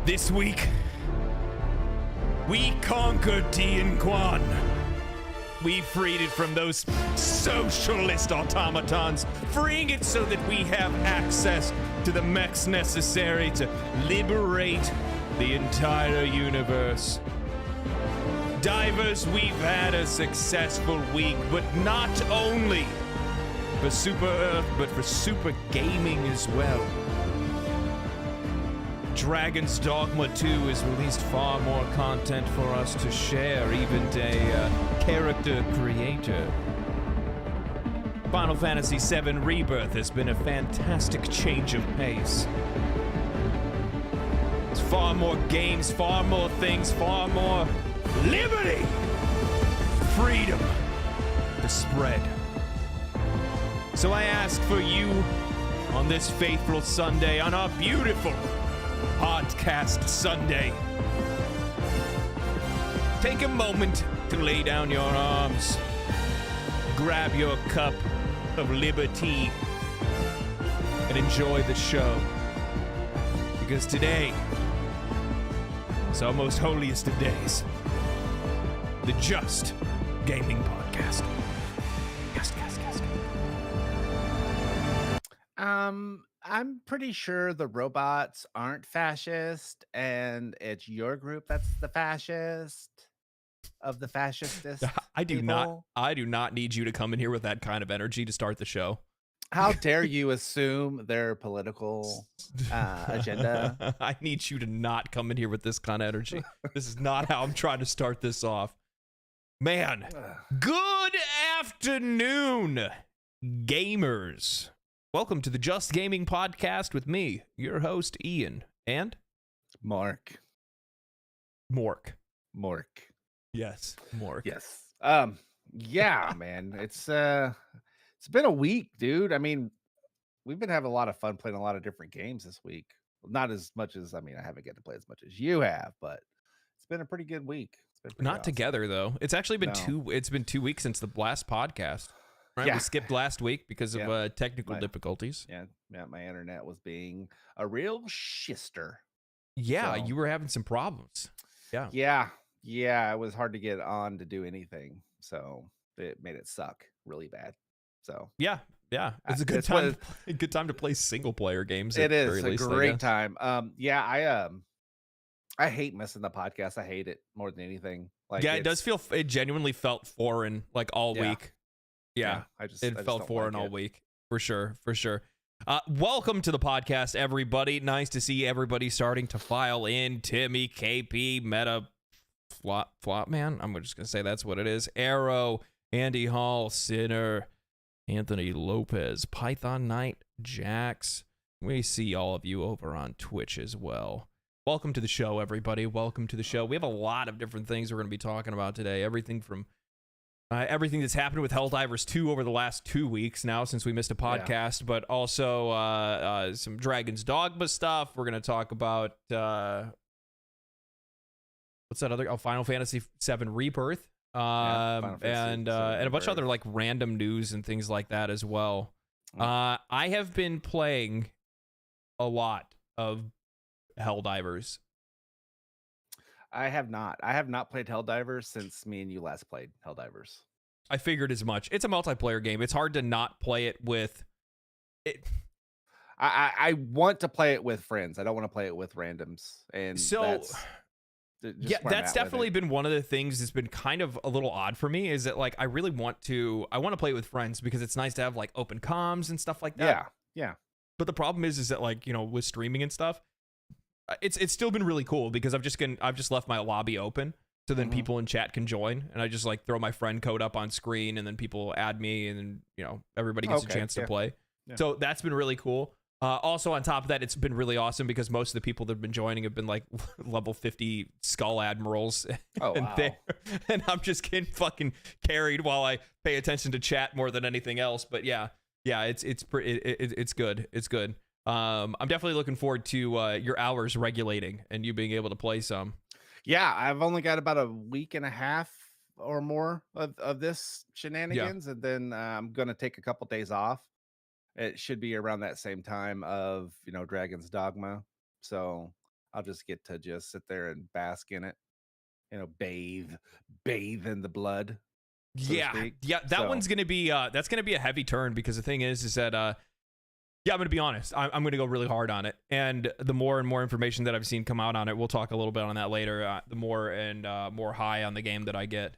This week, we conquered Tien Quan. We freed it from those socialist automatons, freeing it so that we have access to the mechs necessary to liberate the entire universe. Divers, we've had a successful week, but not only for Super Earth, but for Super Gaming as well. Dragon's Dogma 2 has released far more content for us to share, even a character creator. Final Fantasy VII Rebirth has been a fantastic change of pace. There's far more games, far more things, far more liberty, freedom to spread. So I ask for you on this faithful Sunday, on our beautiful Podcast Sunday. Take a moment to lay down your arms, grab your cup of liberty, and enjoy the show. Because today is our most holiest of days, the Just Gaming Podcast. Yes. I'm pretty sure the robots aren't fascist, and it's your group that's the fascist of the fascistist. I do not need you to come in here with that kind of energy to start the show. How dare you assume their political agenda? I need you to not come in here with this kind of energy. This is not how I'm trying to start this off. Man, good afternoon, gamers. Welcome to the Just Gaming Podcast with me, your host, Ian, and Mork. Yes, Mork. Yes. Yeah, man. It's been a week, dude. I mean, we've been having a lot of fun playing a lot of different games this week. Not as much as, I haven't get to play as much as you have, but it's been a pretty good week. It's been pretty Not awesome. together though. It's actually been It's been 2 weeks since the last podcast. Right, yeah. We skipped last week because of technical difficulties. Yeah, my internet was being a real shister. Yeah, so, you were having some problems. Yeah. It was hard to get on to do anything, so it made it suck really bad. So yeah, it's a good time. A good time to play single player games. It is a great time. I hate missing the podcast. I hate it more than anything. Like, yeah, it genuinely felt foreign, like all week. Yeah, it felt foreign all week for sure. Welcome to the podcast, everybody. Nice to see everybody starting to file in. Timmy, KP, Meta, Flop Man. I'm just gonna say that's what it is. Arrow, Andy Hall, Sinner, Anthony Lopez, Python Knight, Jax. We see all of you over on Twitch as well. Welcome to the show, everybody. Welcome to the show. We have a lot of different things we're going to be talking about today. Everything that's happened with Helldivers 2 over the last 2 weeks now since we missed a podcast, but also some Dragon's Dogma stuff. We're going to talk about what's that other? Final Fantasy VII Rebirth, and a bunch of other like random news and things like that as well. I have been playing a lot of Helldivers. I have not played Helldivers since me and you last played Helldivers. I figured as much. It's a multiplayer game. It's hard to not play it with it. I want to play it with friends. I don't want to play it with randoms. And so that's definitely been one of the things that's been kind of a little odd for me, is that like I want to play it with friends because it's nice to have like open comms and stuff like that. Yeah. But the problem is that like, you know, with streaming and stuff, it's still been really cool because I've just left my lobby open so then people in chat can join, and I just like throw my friend code up on screen and then people add me, and then, you know, everybody gets a chance to play. Yeah. So that's been really cool. Also on top of that, it's been really awesome because most of the people that have been joining have been like level 50 Skull Admirals. And I'm just getting fucking carried while I pay attention to chat more than anything else. But yeah, it's good. It's good. I'm definitely looking forward to your hours regulating and you being able to play some. Yeah, I've only got about a week and a half or more of this shenanigans, and then I'm gonna take a couple days off. It should be around that same time of, you know, Dragon's Dogma. So I'll just get to just sit there and bask in it, bathe in the blood. So that one's gonna be that's gonna be a heavy turn, because the thing is that I'm gonna be honest, I'm gonna go really hard on it, and the more and more information that I've seen come out on it, we'll talk a little bit on that later, the more and more high on the game that I get.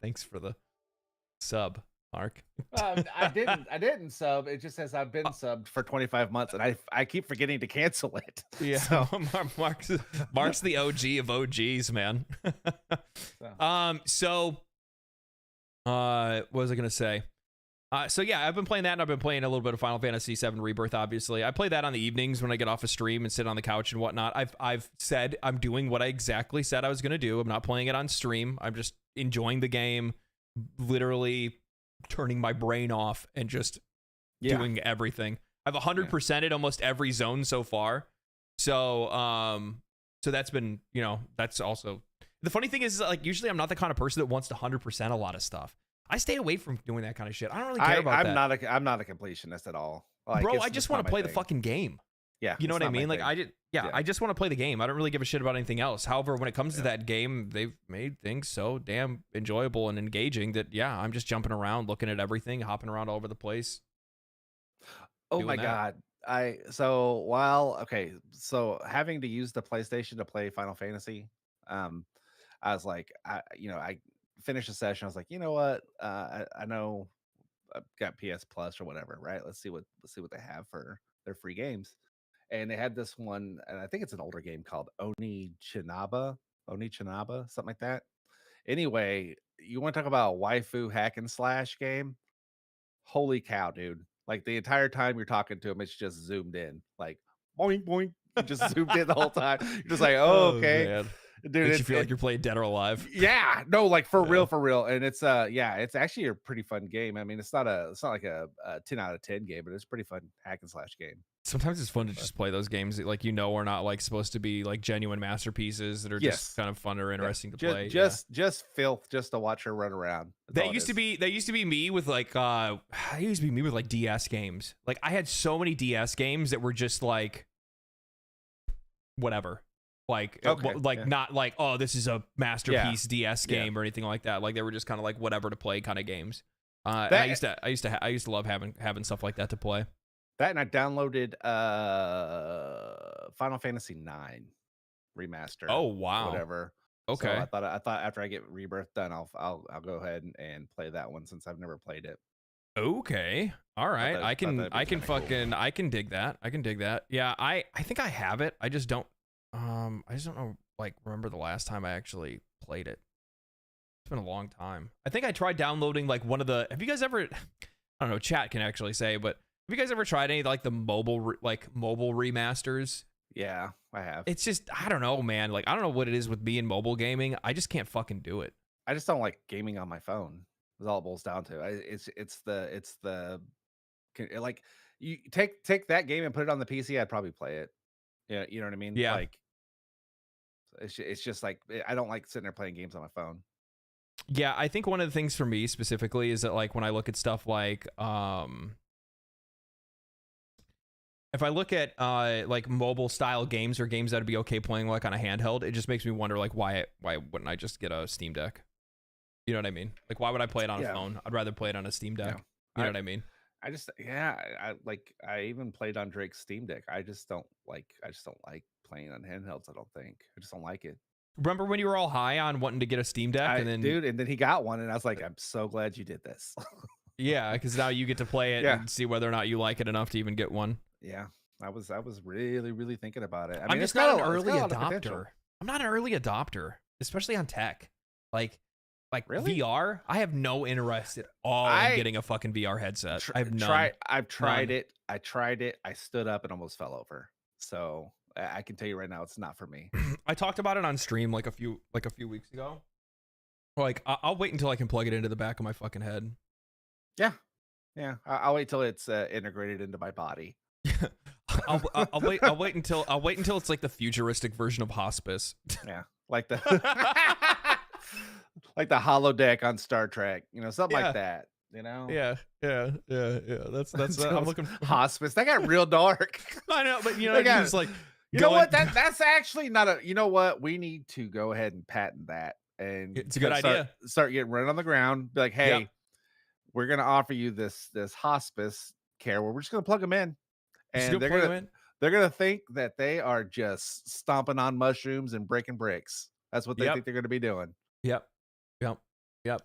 Thanks for the sub, Mark. I didn't sub. It just says I've been subbed for 25 months, and I keep forgetting to cancel it. Yeah, so. Mark's the OG of OGs, man. What was I gonna say? So yeah, I've been playing that, and I've been playing a little bit of Final Fantasy VII Rebirth. Obviously, I play that on the evenings when I get off a stream and sit on the couch and whatnot. I've said I'm doing what I exactly said I was gonna do. I'm not playing it on stream. I'm just enjoying the game, literally turning my brain off and just doing everything. I've 100%ed almost every zone so far. So that's been, that's also the funny thing is like usually I'm not the kind of person that wants to 100% a lot of stuff. I stay away from doing that kind of shit. I don't really care about that. I'm not a completionist at all. Like, bro, I just want to play the fucking game. Yeah. You know what I mean? Like I just want to play the game. I don't really give a shit about anything else. However, when it comes to that game, they've made things so damn enjoyable and engaging that I'm just jumping around, looking at everything, hopping around all over the place. Oh my God. So having to use the PlayStation to play Final Fantasy, I was like, I finished a session. I was like, you know what? I know I've got PS Plus or whatever, right? Let's see what they have for their free games. And they had this one, and I think it's an older game called Oni Chinaba, something like that. Anyway, you want to talk about a waifu hack and slash game? Holy cow, dude. Like the entire time you're talking to him, it's just zoomed in. Like boing boing. You just zoomed in the whole time. You're just like, oh, okay. Man. Dude, makes you feel like you're playing Dead or Alive. Yeah, no, like for real. And it's it's actually a pretty fun game. I mean, it's not like a 10 out of 10 game, but it's a pretty fun hack and slash game. Sometimes it's fun to just play those games that, like, are not like supposed to be like genuine masterpieces that are just kind of fun or interesting to play. Just filth, just to watch her run around. That used to be me with like DS games. Like I had so many DS games that were just like whatever. Like not like, oh, this is a masterpiece DS game or anything like that. Like they were just kind of like whatever to play kind of games. I used to love having stuff like that to play. That, and I downloaded Final Fantasy IX remaster. Oh wow, whatever. Okay. So I thought after I get Rebirth done, I'll go ahead and play that one since I've never played it. Okay. All right. I can dig that. I can dig that. Yeah. I think I have it. I just don't know, like, remember the last time I actually played it. It's been a long time. I think I tried downloading like one of the, have you guys ever, I don't know, chat can actually say, but have you guys ever tried any like the mobile remasters? Yeah, I have. It's just, I don't know, man. Like, I don't know what it is with me and mobile gaming. I just can't fucking do it. I just don't like gaming on my phone. That's all it boils down to. It's the like, you take that game and put it on the PC, I'd probably play it. Yeah, you know what I mean? Yeah. Like, it's just like, I don't like sitting there playing games on my phone. Yeah, I think one of the things for me specifically is that, like, when I look at stuff like if I look at like mobile style games or games that'd be okay playing like on a handheld, it just makes me wonder, like, why wouldn't I just get a Steam Deck? You know what I mean? Like, why would I play it on a phone? I'd rather play it on a Steam Deck. You know what I mean? I even played on Drake's Steam Deck. I just don't like playing on handhelds. I don't think. I just don't like it. Remember when you were all high on wanting to get a Steam Deck, and then he got one, and I was like, I'm so glad you did this. Yeah, because now you get to play it and see whether or not you like it enough to even get one. Yeah, I was really, really thinking about it. I'm just not an early adopter. I'm not an early adopter, especially on tech. Like really? VR, I have no interest at all in getting a fucking VR headset. I have none. I've tried it. I tried it. I stood up and almost fell over. So I can tell you right now, it's not for me. I talked about it on stream like a few weeks ago. Like, I'll wait until I can plug it into the back of my fucking head. Yeah. I'll wait till it's integrated into my body. I'll wait until it's like the futuristic version of hospice. Yeah, like the like the holodeck on Star Trek. Something like that. you know? Yeah. That's I'm looking for. Hospice. That got real dark. I know, but you know, it's like, you know what? That's actually not a. You know what? We need to go ahead and patent that, and it's a good idea. Start getting run on the ground. Be like, hey, we're gonna offer you this hospice care where we're just gonna plug them in, and they're gonna think that they are just stomping on mushrooms and breaking bricks. That's what they think they're gonna be doing. Yep.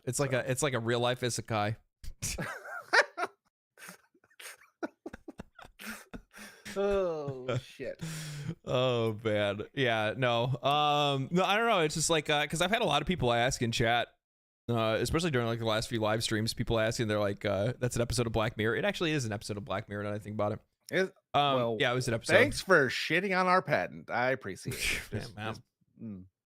It's like a real life isekai. Oh shit. Oh man. Yeah, no. No, I don't know. It's just like because I've had a lot of people ask in chat, especially during like the last few live streams, people asking, they're like, that's an episode of Black Mirror. It actually is an episode of Black Mirror now that I think about it. Well, yeah, it was an episode. Thanks for shitting on our patent. I appreciate it.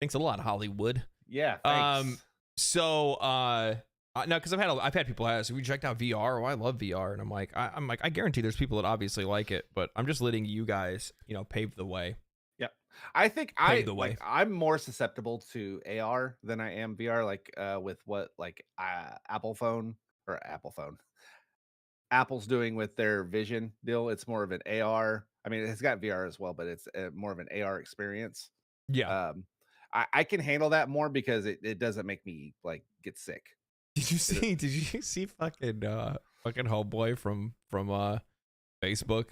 Thanks a lot, Hollywood. Yeah, thanks. So no, because I've had people ask, have you checked out VR? Oh, I love VR. And I'm like, I guarantee there's people that obviously like it, but I'm just letting you guys, pave the way. Yeah. I think I'm more susceptible to AR than I am VR, with what Apple's doing with their Vision deal. It's more of an AR. I mean, it's got VR as well, but it's more of an AR experience. Yeah. I can handle that more because it doesn't make me get sick. Did you see fucking homeboy from Facebook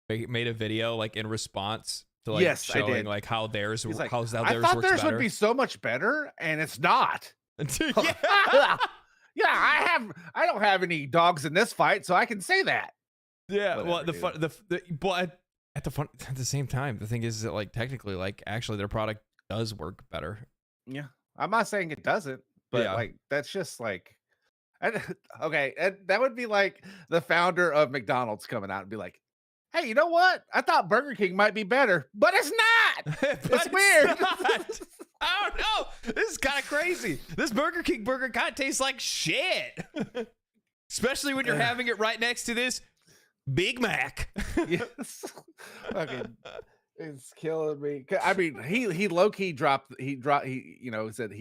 made a video in response to showing how theirs I thought theirs better. Would be so much better, and it's not. Yeah. I don't have any dogs in this fight, so I can say that. Yeah, whatever, but at the same time, the thing is that technically actually their product does work better. Yeah, I'm not saying it doesn't, but that's just okay. That would be like the founder of McDonald's coming out and be like, "Hey, you know what? I thought Burger King might be better, but it's not. It's weird." I don't know. This is kind of crazy. This Burger King burger kind of tastes like shit, especially when you're having it right next to this Big Mac. Yes. Okay. It's killing me. I mean, he low-key dropped, he said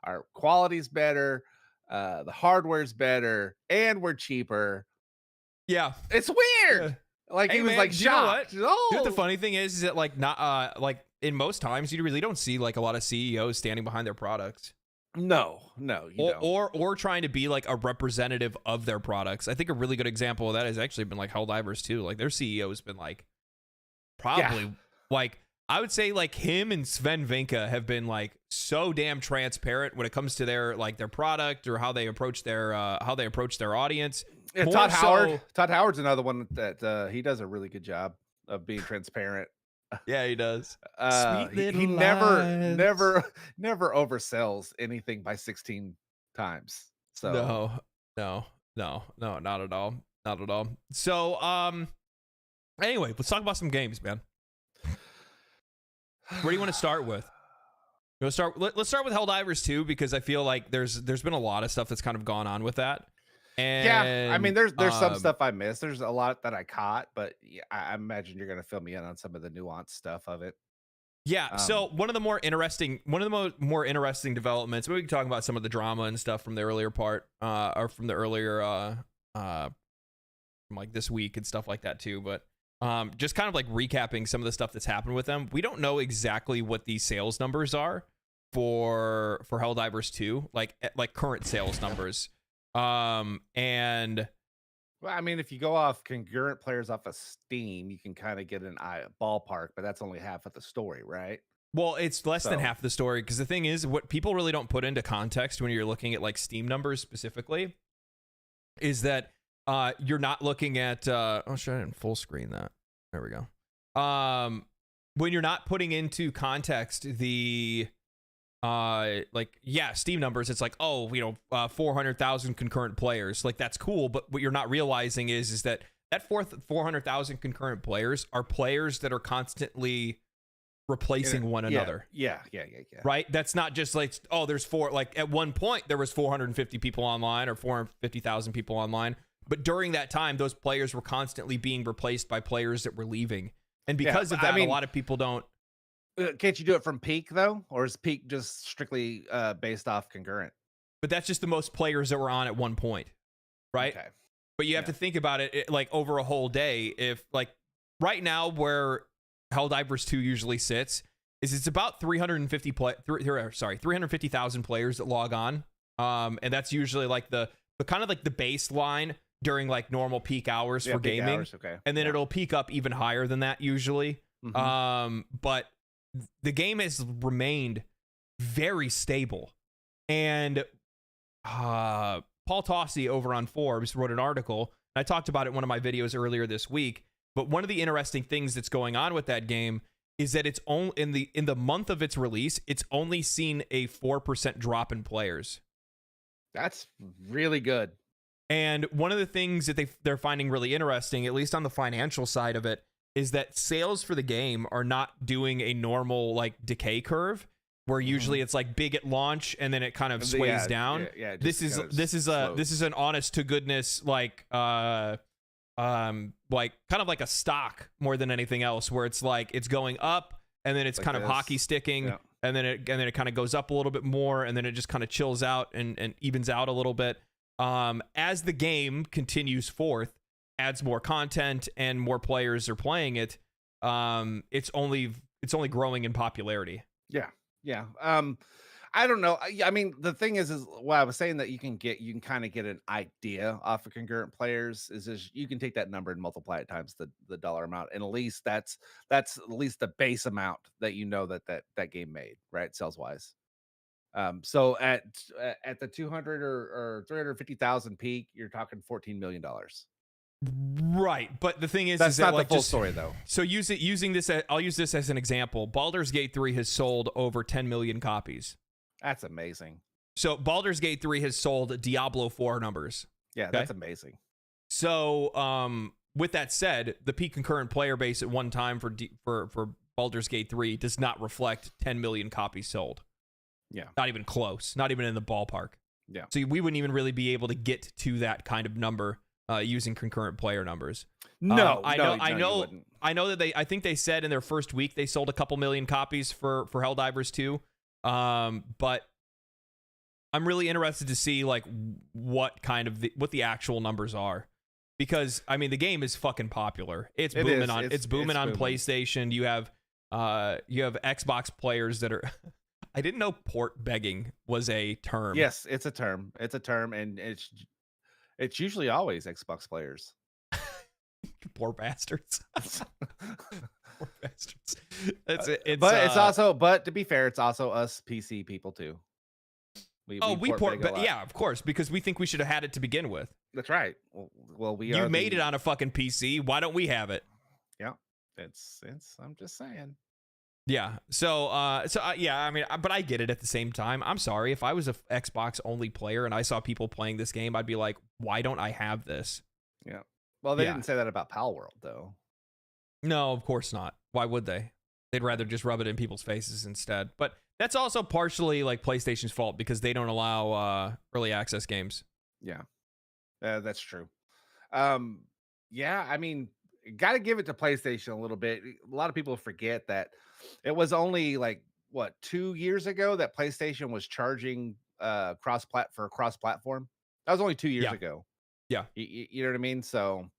our quality's better, the hardware's better, and we're cheaper. Yeah. It's weird. He was shocked. You know what the funny thing is that not in most times you really don't see a lot of CEOs standing behind their products. No, or trying to be a representative of their products. I think a really good example of that has actually been Helldivers too. Their CEO has been probably I would say him and Sven Vinka have been so damn transparent when it comes to their their product or how they approach their audience. Yeah, Todd Howard's another one that he does a really good job of being transparent. Yeah, he does. He never oversells anything by 16 times. So no, not at all. Not at all. So anyway, let's talk about some games, man. Where do you want to start with? Let's start with Helldivers 2 because I feel like there's been a lot of stuff that's kind of gone on with that. And yeah, I mean, there's some stuff I missed. There's a lot that I caught, but I imagine you're gonna fill me in on some of the nuanced stuff of it. Yeah. So one of the more interesting developments. We can talk about some of the drama and stuff from the earlier part, or from the earlier, from this week and stuff like that too. But just kind of recapping some of the stuff that's happened with them. We don't know exactly what these sales numbers are for Helldivers 2, like current sales numbers. And well, I mean, if you go off concurrent players off of Steam, you can kind of get an ballpark, but that's only half of the story, right? Well, it's less than half the story because the thing is, what people really don't put into context when you're looking at Steam numbers specifically is that you're not looking at oh, should I didn't full screen that? There we go. When you're not putting into context the Steam numbers, it's 400,000 concurrent players, that's cool, but what you're not realizing is that 400,000 concurrent players are players that are constantly replacing one another. Yeah. Right? That's not just there's at one point there was 450 people online or 450,000 people online, but during that time those players were constantly being replaced by players that were leaving, and because of that, a lot of people don't. Can't you do it from peak though, or is peak just strictly based off concurrent? But that's just the most players that were on at one point. right? Okay. But you have to think about it like over a whole day. If like right now where Helldivers 2 usually sits is it's about 350,000 players that log on. And that's usually like the kind of like the baseline during like normal peak hours for gaming. Hours, okay. And then it'll peak up even higher than that usually. But the game has remained very stable. And Paul Tossi over on Forbes wrote an article. And I talked about it in one of my videos earlier this week. But one of the interesting things that's going on with that game is that it's only in the month of its release, it's only seen a 4% drop in players. That's really good. And one of the things that they're finding really interesting, at least on the financial side of it, is that sales for the game are not doing a normal like decay curve where usually it's like big at launch and then it kind of sways down. This is an honest to goodness like kind of like a stock more than anything else, where it's like it's going up and then it's like kind of hockey sticking and then it kind of goes up a little bit more and then it just kind of chills out and evens out a little bit. As the game continues forth, adds more content and more players are playing it, it's only growing in popularity. Yeah. I don't know. I mean, the thing is what I was saying that you can kind of get an idea off of concurrent players is you can take that number and multiply it times the dollar amount, and at least that's at least the base amount that you know that game made, right, sales wise. So at the 200 or 350,000 peak, you're talking $14 million. Right, but the thing is, that's not like the full story though. So I'll use this as an example. Baldur's Gate 3 has sold over 10 million copies. That's amazing. So Baldur's Gate 3 has sold Diablo 4 numbers. Yeah, okay? That's amazing. So with that said, the peak concurrent player base at one time for Baldur's Gate 3 does not reflect 10 million copies sold. Yeah, not even close, not even in the ballpark. Yeah, so we wouldn't even really be able to get to that kind of number using concurrent player numbers. I know that I think they said in their first week they sold a couple million copies for Helldivers 2. But I'm really interested to see like what the actual numbers are, because I mean the game is fucking popular. It's booming on PlayStation. You have Xbox players that are I didn't know port begging was a term. Yes, it's a term. And it's usually always Xbox players. Poor bastards. Poor bastards. But to be fair, it's also us PC people too. We port, but yeah, of course, because we think we should have had it to begin with. That's right. Well, you made it on a fucking PC. Why don't we have it? Yeah, it's. I'm just saying. Yeah. So yeah. I mean, but I get it at the same time. I'm sorry if I was a Xbox only player and I saw people playing this game, I'd be like, why don't I have this? Yeah. Well, they didn't say that about Pal World though. No, of course not. Why would they? They'd rather just rub it in people's faces instead. But that's also partially like PlayStation's fault because they don't allow early access games. Yeah, that's true. Yeah, I mean, got to give it to PlayStation a little bit. A lot of people forget that it was only like 2 years ago that PlayStation was charging cross-platform. That was only 2 years ago. Yeah, you know what I mean. So,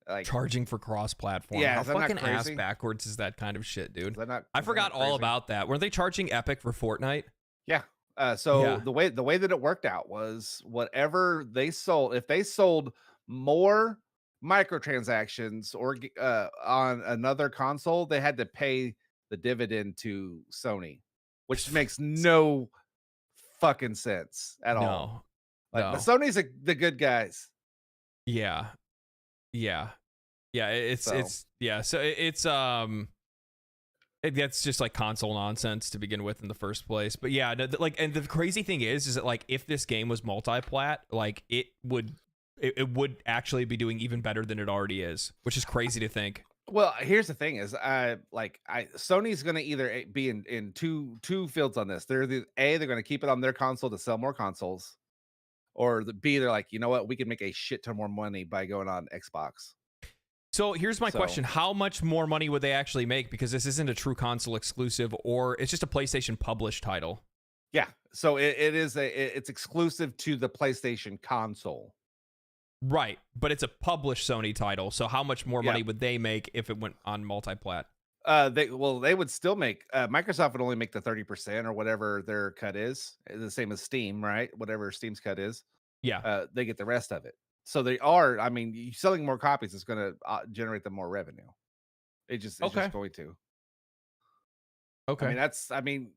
like charging for cross-platform. Yeah, how fucking ass backwards is that kind of shit, dude? I forgot all about that. Were they charging Epic for Fortnite? Yeah. The way that it worked out was whatever they sold. If they sold more microtransactions or on another console, they had to pay the dividend to Sony, which makes no fucking sense at all. Like, no. Sony's the good guys. Yeah. That's just like console nonsense to begin with in the first place. But yeah, and the crazy thing is that like if this game was multi-plat, like it would actually be doing even better than it already is, which is crazy to think. Well, here's the thing: is Sony's going to either be in two fields on this. They're they're going to keep it on their console to sell more consoles, or B, they're like, you know what, we can make a shit ton more money by going on Xbox. So here's my question: how much more money would they actually make? Because this isn't a true console exclusive, or it's just a PlayStation published title. Yeah, so it's exclusive to the PlayStation console. Right, but it's a published Sony title, so how much more money would they make if it went on multi-plat? They would still make Microsoft would only make the 30% or whatever their cut is, the same as Steam, right? Whatever Steam's cut is. Yeah. They get the rest of it. So they are, I mean, selling more copies is going to generate them more revenue. It's just going to. Okay. I mean,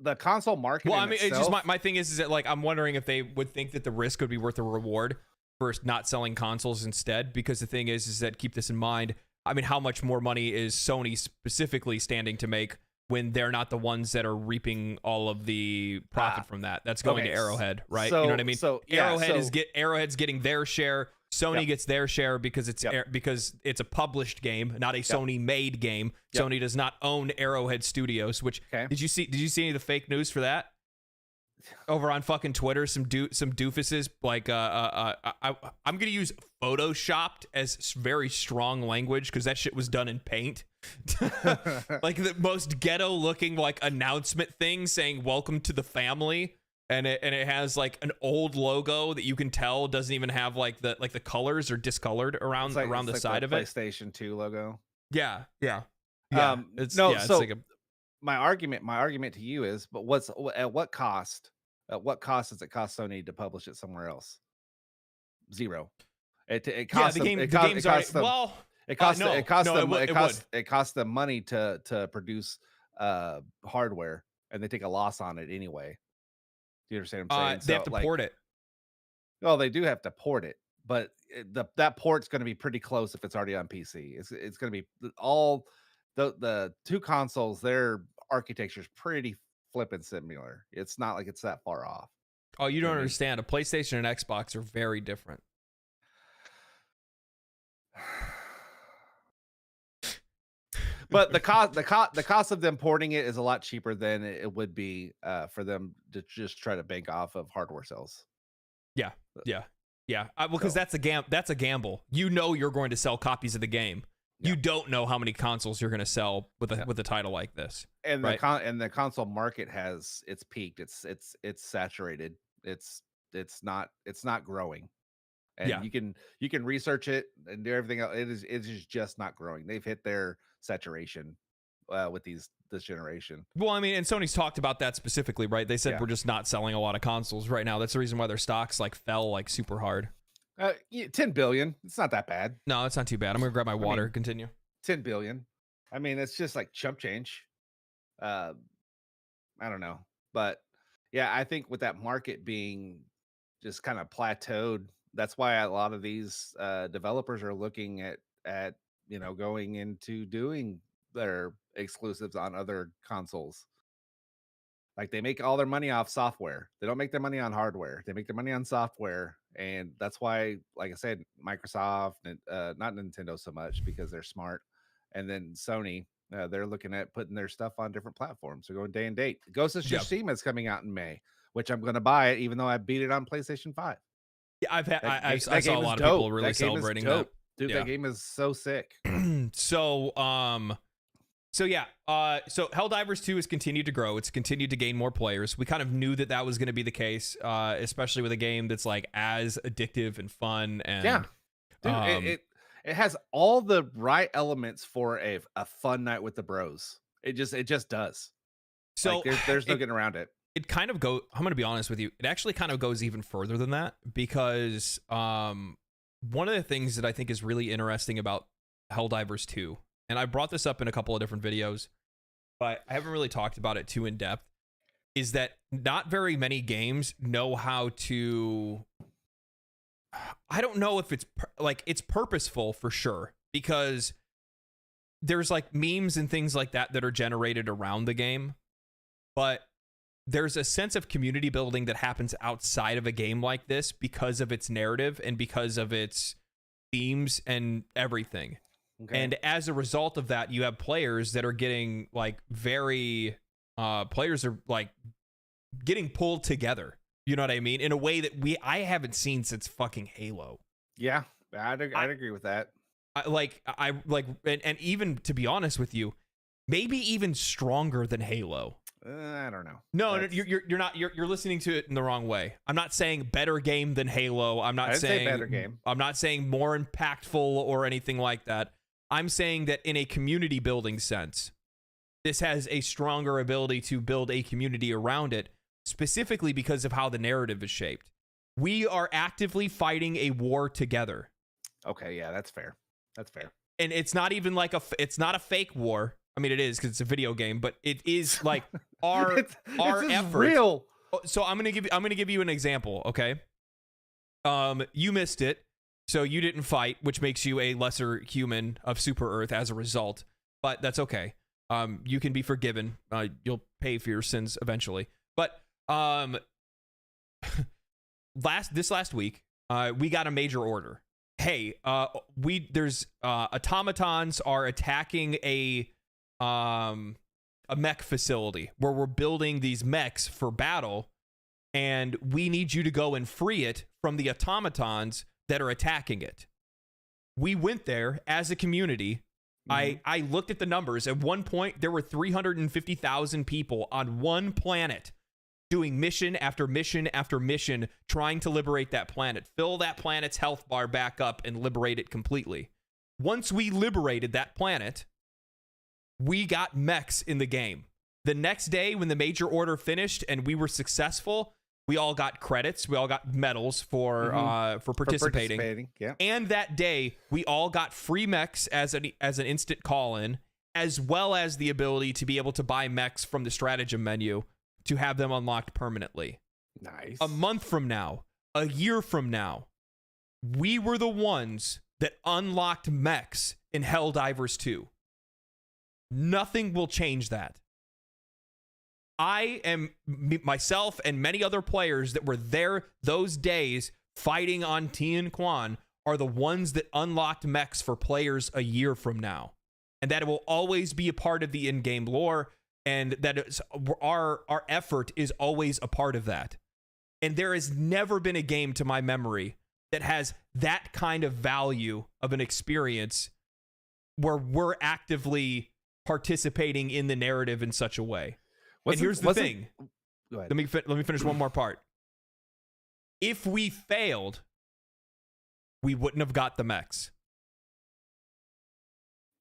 the console market. Well, I mean, it's just my thing is that, like, I'm wondering if they would think that the risk would be worth the reward for not selling consoles instead, because the thing is that, keep this in mind, I mean, how much more money is Sony specifically standing to make when they're not the ones that are reaping all of the profit from that? That's going to Arrowhead, right? You know what I mean? So Arrowhead's getting their share. Sony gets their share because it's a published game, not a Sony made game. Sony does not own Arrowhead Studios. Which did you see any of the fake news for that? Over on fucking Twitter, some doofuses like I'm gonna use photoshopped as very strong language because that shit was done in Paint. Like the most ghetto looking like announcement thing saying "Welcome to the family," and it has like an old logo that you can tell doesn't even have like the colors are discolored around the side of it. PlayStation 2 logo. Yeah. My argument to you is, but at what cost? At what cost does it cost Sony to publish it somewhere else? Zero. It costs them money to produce hardware, and they take a loss on it anyway. Do you understand what I'm saying? They have to port it. Well, they do have to port it, but that port's going to be pretty close if it's already on PC. It's going to be all the two consoles. Their architecture is pretty flipping similar. It's not like it's that far off. Oh, you don't understand. A PlayStation and Xbox are very different. But the cost of them porting it is a lot cheaper than it would be for them to just try to bank off of hardware sales. Yeah. Because that's a gamble. You know you're going to sell copies of the game. You don't know how many consoles you're going to sell with a title like this. And the console market it's peaked. It's saturated. It's not growing. And you can research it and do everything else. It is just not growing. They've hit their saturation with this generation. Well, I mean, and Sony's talked about that specifically, right? They said we're just not selling a lot of consoles right now. That's the reason why their stocks fell super hard. 10 billion. It's not that bad. No, it's not too bad. I'm gonna grab my water. Continue. 10 billion. I mean, it's just like chump change. I don't know, but yeah, I think with that market being just kind of plateaued, that's why a lot of these developers are looking at going into doing their exclusives on other consoles. Like, they make all their money off software. They don't make their money on hardware. They make their money on software. And that's why, like I said, Microsoft, and not Nintendo so much because they're smart. And then Sony, they're looking at putting their stuff on different platforms. They're going day and date. Ghost of Tsushima is coming out in May, which I'm going to buy it, even though I beat it on PlayStation 5. Yeah, I saw a lot of people really celebrating that. Dude, that game is so sick. So Helldivers 2 has continued to grow. It's continued to gain more players. We kind of knew that was going to be the case, especially with a game that's like as addictive and fun. And dude, it has all the right elements for a fun night with the bros. It just does. So there's no getting around it. It kind of I'm going to be honest with you. It actually kind of goes even further than that, because one of the things that I think is really interesting about Helldivers 2, and I brought this up in a couple of different videos, but I haven't really talked about it too in depth, is that not very many games know how to, I don't know if it's it's purposeful for sure, because there's like memes and things like that are generated around the game, but there's a sense of community building that happens outside of a game like this because of its narrative and because of its themes and everything. Okay. And as a result of that, you have players that are getting players are like getting pulled together. You know what I mean? In a way that I haven't seen since fucking Halo. Yeah, I'd agree with that. And even to be honest with you, maybe even stronger than Halo. I don't know. No, you're not. You're listening to it in the wrong way. I'm not saying better game than Halo. I'm not saying better game. I'm not saying more impactful or anything like that. I'm saying that in a community building sense, this has a stronger ability to build a community around it, specifically because of how the narrative is shaped. We are actively fighting a war together. Okay, yeah, that's fair. That's fair. And it's not even like it's not a fake war. I mean, it is because it's a video game, but it is like our effort. Real. So I'm gonna give you an example. Okay. You missed it, so you didn't fight, which makes you a lesser human of Super Earth as a result. But that's okay. You can be forgiven. You'll pay for your sins eventually. But this last week, we got a major order. Hey, there's automatons are attacking a mech facility where we're building these mechs for battle, and we need you to go and free it from the automatons that are attacking it. We went there as a community. Mm-hmm. I looked at the numbers. At one point, there were 350,000 people on one planet doing mission after mission after mission, trying to liberate that planet, fill that planet's health bar back up, and liberate it completely. Once we liberated that planet, we got mechs in the game. The next day, when the major order finished and we were successful, we all got credits. We all got medals for participating. Yeah. And that day, we all got free mechs as an instant call-in, as well as the ability to be able to buy mechs from the stratagem menu to have them unlocked permanently. Nice. A month from now, a year from now, we were the ones that unlocked mechs in Helldivers 2. Nothing will change that. I am myself and many other players that were there those days fighting on Tien Quan are the ones that unlocked mechs for players a year from now. And that it will always be a part of the in-game lore, and that our effort is always a part of that. And there has never been a game to my memory that has that kind of value of an experience where we're actively participating in the narrative in such a way. And here's the thing. Go ahead. Let me finish one more part. If we failed, we wouldn't have got the mechs.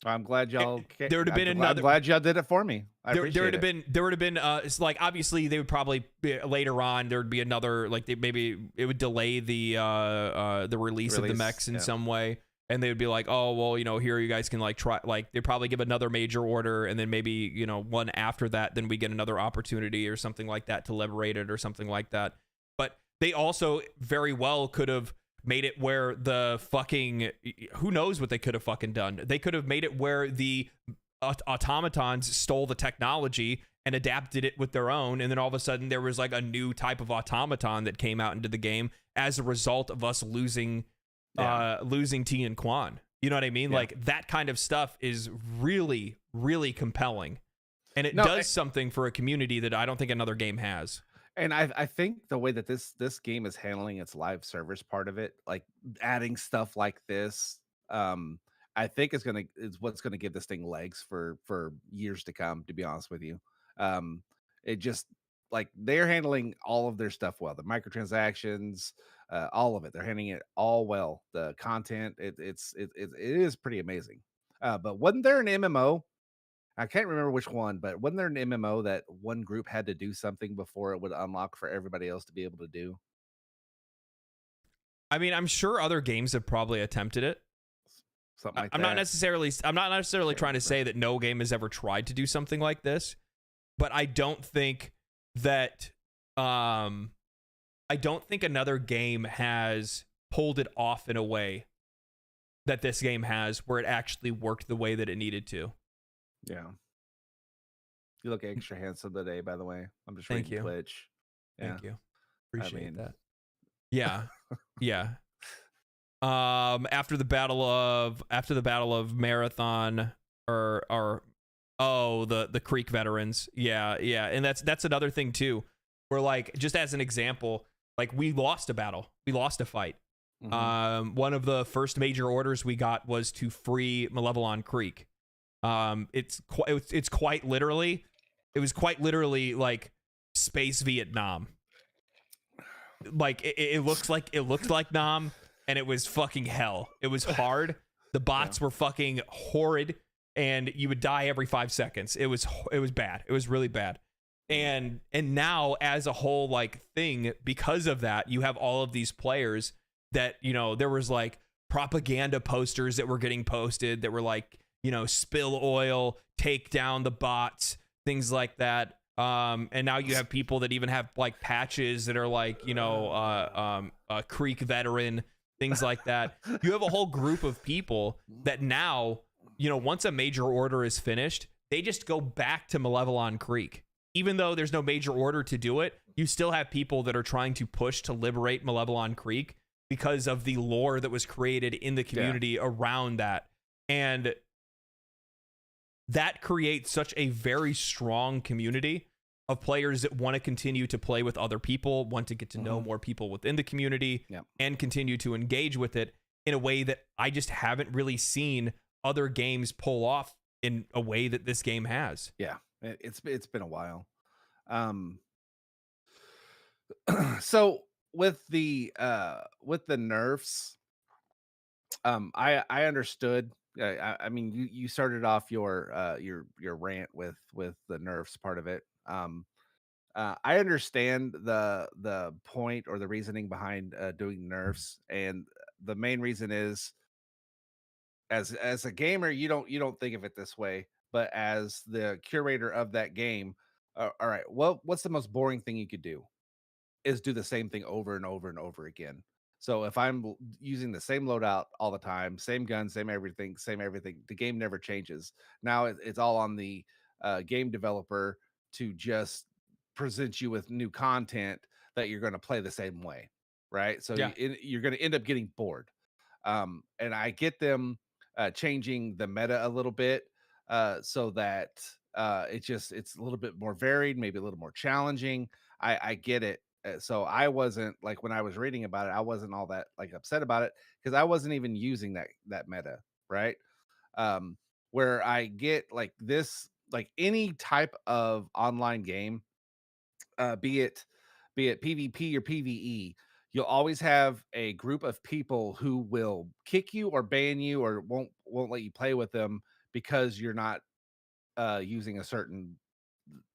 I'm glad y'all. There would have been another. I'm glad y'all did it for me. There would have been. It's like, obviously they would probably later on there would be another, like maybe it would delay the release of the mechs in some way. And they would be like, oh, well, here you guys can like try, like they'd probably give another major order, and then maybe, one after that, then we get another opportunity or something like that to liberate it or something like that. But they also very well could have made it where the fucking, who knows what they could have fucking done. They could have made it where the automatons stole the technology and adapted it with their own, and then all of a sudden there was like a new type of automaton that came out into the game as a result of us losing Tien Quan. You know what I mean? Yeah. Like that kind of stuff is really, really compelling. And it does something for a community that I don't think another game has. And I think the way that this game is handling its live service part of it, like adding stuff like this, I think is what's gonna give this thing legs for years to come, to be honest with you. It just, like, they're handling all of their stuff well. The microtransactions, all of it, they're handling it all well. The content, it is pretty amazing. But wasn't there an MMO? I can't remember which one, but wasn't there an MMO that one group had to do something before it would unlock for everybody else to be able to do? I mean, I'm sure other games have probably attempted it. Something like I'm that. I'm not necessarily trying to say that no game has ever tried to do something like this, but I don't think that another game has pulled it off in a way that this game has, where it actually worked the way that it needed to. Yeah. You look extra handsome today, by the way. I'm just reading Twitch. Yeah. Thank you. Appreciate that. Yeah. Yeah. After the battle of Marathon or the Creek veterans. Yeah. And that's another thing too. Where, like, just as an example, like, we lost a battle. We lost a fight. Mm-hmm. One of the first major orders we got was to free Malevelon Creek. It's quite literally It was quite literally like space Vietnam. Like it looked like Nam, and it was fucking hell. It was hard. The bots were fucking horrid, and you would die every 5 seconds. It was bad. It was really bad. And now as a whole like thing, because of that, you have all of these players that, you know, there was like propaganda posters that were getting posted that were like, you know, spill oil, take down the bots, things like that. And now you have people that even have like patches that are like, you know, Creek veteran, things like that. You have a whole group of people that now, you know, once a major order is finished, they just go back to Malevelon Creek. Even though there's no major order to do it, you still have people that are trying to push to liberate Malevelon Creek because of the lore that was created in the community around that. And that creates such a very strong community of players that want to continue to play with other people, want to get to know more people within the community, and continue to engage with it in a way that I just haven't really seen other games pull off in a way that this game has. Yeah, it's been a while. So with the nerfs, I understood. I mean, you started off your rant with the nerfs part of it. I understand the point or the reasoning behind doing nerfs, and the main reason is as a gamer, you don't think of it this way, but as the curator of that game, all right, well, what's the most boring thing you could do? Is do the same thing over and over and over again. So if I'm using the same loadout all the time, same gun, same everything, the game never changes. Now it's all on the game developer to just present you with new content that you're going to play the same way, right? So you're going to end up getting bored. And I get them changing the meta a little bit so that it's a little bit more varied, maybe a little more challenging. I get it. So I wasn't like, when I was reading about it, I wasn't all that like upset about it because I wasn't even using that meta, right? Where I get like this, like any type of online game, be it PvP or PvE, you'll always have a group of people who will kick you or ban you or won't let you play with them because you're not using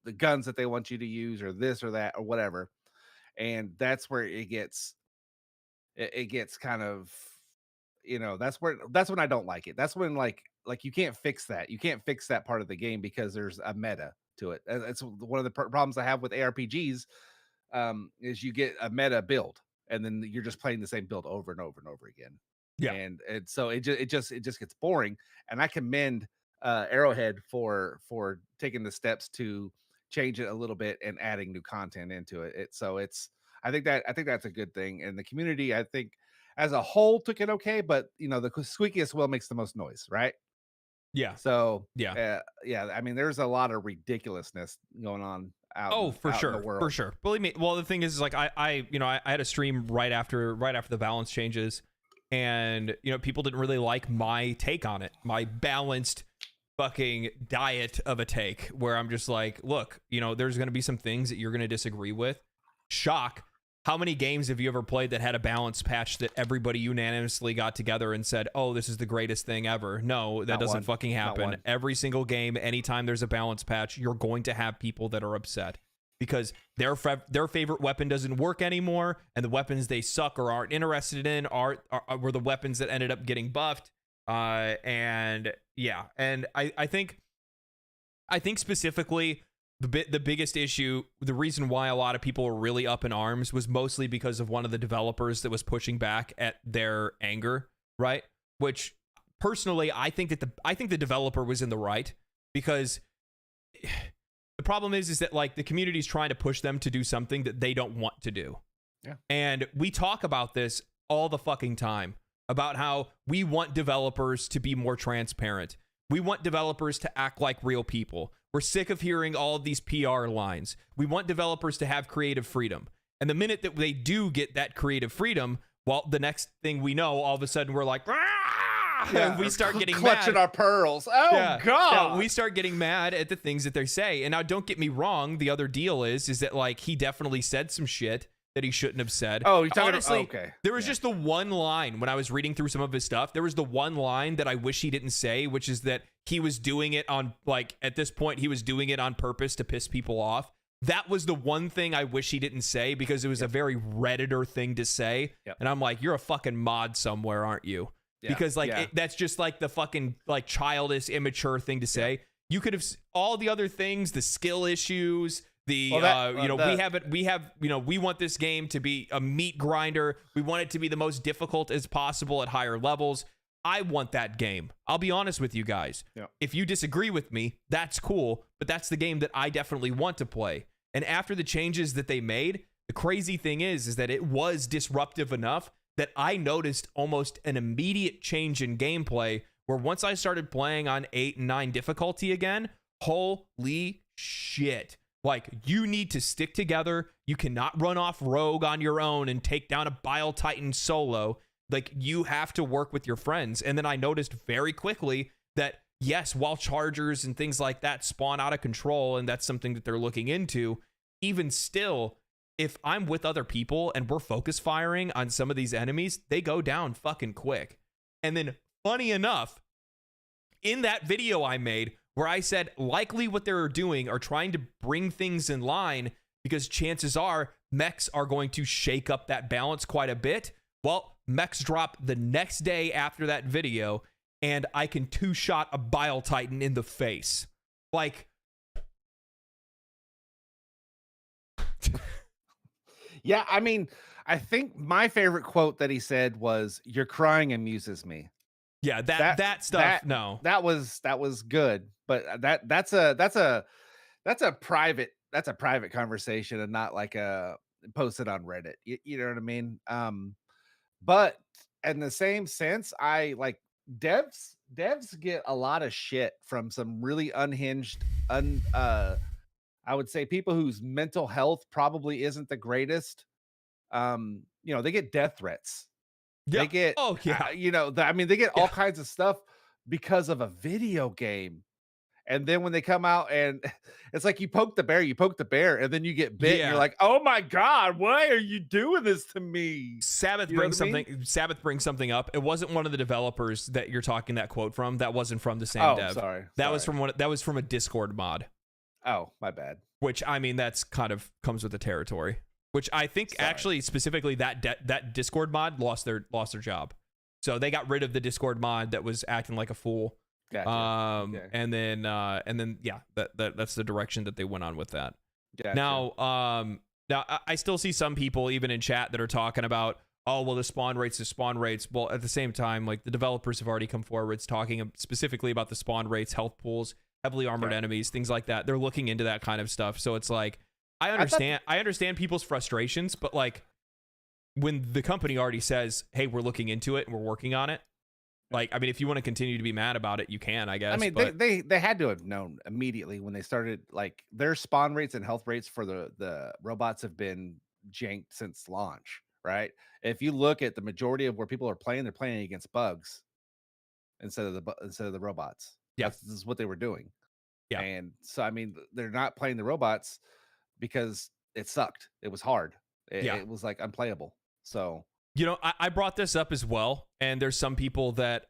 the guns that they want you to use, or this or that or whatever. And that's where it gets kind of, you know, that's when I don't like it. That's when like you can't fix that. You can't fix that part of the game because there's a meta to it. That's one of the problems I have with ARPGs, is you get a meta build and then you're just playing the same build over and over and over again. Yeah. And so it just gets boring. And I commend Arrowhead for taking the steps to change it a little bit and adding new content into it. I think that's a good thing. And the community, I think as a whole, took it okay, but you know, the squeakiest wheel makes the most noise, right? Yeah. So I mean, there's a lot of ridiculousness going on out for out sure, in the world. for sure. Believe me. Well, the thing is like I had a stream right after the balance changes, and you know, people didn't really like my take on it, my balanced fucking diet of a take, where I'm just like, look, you know, there's going to be some things that you're going to disagree with. Shock. How many games have you ever played that had a balance patch that everybody unanimously got together and said, oh, this is the greatest thing ever? No, that doesn't fucking happen. Every single game, anytime there's a balance patch, you're going to have people that are upset because their favorite weapon doesn't work anymore, and the weapons they suck or aren't interested in were the weapons that ended up getting buffed. And I think specifically the biggest issue, the reason why a lot of people were really up in arms, was mostly because of one of the developers that was pushing back at their anger, right? Which personally, I think the developer was in the right, because the problem is that like the community's trying to push them to do something that they don't want to do. Yeah. And we talk about this all the fucking time, about how we want developers to be more transparent. We want developers to act like real people. We're sick of hearing all of these PR lines. We want developers to have creative freedom. And the minute that they do get that creative freedom, well, the next thing we know, all of a sudden we're like, we start getting clutching mad. our pearls. Oh God. We start getting mad at the things that they say. And now don't get me wrong, the other deal is that like he definitely said some shit that he shouldn't have said. Oh, you're talking honestly, okay. There was just the one line when I was reading through some of his stuff. There was the one line that I wish he didn't say, which is that he was doing it on, like, at this point, he was doing it on purpose to piss people off. That was the one thing I wish he didn't say, because it was a very Redditor thing to say. And I'm like, you're a fucking mod somewhere, aren't you? Because like that's just like the fucking like childish, immature thing to say. You could have all the other things, the skill issues, we want this game to be a meat grinder. We want it to be the most difficult as possible at higher levels. I want that game. I'll be honest with you guys. If you disagree with me, that's cool, but that's the game that I definitely want to play. And after the changes that they made, the crazy thing is that it was disruptive enough that I noticed almost an immediate change in gameplay, where once I started playing on 8 and 9 difficulty again, holy shit. Like, you need to stick together. You cannot run off rogue on your own and take down a Bile Titan solo. Like, you have to work with your friends. And then I noticed very quickly that, yes, while chargers and things like that spawn out of control, and that's something that they're looking into, even still, if I'm with other people and we're focus firing on some of these enemies, they go down fucking quick. And then, funny enough, in that video I made, where I said likely what they're doing are trying to bring things in line because chances are mechs are going to shake up that balance quite a bit. Well, mechs drop the next day after that video, and I can two-shot a Bile Titan in the face. Like... Yeah, I mean, I think my favorite quote that he said was, "Your crying amuses me." Yeah, that stuff. No, that was good, but that's a private conversation, and not like a posted on Reddit. You know what I mean? But in the same sense, I like devs get a lot of shit from some really unhinged, I would say people whose mental health probably isn't the greatest. They get death threats. They get, they get all kinds of stuff because of a video game. And then when they come out, and it's like you poke the bear, and then you get bit. And you're like, oh my God, why are you doing this to me? Sabbath brings something up. It wasn't one of the developers that you're talking that quote from. That wasn't from the same dev. That was from a Discord mod. Oh, my bad. Which, I mean, that's kind of comes with the territory. Which I think actually specifically that Discord mod lost their job. So they got rid of the Discord mod that was acting like a fool. Gotcha. And then that's the direction that they went on with that. Gotcha. Now I still see some people even in chat that are talking about, oh, well, the spawn rates. Well, at the same time, like, the developers have already come forward talking specifically about the spawn rates, health pools, heavily armored enemies, things like that. They're looking into that kind of stuff. So it's like, I understand people's frustrations, but like, when the company already says, hey, we're looking into it and we're working on it, like, I mean, if you want to continue to be mad about it, you can, I guess. I mean, they had to have known immediately when they started, like, their spawn rates and health rates for the robots have been janked since launch, right? If you look at the majority of where people are playing, they're playing against bugs instead of the robots. Yeah, this is what they were doing. Yeah, and so I mean, they're not playing the robots because it sucked. It was hard. It was like unplayable. So. I brought this up as well, and there's some people that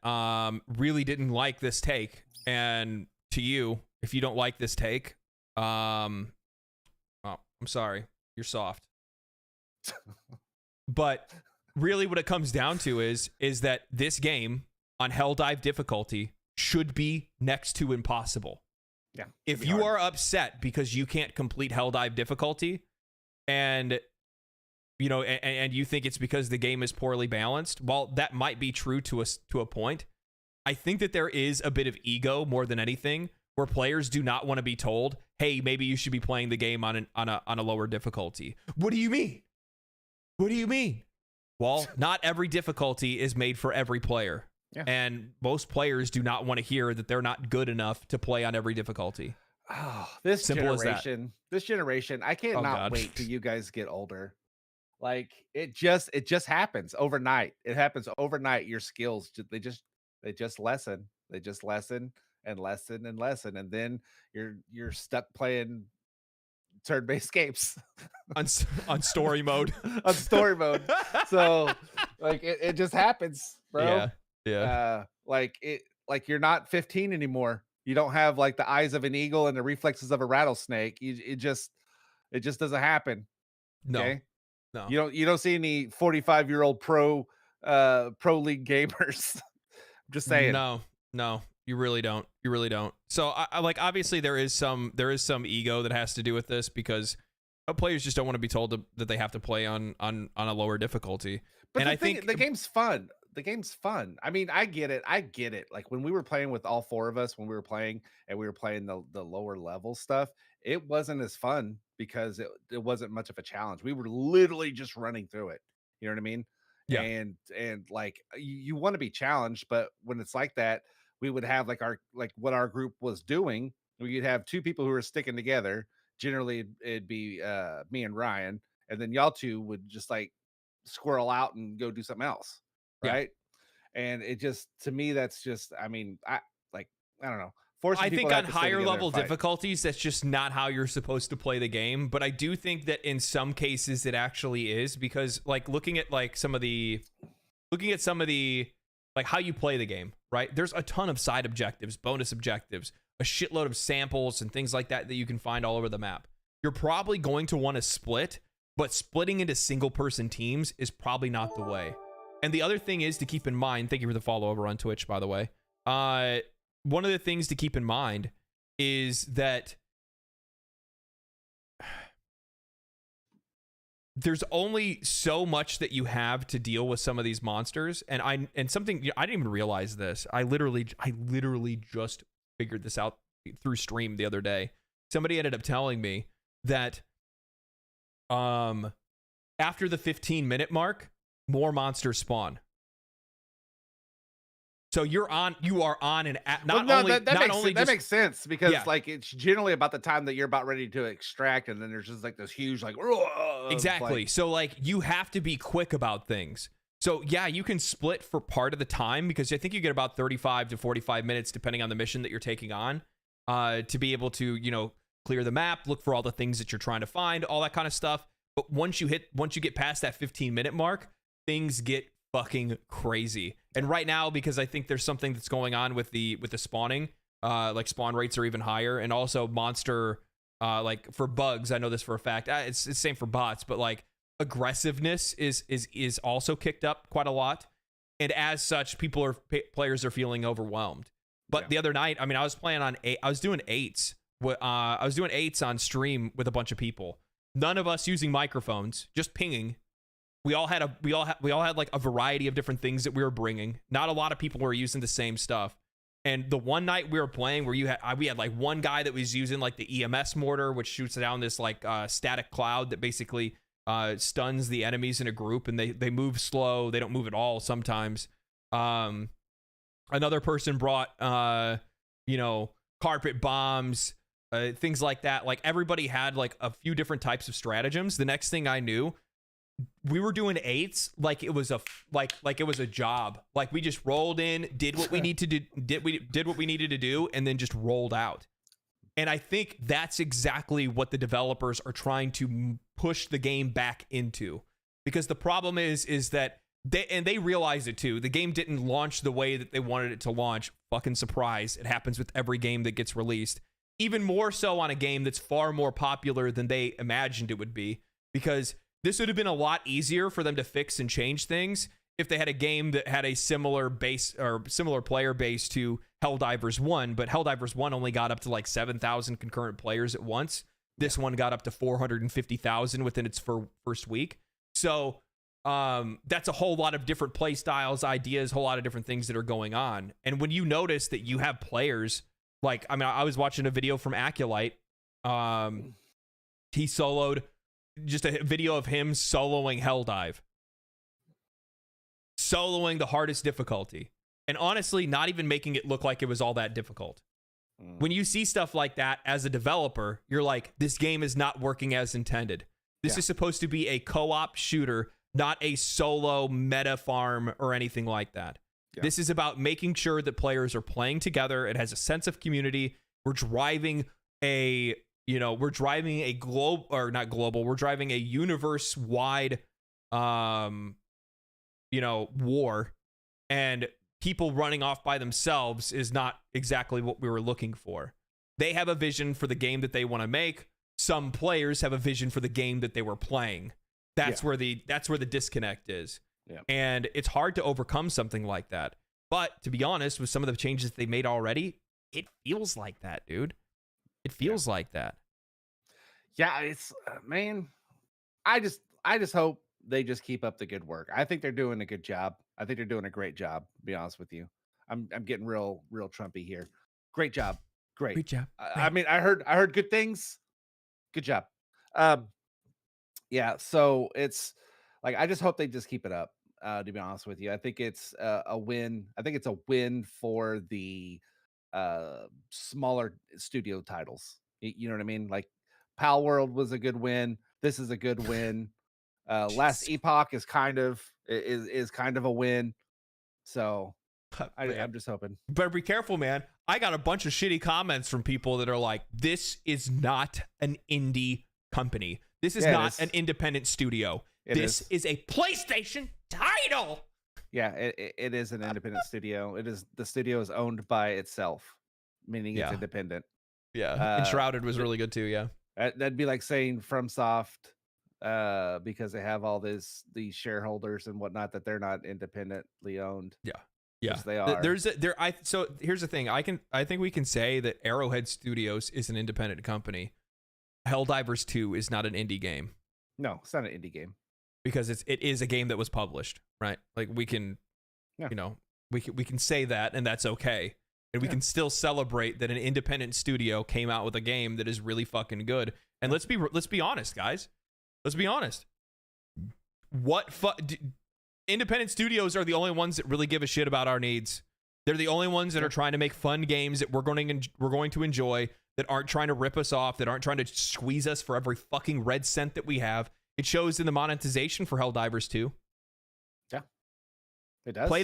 really didn't like this take. And to you, if you don't like this take, I'm sorry, you're soft. But really what it comes down to is that this game on Helldive difficulty should be next to impossible. Yeah. If you are upset because you can't complete Helldive difficulty, and and you think it's because the game is poorly balanced, well, that might be true to a point. I think that there is a bit of ego more than anything, where players do not want to be told, hey, maybe you should be playing the game on a lower difficulty. What do you mean? What do you mean? Well, not every difficulty is made for every player. Yeah. And most players do not want to hear that they're not good enough to play on every difficulty. Oh, this generation, I cannot wait till you guys get older. Like, it just happens overnight. It happens overnight. Your skills, they just They just lessen. They just lessen and lessen and lessen, and then you're stuck playing turn-based games on story mode. On story mode. So like it just happens, bro. Like you're not 15 anymore. You don't have like the eyes of an eagle and the reflexes of a rattlesnake. It just doesn't happen. Okay? No. You don't see any 45-year-old pro league gamers. I'm just saying. No, you really don't. You really don't. So I like, obviously there is some ego that has to do with this, because players just don't want to be told that they have to play on a lower difficulty. But I think the game's fun. The game's fun. I mean, I get it. Like when we were playing with all four of us, when we were playing the lower level stuff, it wasn't as fun because it wasn't much of a challenge. We were literally just running through it. You know what I mean? Yeah. And like you want to be challenged, but when it's like that, we would have like what our group was doing. We'd have two people who were sticking together. Generally, it'd be me and Ryan, and then y'all two would just like squirrel out and go do something else, right? Yeah. And it just, to me, that's just, I mean, I don't know. I think on higher level difficulties, that's just not how you're supposed to play the game. But I do think that in some cases it actually is, because like looking at some of the like how you play the game, right? There's a ton of side objectives, bonus objectives, a shitload of samples and things like that you can find all over the map. You're probably going to want to split, but splitting into single person teams is probably not the way. And the other thing is to keep in mind, thank you for the follow over on Twitch, by the way. One of the things to keep in mind is that there's only so much that you have to deal with some of these monsters. And something, I didn't even realize this. I literally just figured this out through stream the other day. Somebody ended up telling me that after the 15-minute mark, more monsters spawn. So you are on an that makes sense, because like it's generally about the time that you're about ready to extract, and then there's just like this huge like exactly. So like you have to be quick about things. So yeah, you can split for part of the time, because I think you get about 35 to 45 minutes depending on the mission that you're taking on, to be able to clear the map, look for all the things that you're trying to find, all that kind of stuff. But once you get past that 15-minute mark, things get fucking crazy. And right now, because I think there's something that's going on with the spawning, like spawn rates are even higher, and also monster like for bugs, I know this for a fact, it's the same for bots, but like aggressiveness is also kicked up quite a lot, and as such players are feeling overwhelmed. But the other night, I mean, I was doing eights on stream with a bunch of people, none of us using microphones, just pinging. We all had like a variety of different things that we were bringing. Not a lot of people were using the same stuff. And the one night we were playing, where we had like one guy that was using like the EMS mortar, which shoots down this like static cloud that basically stuns the enemies in a group, and they move slow. They don't move at all sometimes. Another person brought carpet bombs, things like that. Like everybody had like a few different types of stratagems. The next thing I knew, we were doing eights like it was a job. Like we just rolled in, did what we needed to do, and then just rolled out. And I think that's exactly what the developers are trying to push the game back into, because the problem is that they realize it too. The game didn't launch the way that they wanted it to launch. Fucking surprise. It happens with every game that gets released. Even more so on a game that's far more popular than they imagined it would be, because this would have been a lot easier for them to fix and change things if they had a game that had a similar base or similar player base to Helldivers 1, but Helldivers 1 only got up to like 7,000 concurrent players at once. This one got up to 450,000 within its first week. So that's a whole lot of different play styles, ideas, a whole lot of different things that are going on. And when you notice that you have players, like, I mean, I was watching a video from Aculite. He soloed, just a video of him soloing Helldive. Soloing the hardest difficulty. And honestly, not even making it look like it was all that difficult. When you see stuff like that as a developer, you're like, this game is not working as intended. This is supposed to be a co-op shooter, not a solo meta farm or anything like that. This is about making sure that players are playing together. It has a sense of community. We're driving a universe-wide, war, and people running off by themselves is not exactly what we were looking for. They have a vision for the game that they want to make. Some players have a vision for the game that they were playing. That's where the disconnect is. Yeah. And it's hard to overcome something like that. But to be honest, with some of the changes they made already, it feels like that, dude. It feels like that. Yeah, it's man. I just hope they just keep up the good work. I think they're doing a good job. I think they're doing a great job, to be honest with you. I'm getting real Trumpy here. Great job. Great job. I mean, I heard good things. Good job. Yeah, so it's like I just hope they just keep it up. To be honest with you, I think it's a win. I think it's a win for the smaller studio titles. You know what I mean? Like Pal World was a good win. This is a good win. Last Epoch is kind of a win. So I'm just hoping. But be careful, man. I got a bunch of shitty comments from people that are like, "This is not an indie company. This is not an independent studio. This is a PlayStation title." Yeah, it is an independent studio. The studio is owned by itself, meaning it's independent. Yeah, and Shrouded was really good too. Yeah, that'd be like saying FromSoft, because they have all these shareholders and whatnot, that they're not independently owned. Yeah. Yeah, they are. So here's the thing. I think we can say that Arrowhead Studios is an independent company. Helldivers 2 is not an indie game. No, it's not an indie game because it is a game that was published, right? Like we can, we can say that, and that's okay, and we can still celebrate that an independent studio came out with a game that is really fucking good. And let's be honest, guys. Let's be honest. Independent studios are the only ones that really give a shit about our needs. They're the only ones that are trying to make fun games that we're going to enjoy, that aren't trying to rip us off, that aren't trying to squeeze us for every fucking red cent that we have. It shows in the monetization for Helldivers 2. Yeah. It does. Play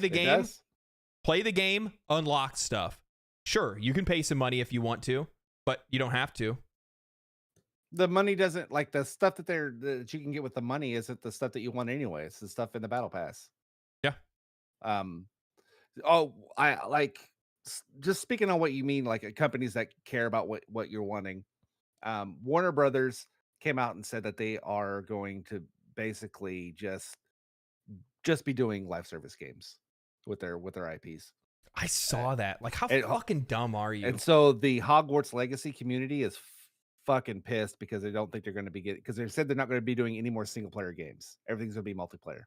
the game, unlock stuff. Sure, you can pay some money if you want to, but you don't have to. The money doesn't, like, the stuff that you can get with the money isn't the stuff that you want anyway. It's the stuff in the battle pass. Yeah. I like, just speaking on what you mean, like companies that care about what you're wanting. Warner Brothers came out and said that they are going to basically just be doing live service games with their IPs. I saw that. Like, how fucking dumb are you? And so the Hogwarts Legacy community is fucking pissed because they don't think they're going to be because they said they're not going to be doing any more single player games. Everything's going to be multiplayer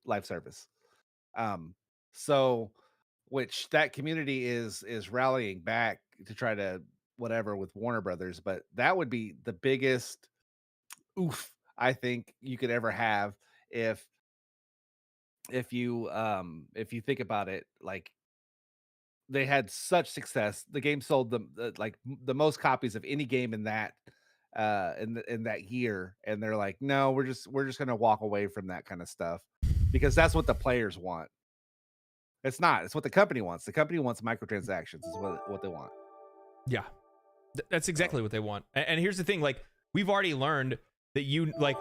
live service. So which that community is rallying back to try to whatever with Warner Brothers, but that would be the biggest oof I think you could ever have if you think about it. Like, they had such success. The game sold the most copies of any game in that in that year, and they're like, no, we're just gonna walk away from that kind of stuff because that's what the players want. It's what the company wants. The company wants microtransactions. Is what they want. Yeah, that's exactly what they want. And here's the thing: like, we've already learned that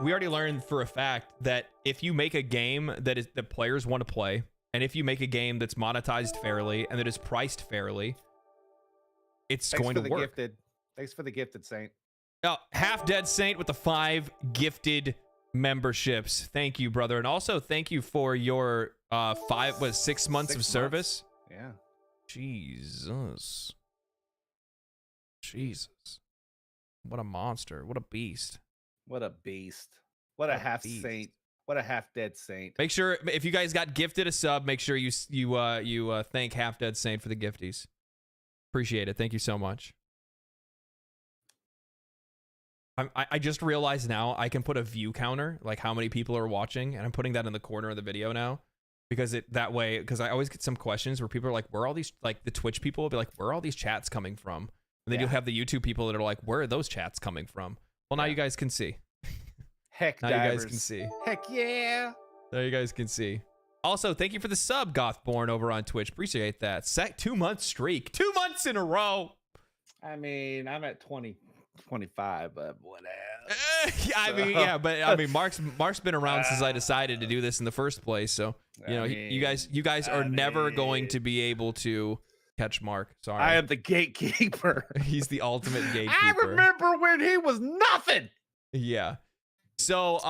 we already learned for a fact that if you make a game that players want to play, and if you make a game that's monetized fairly and that is priced fairly, it's going to work. Thanks for the gifted, Saint. Oh, Half Dead Saint with the 5 gifted memberships. Thank you, brother. And also thank you for your 6 months of service. Yeah. Jesus. What a monster. What a beast. What a beast. What a half saint. What a half dead saint. Make sure, if you guys got gifted a sub, make sure you thank Half Dead Saint for the gifties. Appreciate it. Thank you so much. I just realized now I can put a view counter, like how many people are watching, and I'm putting that in the corner of the video now because I always get some questions where people are like, where are all these, like the Twitch people will be like, where are all these chats coming from? And then you'll have the YouTube people that are like, where are those chats coming from? Well, now you guys can see. Heck, now divers. You guys can see. Heck yeah. There you guys can see. Also, thank you for the sub, Gothborn, over on Twitch. Appreciate that. 2-month streak. 2 months in a row. I mean, I'm at 25, but whatever. I mean, Mark's been around since I decided to do this in the first place. So, you guys are never going to be able to catch Mark. Sorry. I am the gatekeeper. He's the ultimate gatekeeper. I remember when he was nothing. Yeah. So,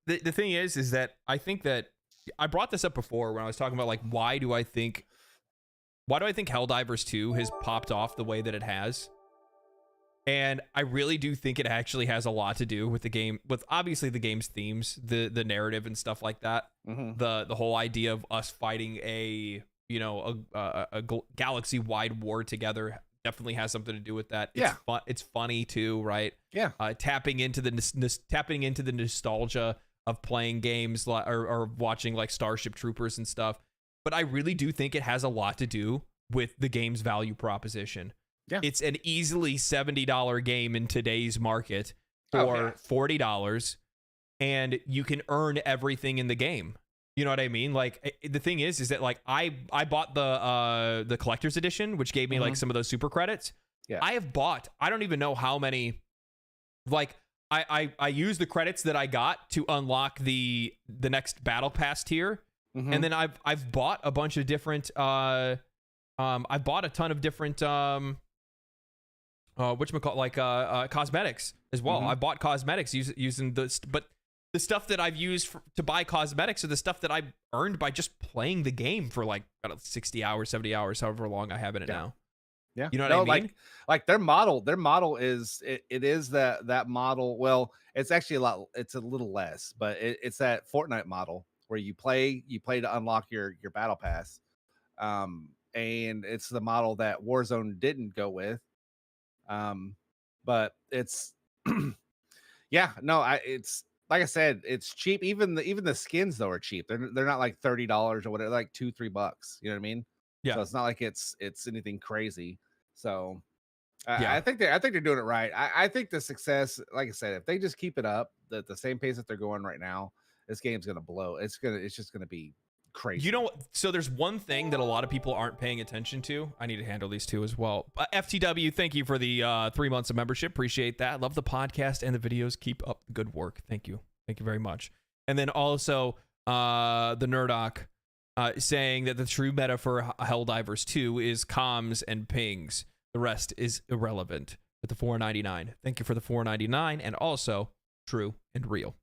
the thing is that I think that I brought this up before when I was talking about, like, why do I think Helldivers 2 has popped off the way that it has? And I really do think it actually has a lot to do with the game, with obviously the game's themes, the narrative and stuff like that. Mm-hmm. The whole idea of us fighting a galaxy-wide war together definitely has something to do with that. It's fun. It's funny too, right? Yeah. Tapping into the nostalgia of playing games or watching like Starship Troopers and stuff. But I really do think it has a lot to do with the game's value proposition. Yeah. It's an easily $70 game in today's market for $40, and you can earn everything in the game. You know what I mean? Like, the thing is that, like, I bought the collector's edition, which gave me like some of those super credits. Yeah. I have bought, I don't even know how many, like, I used the credits that I got to unlock the next battle pass tier. And then I've bought a bunch of different I bought a ton of different cosmetics as well. I bought cosmetics using but the stuff that I've used to buy cosmetics are the stuff that I earned by just playing the game for like 60 hours, 70 hours, however long I have in it now. Yeah. You know what I mean? Like their model is it is that model. Well, it's actually it's a little less, but it's that Fortnite model where you play to unlock your battle pass. And it's the model that Warzone didn't go with. But it's it's like I said, it's cheap. Even the skins though are cheap. They're not like $30 or whatever, like $2-3. You know what I mean? Yeah. So it's not like it's anything crazy. So I think they're doing it right. I think the success, like I said, if they just keep it up the same pace that they're going right now, this game's gonna blow. It's just gonna be crazy. You know, so there's one thing that a lot of people aren't paying attention to. I need to handle these two as well. FTW, thank you for the 3 months of membership. Appreciate that. Love the podcast and the videos. Keep up the good work. Thank you very much. And then also the Nerdoc saying that the true meta for Helldivers 2 is comms and pings. The rest is irrelevant. With the $4.99. Thank you for the $4.99, and also true and real.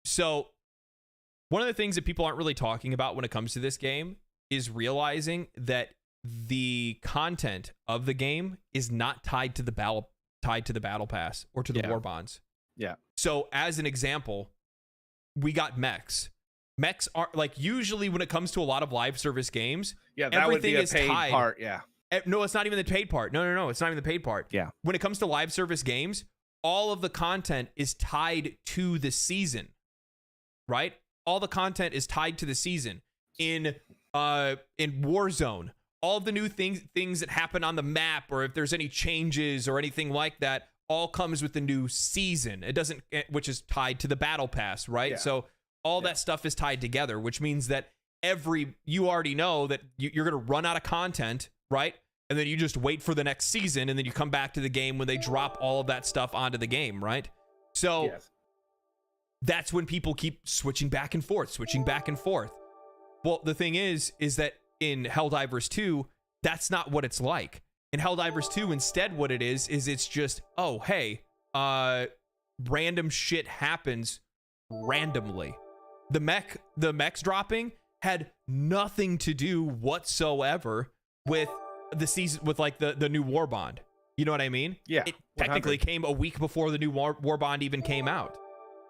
So one of the things that people aren't really talking about when it comes to this game is realizing that the content of the game is not tied to the battle pass or to the war bonds. Yeah. So as an example, we got mechs. Mechs are like, usually when it comes to a lot of live service games, everything is tied. Part, yeah. No, it's not even the paid part. No, it's not even the paid part. Yeah. When it comes to live service games, all of the content is tied to the season, right? All the content is tied to the season. In Warzone, all of the new things that happen on the map, or if there's any changes or anything like that, all comes with the new season. It doesn't, which is tied to the battle pass, right? Yeah. So all that stuff is tied together, which means that you already know that you're going to run out of content, right? And then you just wait for the next season, and then you come back to the game when they drop all of that stuff onto the game, right? So that's when people keep switching back and forth. Well, the thing is that in Helldivers 2, that's not what it's like. In Helldivers 2, instead, what it is it's just, oh, hey, random shit happens randomly. The mechs dropping had nothing to do whatsoever with the season, with like the new war bond. You know what I mean? Yeah. It technically came a week before the new war bond even came out.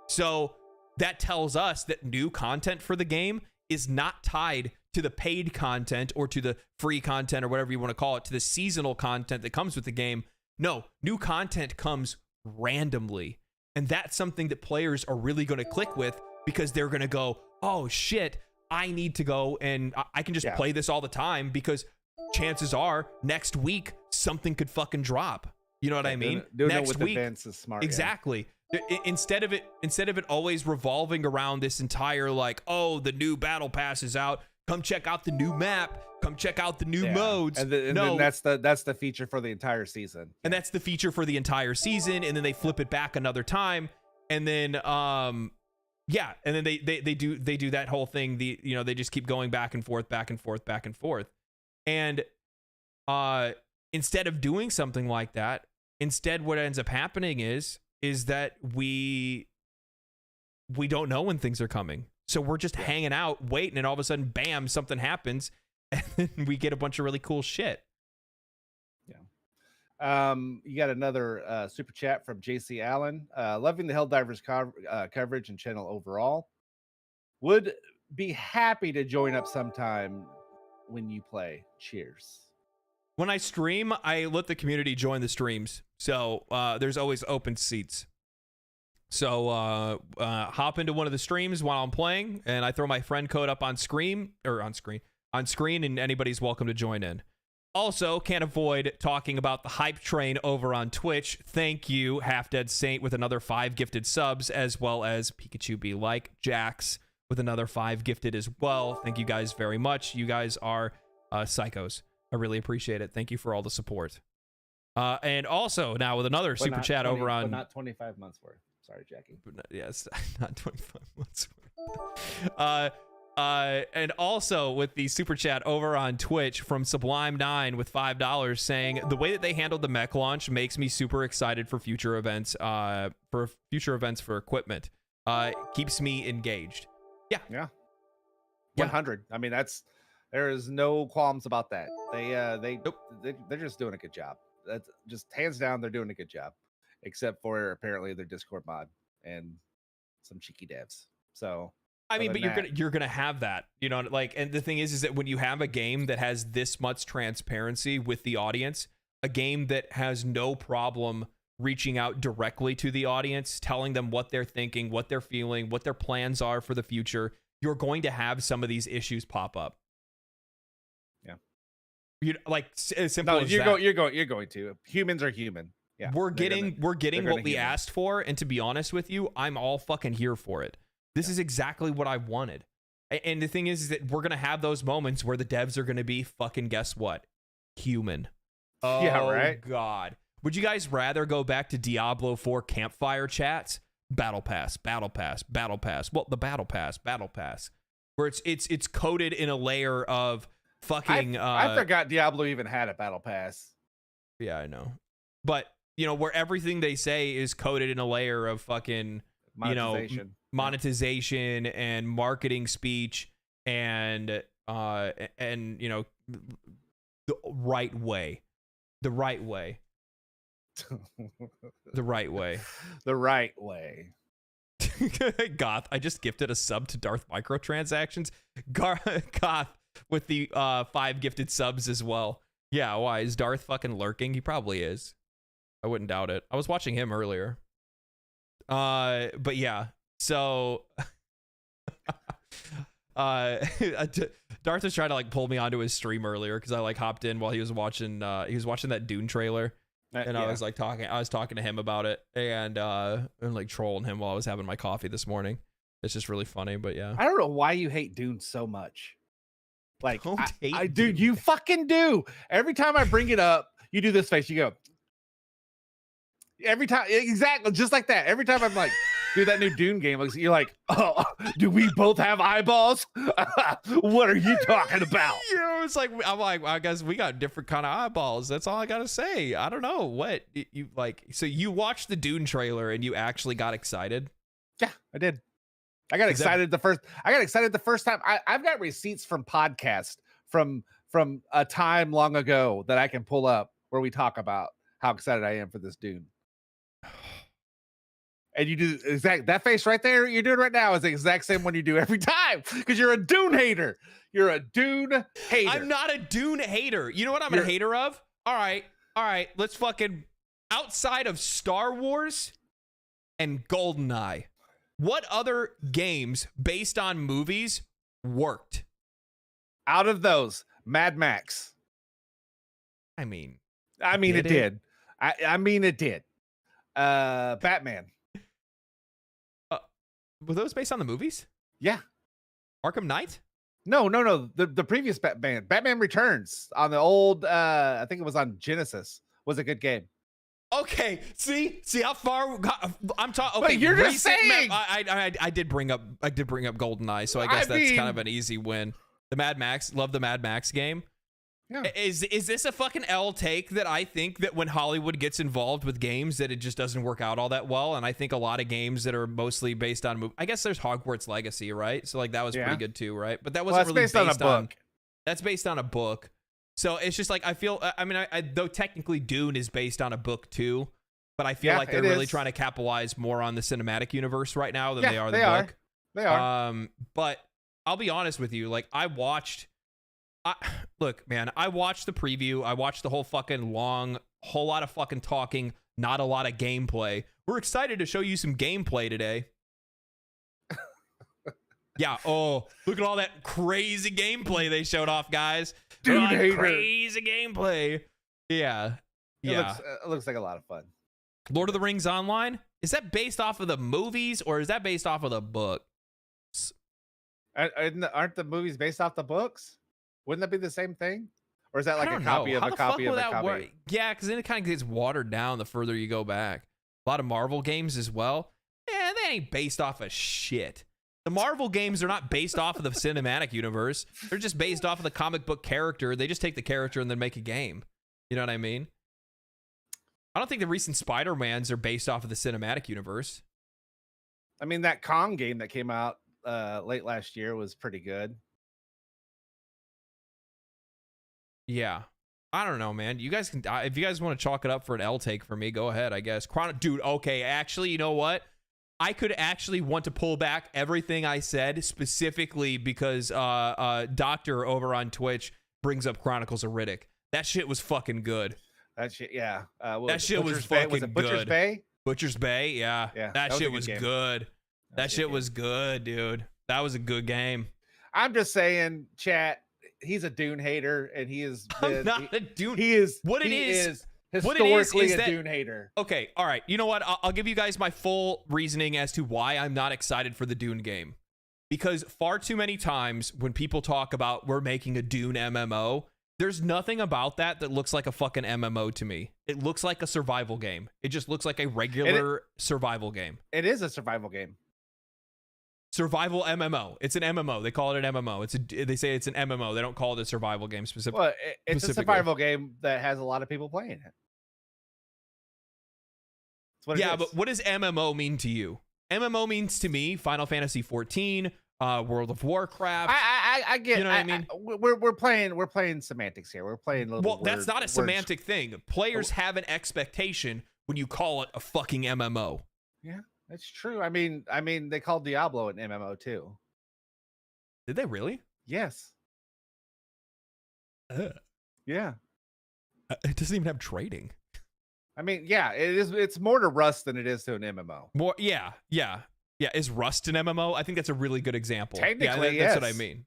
So that tells us that new content for the game is not tied to the paid content or to the free content or whatever you want to call it, to the seasonal content that comes with the game. No, new content comes randomly. And that's something that players are really going to click with, because they're going to go, oh shit, I need to go and I can just play this all the time, because chances are next week something could fucking drop. You know what I mean? Doing next it with week, events is smart. Exactly. Yeah. Instead of it always revolving around this entire like, oh, the new battle pass is out. Come check out the new map. Come check out the new modes. And then that's the feature for the entire season. And that's the feature for the entire season. And then they flip it back another time. And then and then they do that whole thing. They just keep going back and forth, back and forth, back and forth. And instead of doing something like that, what ends up happening is that we don't know when things are coming. So we're just hanging out, waiting, and all of a sudden, bam, something happens, and then we get a bunch of really cool shit. Yeah. You got another super chat from JC Allen. Loving the Helldivers coverage and channel overall. Would be happy to join up sometime when you play. Cheers. When I stream, I let the community join the streams. So there's always open seats. So hop into one of the streams while I'm playing, and I throw my friend code up on screen, and anybody's welcome to join in. Also, can't avoid talking about the hype train over on Twitch. Thank you, Half Dead Saint, with another 5 gifted subs, as well as Pikachu Be Like Jax with another 5 gifted as well. Thank you guys very much. You guys are psychos. I really appreciate it. Thank you for all the support. And also now with another super chat over on... But not 25 months worth. Sorry, Jackie. Yes, not 25 months. And also with the super chat over on Twitch from Sublime9 with $5 saying the way that they handled the mech launch makes me super excited for future events. For equipment. Keeps me engaged. Yeah. 100. I mean, there is no qualms about that. They're just doing a good job. That's just hands down. They're doing a good job. Except for apparently their Discord mod and some cheeky devs. So I mean, but you're gonna have that, and the thing is that when you have a game that has this much transparency with the audience, a game that has no problem reaching out directly to the audience, telling them what they're thinking, what they're feeling, what their plans are for the future, you're going to have some of these issues pop up. Yeah. As simple as that. You're going to. Humans are human. Yeah, we're getting what we asked for, and to be honest with you, I'm all fucking here for it. This is exactly what I wanted. And the thing is that we're gonna have those moments where the devs are gonna be fucking, guess what? Human. Oh yeah, right. God, would you guys rather go back to Diablo 4 campfire chats? Battle pass, battle pass, battle pass. Well, the battle pass, where it's coded in a layer of fucking. I forgot Diablo even had a battle pass. Yeah, I know, but. Where everything they say is coded in a layer of fucking, monetization and marketing speech and the right way. The right way. The right way. The right way. Goth, I just gifted a sub to Darth Microtransactions. Goth with the 5 gifted subs as well. Yeah, why? Is Darth fucking lurking? He probably is. I wouldn't doubt it. I was watching him earlier. But yeah, so Darth was trying to pull me onto his stream earlier because I hopped in while he was watching that Dune trailer. And I was talking to him about it and trolling him while I was having my coffee this morning. It's just really funny, but yeah. I don't know why you hate Dune so much. Dude, you fucking do. Every time I bring it up, you do this face. You go, every time, exactly, just like that. Every time I'm like, dude, that new Dune game, you're like, oh, do we both have eyeballs? What are you talking about? It's like, I'm like, I guess we got different kind of eyeballs. That's all I gotta say. I don't know what you like. So you watched the Dune trailer and you actually got excited? Yeah, I did. I got excited the first time. I've got receipts from podcasts from a time long ago that I can pull up where we talk about how excited I am for this Dune. And you do that face right there you're doing right now is the exact same one you do every time because you're a Dune hater. You're a Dune hater. I'm not a Dune hater. You know what I'm a hater of? All right. Let's fucking outside of Star Wars and GoldenEye. What other games based on movies worked? Out of those, Mad Max. I mean it did. I mean, it did. Batman. Were those based on the movies? Yeah. Arkham Knight? No. The previous Batman Returns on the old. I think it was on Genesis. Was a good game. Okay, see how far I'm talking. Okay, but you're just saying. I did bring up GoldenEye, so I guess that's kind of an easy win. The Mad Max, love the Mad Max game. Yeah. Is this a fucking L take that I think that when Hollywood gets involved with games that it just doesn't work out all that well? And I think a lot of games that are mostly based on I guess there's Hogwarts Legacy, right? So like that was pretty good too, right? But that wasn't really based on a book. That's based on a book. So it's just like I feel. I mean, though technically Dune is based on a book too, but I feel like they're really trying to capitalize more on the cinematic universe right now than they are the book. They are. But I'll be honest with you. Like look, man, I watched the preview. I watched the whole fucking whole lot of fucking talking, not a lot of gameplay. We're excited to show you some gameplay today. Yeah. Oh, look at all that crazy gameplay they showed off, guys. Dude, crazy gameplay. Yeah. Yeah. It looks like a lot of fun. Lord of the Rings Online? Is that based off of the movies or is that based off of the book? Aren't the movies based off the books? Wouldn't that be the same thing? Or is that like a copy of a copy of a copy? Yeah, because then it kind of gets watered down the further you go back. A lot of Marvel games as well. Yeah, they ain't based off of shit. The Marvel games are not based off of the cinematic universe. They're just based off of the comic book character. They just take the character and then make a game. You know what I mean? I don't think the recent Spider-Mans are based off of the cinematic universe. I mean, that Kong game that came out late last year was pretty good. Yeah. I don't know, man. You guys can, if you guys want to chalk it up for an L take for me, go ahead, I guess. Dude, okay, actually, you know what? I could actually want to pull back everything I said specifically because Doctor over on Twitch brings up Chronicles of Riddick. That shit was fucking good. That shit, yeah. That shit was fucking good. Butcher's Bay? Butcher's Bay, yeah. That shit was good. That shit was good, dude. That was a good game. I'm just saying, chat, he's a Dune hater, and he is. I'm not a Dune. He is. What it is historically is a Dune hater. Okay, all right. You know what? I'll give you guys my full reasoning as to why I'm not excited for the Dune game. Because far too many times when people talk about we're making a Dune MMO, there's nothing about that looks like a fucking MMO to me. It looks like a survival game. It just looks like a regular survival game. It is a survival game. Survival MMO. It's an MMO. They call it an MMO. They say it's an MMO. They don't call it a survival game specifically. Well, it's a survival game that has a lot of people playing it. Yeah, but what does MMO mean to you? MMO means to me Final Fantasy 14, World of Warcraft. I get. You know what I mean? We're playing semantics here. We're playing. That's not a semantic thing. Players have an expectation when you call it a fucking MMO. Yeah. That's true. I mean, they called Diablo an MMO too. Did they really? Yes. Yeah. It doesn't even have trading. I mean, yeah, it is. It's more to Rust than it is to an MMO. More, yeah. Is Rust an MMO? I think that's a really good example. Technically, that's what I mean.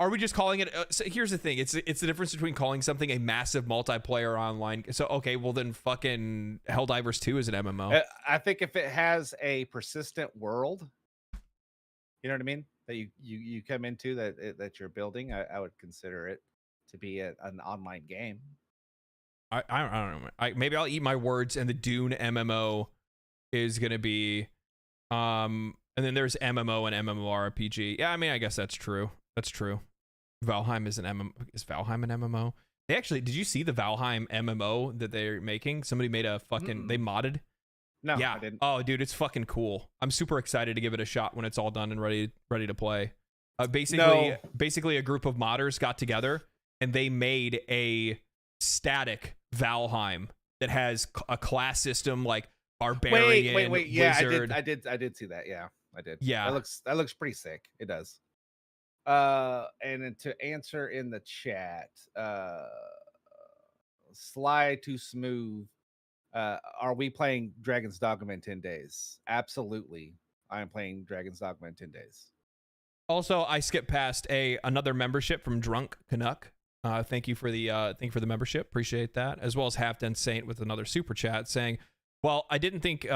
Are we just calling it? So here's the thing. It's the difference between calling something a massive multiplayer online. So, okay, well then fucking Helldivers 2 is an MMO. I think if it has a persistent world, you know what I mean? That you come into that you're building, I would consider it to be an online game. I don't know. Maybe I'll eat my words and the Dune MMO is going to be, and then there's MMO and MMORPG. Yeah, I mean, I guess that's true. That's true. Valheim is an MMO. Is Valheim an MMO? They actually, did you see the Valheim MMO that they're making? Somebody made a fucking, they modded. No, yeah. I didn't. Oh, dude, it's fucking cool. I'm super excited to give it a shot when it's all done and ready to play. Basically a group of modders got together and they made a static Valheim that has a class system like barbarian, wait. Yeah, wizard. I did see that. Yeah, I did. Yeah, that looks pretty sick. It does. And to answer in the chat, Sly Too Smooth, are we playing Dragon's Dogma in 10 days? Absolutely. I am playing Dragon's Dogma in 10 days. Also, I skipped past another membership from Drunk Canuck. Thank you for the membership. Appreciate that. As well as Half Done Saint with another super chat saying, "Well, I didn't think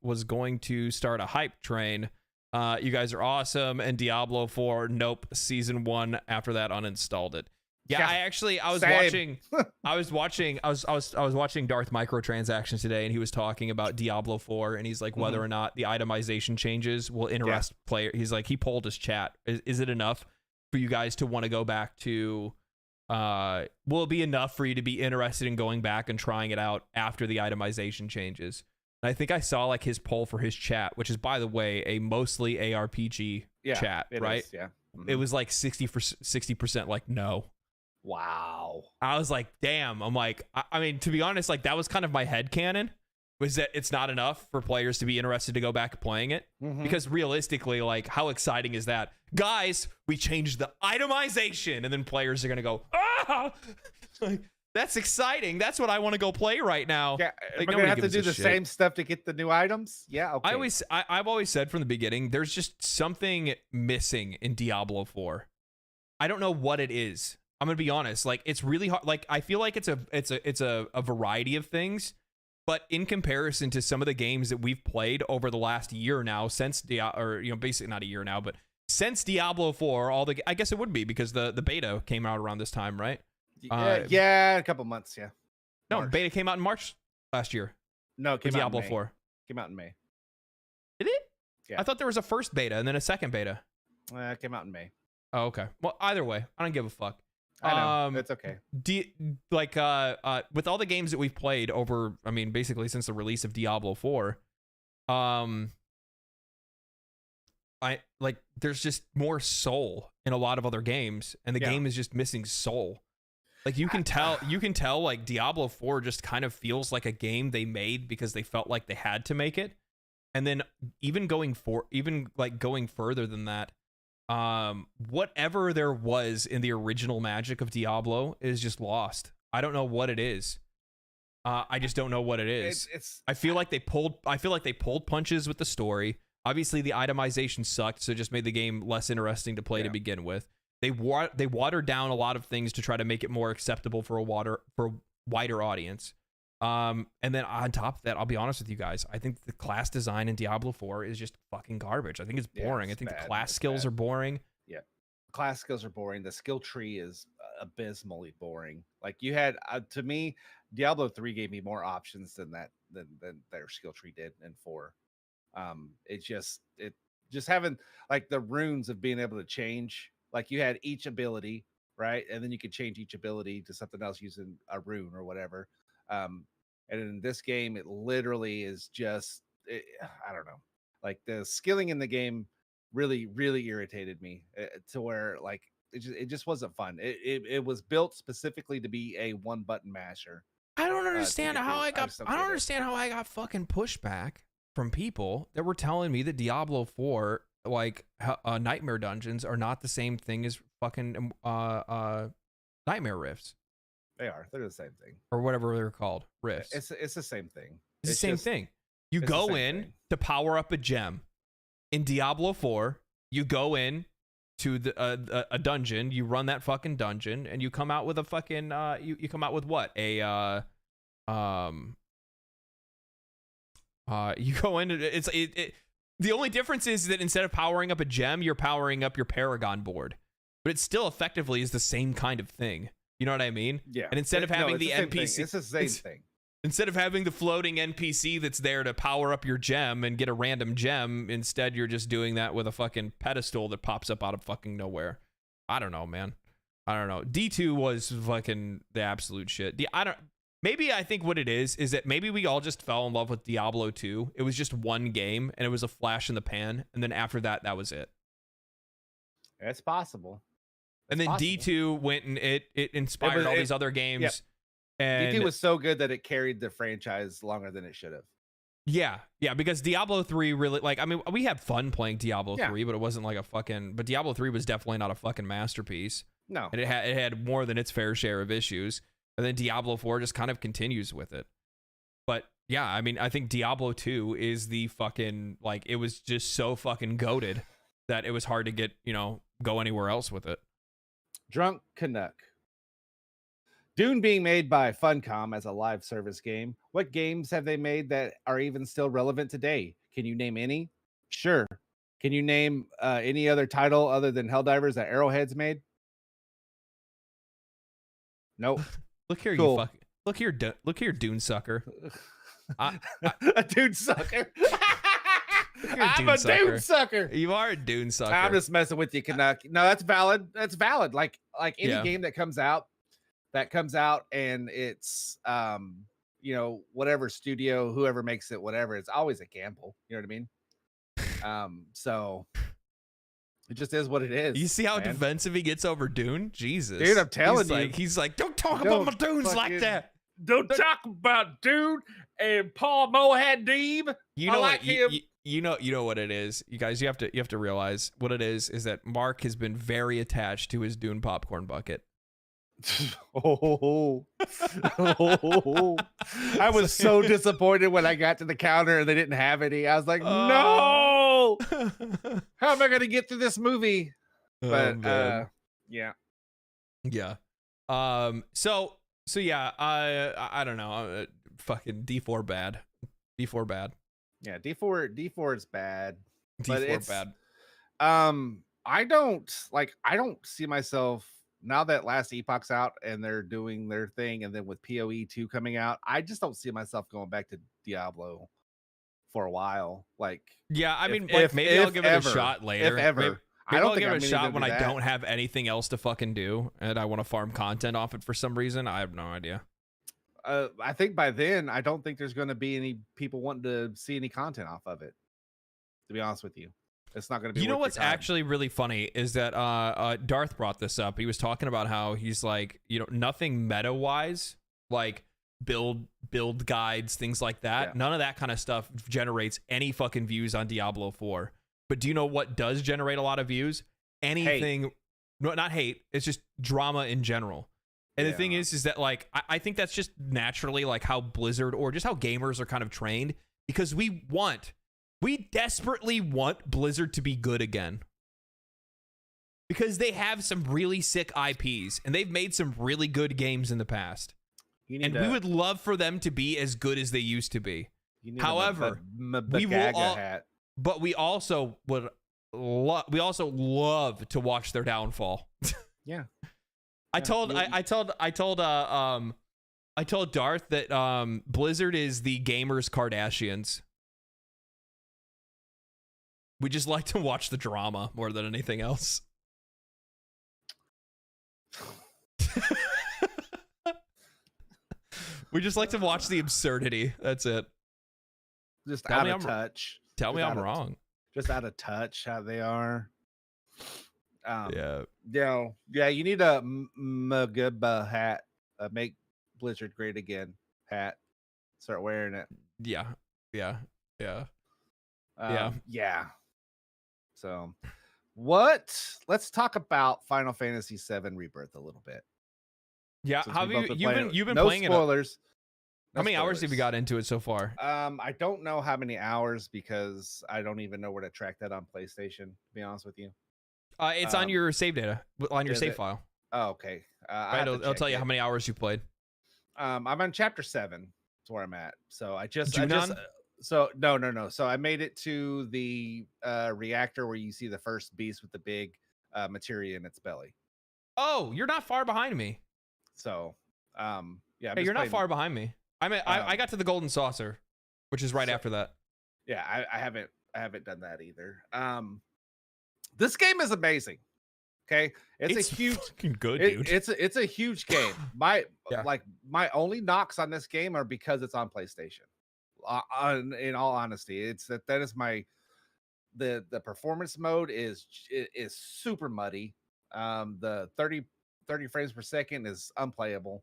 was going to start a hype train. You guys are awesome." And Diablo 4, nope. Season 1 after that uninstalled it. Yeah, I was watching Darth Microtransactions today, and he was talking about Diablo 4, and he's like whether or not the itemization changes will interest player. He's like, he polled his chat. Is it enough for you guys to want to go back to? Will it be enough for you to be interested in going back and trying it out after the itemization changes? And I think I saw like his poll for his chat, which is, by the way, a mostly ARPG chat, right? Yeah, it was like 60% like no. Wow. I was like, damn. I'm like, I mean, to be honest, like that was kind of my headcanon, was that it's not enough for players to be interested to go back playing it. Because realistically, like, how exciting is that? Guys, we changed the itemization, and then players are going to go, ah! Like, that's exciting. That's what I want to go play right now. Yeah, like, we're going to have to do the same stuff to get the new items? Yeah, okay. I've always said from the beginning, there's just something missing in Diablo 4. I don't know what it is. I'm gonna be honest. Like, it's really hard. Like, I feel like it's a variety of things, but in comparison to some of the games that we've played over the last year now, since basically not a year now, but since Diablo 4, I guess it would be because the beta came out around this time, right? Yeah, a couple months. Yeah. No, beta came out in March last year. No, it came Diablo out in May. 4 came out in May. Did it? Yeah. I thought there was a first beta and then a second beta. It came out in May. Oh, okay. Well, either way, I don't give a fuck. I know. It's okay. With all the games that we've played over, I mean, basically since the release of Diablo 4, there's just more soul in a lot of other games, and the game is just missing soul. Like, you can tell like Diablo 4 just kind of feels like a game they made because they felt like they had to make it. And then even going further than that, whatever there was in the original magic of Diablo is just lost. I don't know what it is. I just don't know what it is. I feel like they pulled punches with the story. Obviously, the itemization sucked, so it just made the game less interesting to play to begin with. They watered down a lot of things to try to make it more acceptable for a wider audience. And then on top of that, I'll be honest with you guys, I think the class design in Diablo 4 is just fucking garbage. I think it's boring. I think the class skills are boring. Yeah. Class skills are boring. The skill tree is abysmally boring. Like, you had, to me, Diablo 3 gave me more options than their skill tree did in 4. It just having like the runes of being able to change, like you had each ability, right? And then you could change each ability to something else using a rune or whatever. And in this game, it literally is just, I don't know, like the skilling in the game really, really irritated me to where like it just wasn't fun. It was built specifically to be a one button masher. I don't understand how I got fucking pushback from people that were telling me that Diablo 4 like nightmare dungeons are not the same thing as fucking nightmare rifts. They're the same thing, or whatever they're called, rifts. It's the same thing. It's the same thing. You go in to power up a gem. In Diablo 4, you go in to a dungeon, you run that fucking dungeon, and you come out with a fucking you come out with what? You go in, the only difference is that instead of powering up a gem, you're powering up your Paragon board. But it still effectively is the same kind of thing. You know what I mean? Yeah. And instead of having the NPC, it's the same thing. Instead of having the floating NPC that's there to power up your gem and get a random gem, instead you're just doing that with a fucking pedestal that pops up out of fucking nowhere. I don't know, man. I don't know. D2 was fucking the absolute shit. Maybe I think what it is that maybe we all just fell in love with Diablo 2. It was just one game and it was a flash in the pan, and then after that was it. It's possible. And then D2 went and it inspired all these other games. Yeah. And D2 was so good that it carried the franchise longer than it should have. Yeah, because Diablo 3 really, like, I mean, we had fun playing Diablo 3, but it wasn't like but Diablo 3 was definitely not a fucking masterpiece. No. And it had more than its fair share of issues. And then Diablo 4 just kind of continues with it. But yeah, I mean, I think Diablo 2 is the fucking, like, it was just so fucking goated that it was hard to get, go anywhere else with it. Drunk Canuck. Dune being made by Funcom as a live service game. What games have they made that are even still relevant today? Can you name any? Sure. Can you name any other title other than Helldivers that Arrowhead's made? Nope. Look here, cool. Look here, Dune sucker. A Dune sucker. I'm a Dune sucker. You are a Dune sucker. I'm just messing with you, Canuck. No, that's valid. That's valid. Like any game that comes out and it's whatever studio, whoever makes it, whatever, it's always a gamble. You know what I mean? So it just is what it is. You see how defensive he gets over Dune? Jesus. Dude, I'm telling you. He's like, don't talk about my Dunes like that. Don't talk about Dune and Paul Mohadib. You know what? You know what it is. You guys, you have to realize what it is that Mark has been very attached to his Dune popcorn bucket. I was so disappointed when I got to the counter and they didn't have any. I was like, no, how am I going to get through this movie? But yeah. So yeah, I don't know. Fucking D4 bad. D4 bad. Yeah, D4 is bad. D4 bad. I don't see myself. Now that Last Epoch's out and they're doing their thing, and then with PoE 2 coming out, I just don't see myself going back to Diablo for a while. Like, yeah, I mean, maybe I'll give it a shot later. If ever. Maybe I'll give it a shot when I don't have anything else to fucking do and I want to farm content off it for some reason. I have no idea. I think by then, I don't think there's going to be any people wanting to see any content off of it, to be honest with you. It's not going to be. You know what's actually really funny is that Darth brought this up. He was talking about how he's like, nothing meta wise, like build guides, things like that. Yeah. None of that kind of stuff generates any fucking views on Diablo 4. But do you know what does generate a lot of views? Anything, hate. No, not hate. It's just drama in general. And the thing is that like I think that's just naturally like how Blizzard or just how gamers are kind of trained, because we desperately want Blizzard to be good again, because they have some really sick IPs and they've made some really good games in the past. And we would love for them to be as good as they used to be. However, we also love to watch their downfall. Yeah. I told Darth that Blizzard is the gamers' Kardashians. We just like to watch the drama more than anything else. We just like to watch the absurdity. That's it. Just out of touch. Tell me I'm wrong. Just out of touch how they are. Yeah. You need a Magaba hat. Make Blizzard great again hat. Start wearing it. Yeah. So, let's talk about Final Fantasy VII Rebirth a little bit. Yeah, how have you've been no playing spoilers. How many hours have you got into it so far? I don't know how many hours, because I don't even know where to track that on PlayStation, to be honest with you. It's on your save data, on your save file. Oh, okay. Right, it'll tell you how many hours you played. I'm on chapter 7. That's where I'm at. So no. So I made it to the reactor where you see the first beast with the big materia in its belly. Oh, you're not far behind me. So, yeah. Hey, you're not far behind me. I got to the golden saucer, which is right after that. Yeah, I haven't done that either. This game is amazing. Okay, it's a huge, fucking good, dude. It's a huge game. My only knocks on this game are because it's on PlayStation. In all honesty, that is my the performance mode is super muddy. The 30 frames per second is unplayable.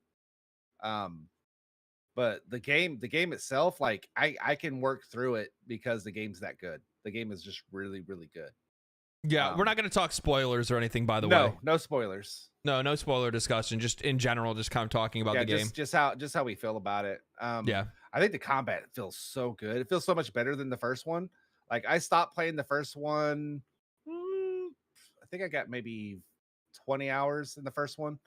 But the game itself, like I can work through it because the game's that good. The game is just really, really good. Yeah, we're not going to talk spoilers or anything, by the way. No spoilers. No spoiler discussion. Just in general, just kind of talking about the game. Just how we feel about it. Yeah, I think the combat feels so good. It feels so much better than the first one. Like I stopped playing the first one. I think I got maybe 20 hours in the first one.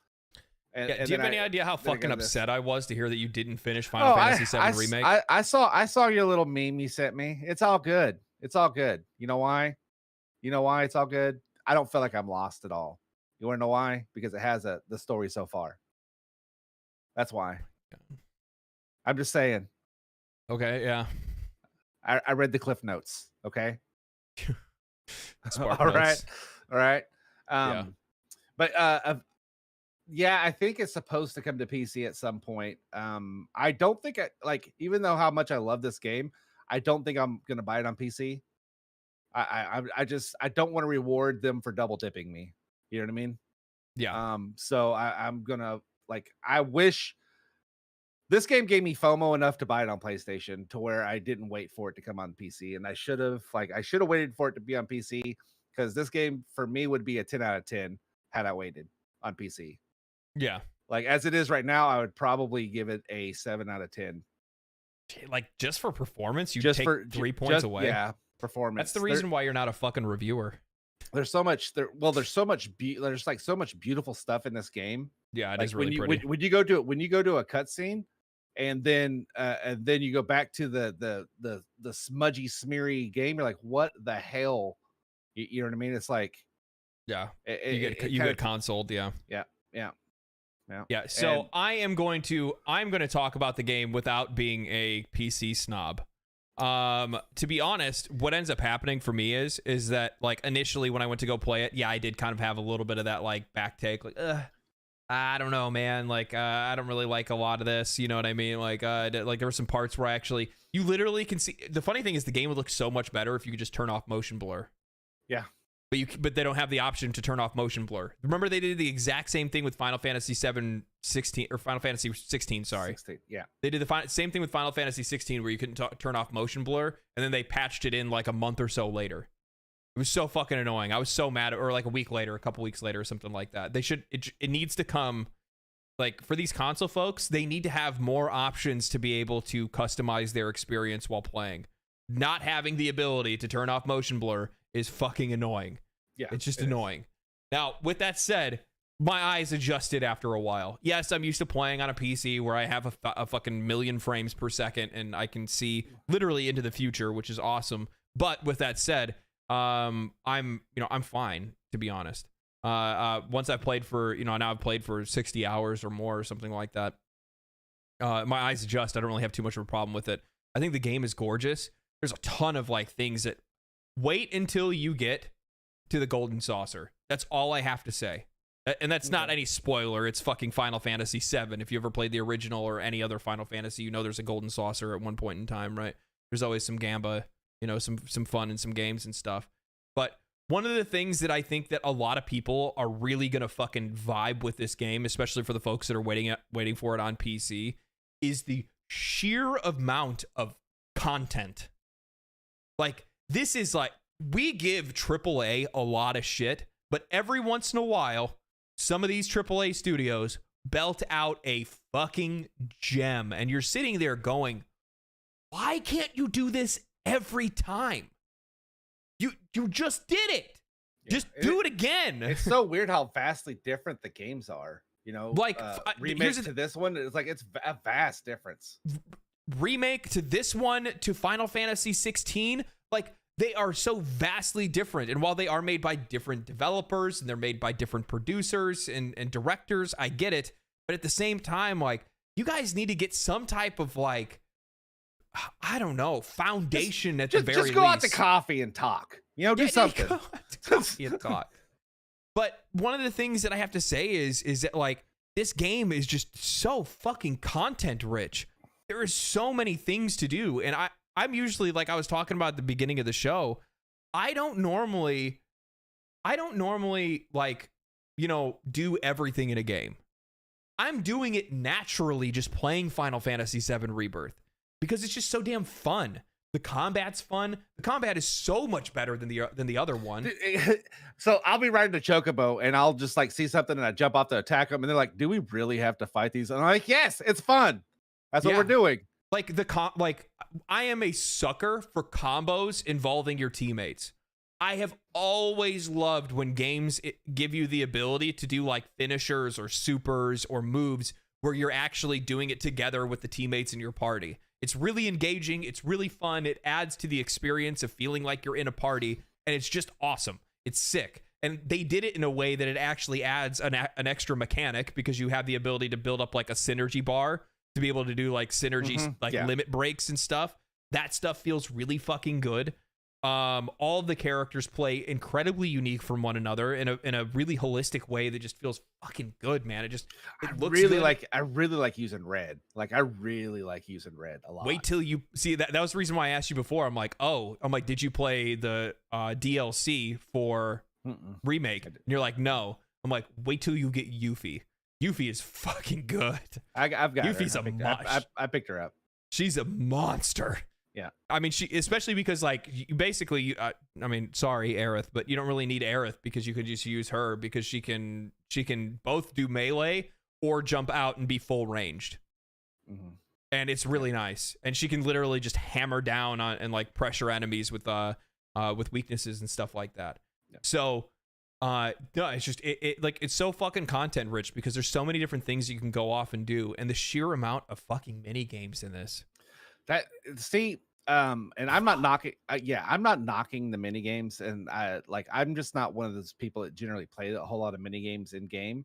And do you have any idea how fucking upset I was to hear that you didn't finish Final Fantasy VII Remake? I saw your little meme you sent me. It's all good. It's all good. You know why? You know why it's all good? I don't feel like I'm lost at all. You want to know why? Because it has the story so far. That's why. I'm just saying. Okay, yeah. I read the Cliff Notes. Okay. All right. Yeah. But yeah, I think it's supposed to come to PC at some point. I don't think even though how much I love this game, I don't think I'm gonna buy it on PC. I don't want to reward them for double dipping me. You know what I mean? Yeah. So I'm gonna I wish this game gave me FOMO enough to buy it on PlayStation to where I didn't wait for it to come on PC, and I should have waited for it to be on PC, because this game for me would be a 10 out of 10 had I waited on PC. Yeah. Like as it is right now, I would probably give it a 7 out of 10. Like just for performance, you take 3 points away. Yeah, performance. That's the reason why you're not a fucking reviewer. There's so much there's so much beautiful stuff in this game. Yeah, it is really pretty. When you go to a cutscene, and then you go back to the smudgy, smeary game, you're like, what the hell? You know what I mean? It's like, yeah, you get consoled. Yeah. So I'm going to talk about the game without being a PC snob. To be honest, what ends up happening for me is that like initially when I went to go play it, yeah, I did kind of have a little bit of that like back take, like, I don't know, man. Like, I don't really like a lot of this. You know what I mean? Like there were some parts where you literally can see. The funny thing is the game would look so much better if you could just turn off motion blur. Yeah. But they don't have the option to turn off motion blur. Remember, they did the exact same thing with Final Fantasy 16, sorry. 16, yeah. They did the same thing with Final Fantasy 16 where you couldn't turn off motion blur, and then they patched it in like a month or so later. It was so fucking annoying. I was so mad. Or like a couple weeks later or something like that. It needs to come, like, for these console folks, they need to have more options to be able to customize their experience while playing. Not having the ability to turn off motion blur is fucking annoying. Yeah, it's just annoying. Now, with that said, my eyes adjusted after a while. Yes, I'm used to playing on a PC where I have a fucking million frames per second and I can see literally into the future, which is awesome. But with that said, I'm fine, to be honest. Once I've played for, now I've played for 60 hours or more or something like that. My eyes adjust. I don't really have too much of a problem with it. I think the game is gorgeous. There's a ton of like things that wait until you get to the golden saucer. That's all I have to say. And that's not any spoiler. It's fucking Final Fantasy VII. If you ever played the original or any other Final Fantasy, you know there's a golden saucer at one point in time, right? There's always some gamba, some fun in some games and stuff. But one of the things that I think that a lot of people are really going to fucking vibe with this game, especially for the folks that are waiting for it on PC, is the sheer amount of content. Like, this is like, we give AAA a lot of shit, but every once in a while, some of these AAA studios belt out a fucking gem, and you're sitting there going, why can't you do this every time? You just did it. Yeah, just do it again. It's so weird how vastly different the games are. Like remake to this one, it's like it's a vast difference. Remake to this one to Final Fantasy 16, like they are so vastly different. And while they are made by different developers and they're made by different producers and directors, I get it. But at the same time, like, you guys need to get some type of like, I don't know, foundation at the very least. Just go out to coffee and talk. Do something. Go out to coffee and talk. But one of the things that I have to say is that like this game is just so fucking content rich. There is so many things to do, and I'm usually, like I was talking about at the beginning of the show, I don't normally like, do everything in a game. I'm doing it naturally just playing Final Fantasy VII Rebirth because it's just so damn fun. The combat's fun. The combat is so much better than the other one. So I'll be riding the chocobo and I'll just like see something and I jump off to attack them and they're like, "Do we really have to fight these?" And I'm like, "Yes, it's fun. That's what we're doing." Like I am a sucker for combos involving your teammates. I have always loved when games give you the ability to do like finishers or supers or moves where you're actually doing it together with the teammates in your party. It's really engaging. It's really fun. It adds to the experience of feeling like you're in a party, and it's just awesome. It's sick. And they did it in a way that it actually adds an extra mechanic, because you have the ability to build up like a synergy bar to be able to do like synergy, limit breaks and stuff. That stuff feels really fucking good. All of the characters play incredibly unique from one another in a really holistic way that just feels fucking good, man. It looks really good. I really like using red. Like I really like using red a lot. Wait till you see that. That was the reason why I asked you before. I'm like, did you play the DLC for Remake? And you're like, no. I'm like, wait till you get Yuffie. Yuffie is fucking good. I've got Yuffie's her. I picked her up. She's a monster. Yeah. I mean, she, especially because like you basically, I mean, sorry, Aerith, but you don't really need Aerith because you could just use her because she can both do melee or jump out and be full ranged. And it's really nice. And she can literally just hammer down on and like pressure enemies with weaknesses and stuff like that. Yeah. So, no, it's just, it's so fucking content rich because there's so many different things you can go off and do. And the sheer amount of fucking mini games in this. And I'm not knocking. I'm not knocking the mini games, and I'm just not one of those people that generally play a whole lot of mini games in game.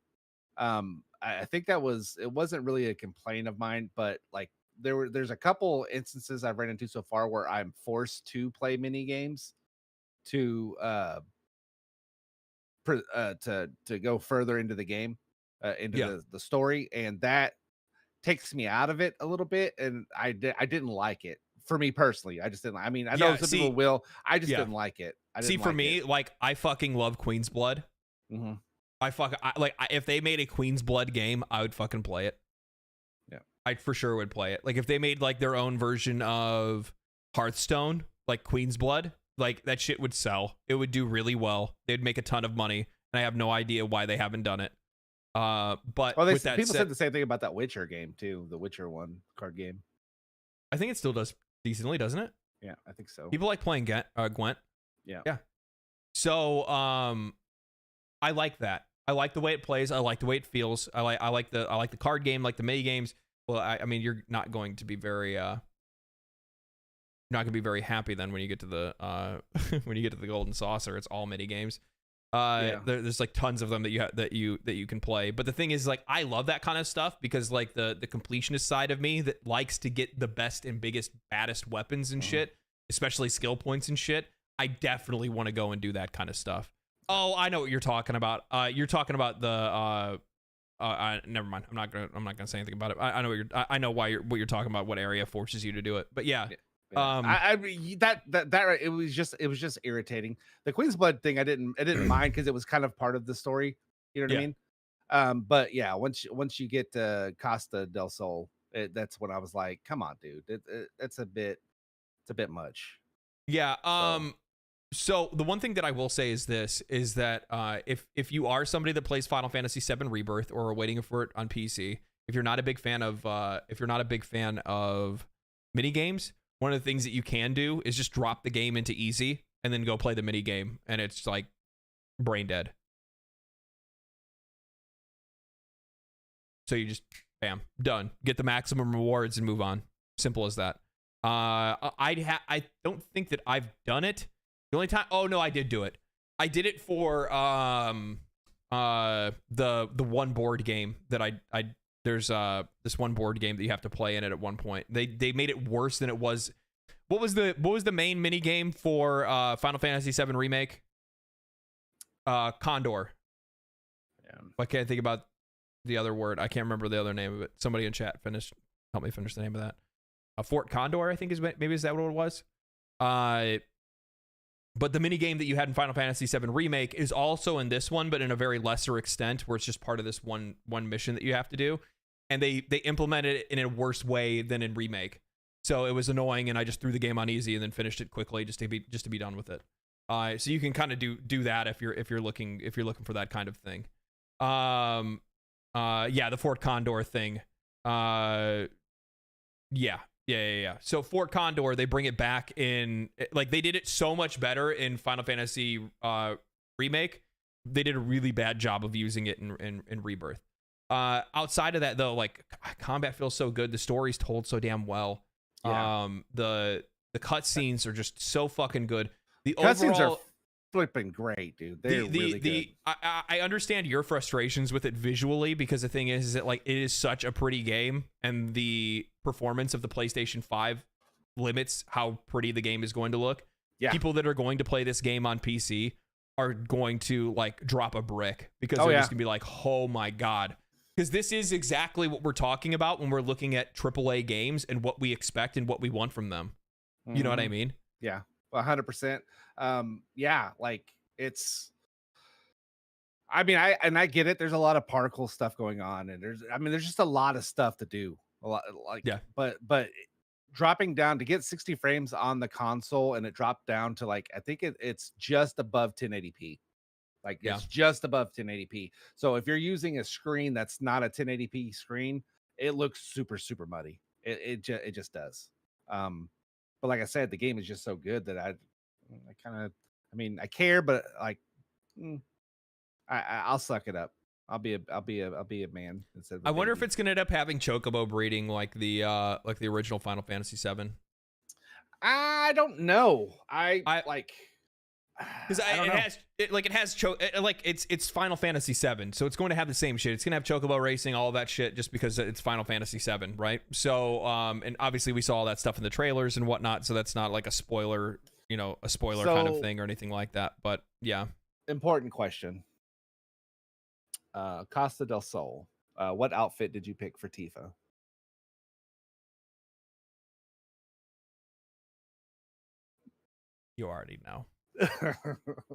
I think it wasn't really a complaint of mine, but like there's a couple instances I've ran into so far where I'm forced to play mini games to go further into the game, into the story, and that takes me out of it a little bit, and I didn't like it. For me personally, I just didn't. I mean, I know some people will. I just didn't like it. For me, like I fucking love Queen's Blood. If they made a Queen's Blood game, I would fucking play it. Yeah, I for sure would play it. Like if they made like their own version of Hearthstone, like Queen's Blood, like that shit would sell. It would do really well. They'd make a ton of money, and I have no idea why they haven't done it. But with that people said the same thing about that Witcher game too, the Witcher 1 card game. I think it still does decently, doesn't it? Yeah, I think so. People like playing Gwent. Yeah. So I like that. I like the way it plays. I like the way it feels. I like the card game, like the mini games. Well, I mean, you're not going to be very happy then when you get to the when you get to the Golden Saucer. It's all mini games. There's like tons of them that you can play. But the thing is, like, I love that kind of stuff because like the completionist side of me that likes to get the best and biggest, baddest weapons and shit, especially skill points and shit. I definitely want to go and do that kind of stuff. Oh, I know what you're talking about. You're talking about the never mind. I'm not gonna say anything about it. I know what you're talking about. What area forces you to do it? But yeah. It was just irritating. The Queen's Blood thing I didn't mind because it was kind of part of the story. You know what I mean? But yeah, once you get to Costa del Sol, that's when I was like, come on, dude, it's a bit much. Yeah. So the one thing that I will say is that if you are somebody that plays Final Fantasy VII Rebirth or are waiting for it on PC, if you're not a big fan of mini games, one of the things that you can do is just drop the game into easy and then go play the mini game, and it's like brain dead. So you just bam, done. Get the maximum rewards and move on. Simple as that. I don't think that I've done it. The only time, oh no, I did do it. I did it for the one board game that there's this one board game that you have to play in it at one point. They made it worse than it was. What was the main mini game for Final Fantasy VII Remake? Condor. Yeah. I can't think about the other word. I can't remember the other name of it. Somebody in chat help me finish the name of that. Fort Condor, I think is that what it was. But the mini game that you had in Final Fantasy VII Remake is also in this one, but in a very lesser extent, where it's just part of this one mission that you have to do. And they implemented it in a worse way than in Remake. So it was annoying, and I just threw the game on easy and then finished it quickly just to be done with it. So you can kind of do that if you're looking for that kind of thing. The Fort Condor thing. Yeah, Yeah. So Fort Condor, they bring it back in, like they did it so much better in Final Fantasy Remake. They did a really bad job of using it in Rebirth. Outside of that, though, like combat feels so good. The story's told so damn well. Yeah. The cutscenes are just so fucking good. The cutscenes overall, are flipping great, dude. They're really good. I understand your frustrations with it visually, because the thing is that like it is such a pretty game, and the performance of the PlayStation 5 limits how pretty the game is going to look. Yeah. People that are going to play this game on PC are going to like drop a brick, because they're just gonna be like, oh my god. Because this is exactly what we're talking about when we're looking at AAA games and what we expect and what we want from them. You know what I mean? Yeah, 100%. Yeah, like it's. I mean, I get it. There's a lot of particle stuff going on, and there's just a lot of stuff to do. A lot, like, but dropping down to get 60 frames on the console, and it dropped down to like I think it's just above 1080p. Like it's just above 1080p. So if you're using a screen that's not a 1080p screen, it looks super muddy. It just does. But like I said, the game is just so good that I kind of, I mean, I care, but like, I'll suck it up. I'll be a man instead of a I wonder baby. if it's gonna end up having chocobo breeding like the original Final Fantasy 7. I don't know. I like. Because it has it's Final Fantasy 7, so it's going to have the same shit. It's gonna have chocobo racing, all that shit, just because it's Final Fantasy 7, right? So and obviously we saw all that stuff in the trailers and whatnot, so that's not like a spoiler kind of thing or anything like that. But yeah, important question. Costa del Sol, what outfit did you pick for Tifa? You already know.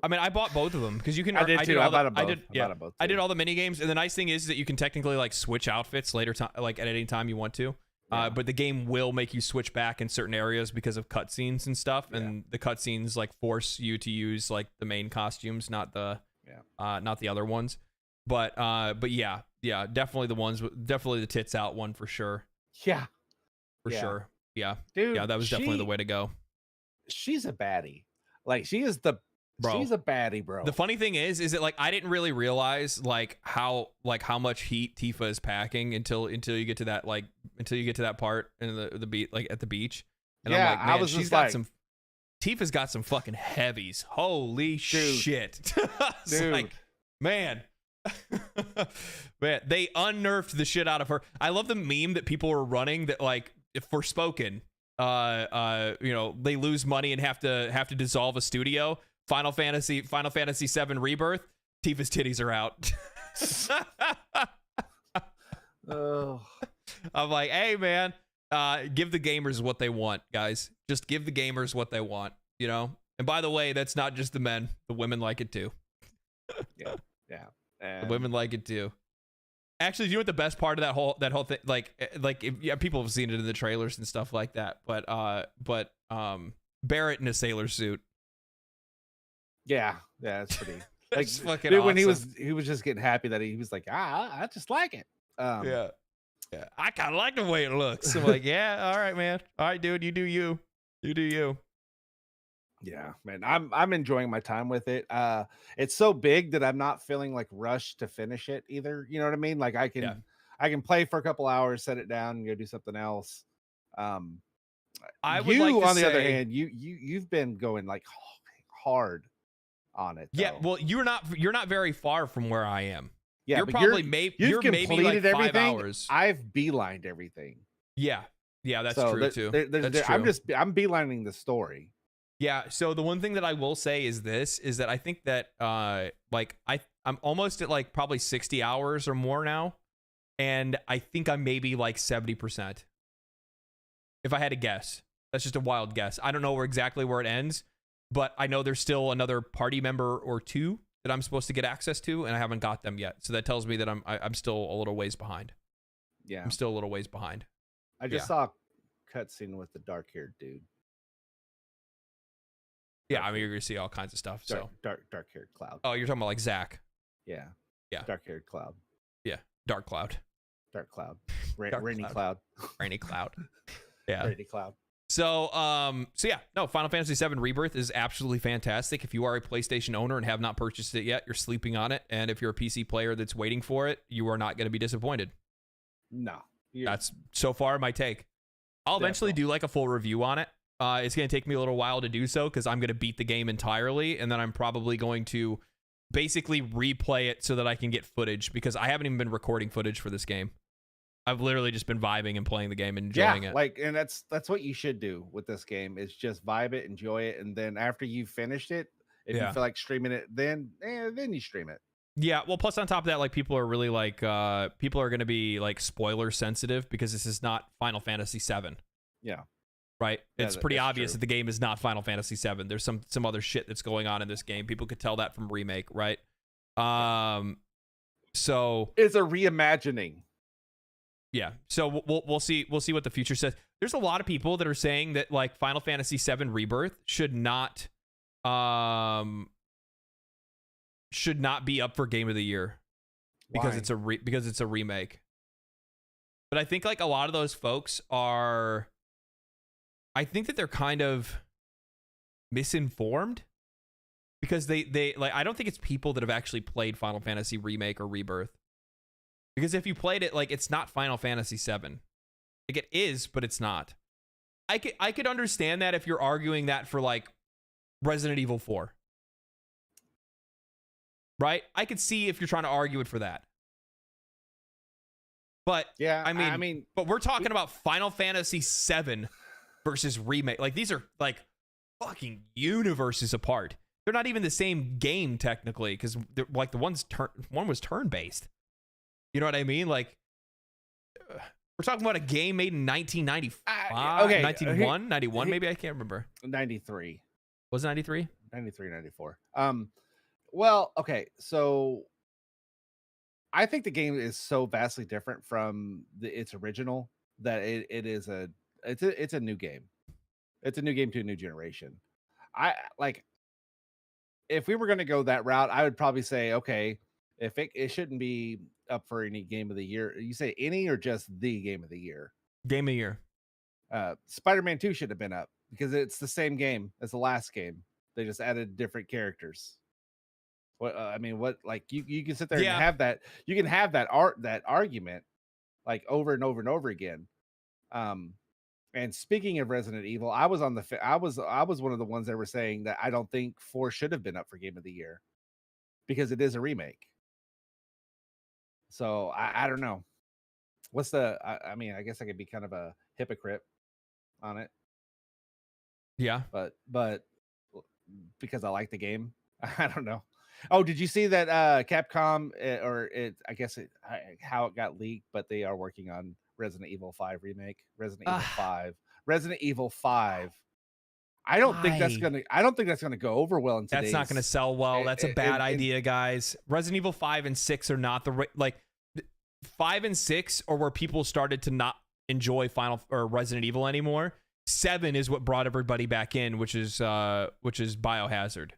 I mean, I bought both of them because you can. I did too. I bought them both. I did all the mini games, and the nice thing is that you can technically like switch outfits later, like at any time you want to. But the game will make you switch back in certain areas because of cutscenes and stuff, and the cutscenes like force you to use like the main costumes, not the other ones. But yeah, definitely definitely the tits out one for sure. Yeah, for sure. Yeah, dude. Yeah, that was definitely the way to go. She's a baddie. Like she's a baddie, bro. The funny thing is that like I didn't really realize like how much heat Tifa is packing until you get to that part in the beat, like at the beach. And I'm like, man, Tifa's got some fucking heavies. Holy shit. Dude. Like, man. Man, they unnerfed the shit out of her. I love the meme that people were running that like if Forspoken, they lose money and have to dissolve a studio. Final Fantasy 7 Rebirth, Tifa's titties are out. Oh. I'm like, hey man, give the gamers what they want, guys. Just give the gamers what they want, you know? And by the way, that's not just the men. The women like it too. Yeah. The women like it too. Actually, you know what the best part of that whole thing, people have seen it in the trailers and stuff like that, but Barrett in a sailor suit. Yeah, that's pretty. Like fucking dude, awesome. When he was just getting happy that he was like, I just like it. Yeah, I kind of like the way it looks. I'm like, yeah, all right, man, all right, dude, you do you. Yeah, man, I'm enjoying my time with it. It's so big that I'm not feeling like rushed to finish it either. You know what I mean? Like I can play for a couple hours, set it down, and go do something else. I would like to on the say, other hand, you've been going like hard on it. Though. Yeah, well, you're not very far from where I am. Yeah, you're probably you've completed maybe like 5 everything. hours. I've beelined everything. Yeah, that's true too. That's true. I'm beelining the story. Yeah, so the one thing that I will say is that I think that I'm almost at like probably 60 hours or more now, and I think I'm maybe like 70%. If I had to guess. That's just a wild guess. I don't know exactly where it ends, but I know there's still another party member or two that I'm supposed to get access to, and I haven't got them yet. So that tells me that I'm still a little ways behind. Yeah. I'm still a little ways behind. I just saw a cutscene with the dark-haired dude. Yeah, I mean, you're going to see all kinds of stuff. Dark-haired Cloud. Oh, you're talking about like Zach. Yeah. Dark-haired Cloud. Yeah, Dark Cloud. Dark Cloud. Rainy Cloud. Rainy Cloud. Yeah. Brady Cloud. So yeah, no, Final Fantasy VII Rebirth is absolutely fantastic. If you are a PlayStation owner and have not purchased it yet, you're sleeping on it. And if you're a PC player that's waiting for it, you are not going to be disappointed. No. That's so far my take. I'll eventually do like a full review on it. It's going to take me a little while to do so because I'm going to beat the game entirely. And then I'm probably going to basically replay it so that I can get footage because I haven't even been recording footage for this game. I've literally just been vibing and playing the game and enjoying it. Like, and that's what you should do with this game is just vibe it, enjoy it, and then after you've finished it, if you feel like streaming it, then you stream it. Yeah, well, plus on top of that, like people are really like people are going to be like spoiler sensitive because this is not Final Fantasy VII. Yeah. Right? It's pretty obvious that the game is not Final Fantasy VII. There's some other shit that's going on in this game. People could tell that from Remake, right? So it's a reimagining. Yeah, so we'll see what the future says. There's a lot of people that are saying that like Final Fantasy VII Rebirth should not be up for Game of the Year because it's a remake. But I think like a lot of those folks are, I think that they're kind of misinformed because they like I don't think it's people that have actually played Final Fantasy Remake or Rebirth. Because if you played it, like, it's not Final Fantasy VII. Like, it is, but it's not. I could understand that if you're arguing that for, like, Resident Evil 4. Right? I could see if you're trying to argue it for that. But, yeah, I mean, but we're talking about Final Fantasy VII versus Remake. Like, these are, like, fucking universes apart. They're not even the same game, technically, because, like, one was turn-based. You know what I mean? Like, we're talking about a game made in 1995, okay, 91, 91, maybe? I can't remember. 93. Was it 93? 93, 94. Well, okay, so I think the game is so vastly different from its original that it's a new game. It's a new game to a new generation. If we were going to go that route, I would probably say, okay, if it shouldn't be up for any Game of the Year. You say any or just the Game of the Year? Game of the Year. Spider-Man 2 should have been up because it's the same game as the last game. They just added different characters. What I mean, what like you can sit there and have that. You can have that argument like over and over and over again. And speaking of Resident Evil, I was one of the ones that were saying that I don't think 4 should have been up for Game of the Year because it is a remake. So I don't know. What's I mean, I guess I could be kind of a hypocrite on it. Yeah. But because I like the game, I don't know. Oh, did you see that Capcom how it got leaked, but they are working on Resident Evil 5 remake, Resident Evil 5. I don't think that's gonna go over well in today's. That's not gonna sell well. That's a bad idea, guys. Resident Evil 5 and 6 are not the like 5 and 6 are where people started to not enjoy Resident Evil anymore. 7 is what brought everybody back in, which is Biohazard,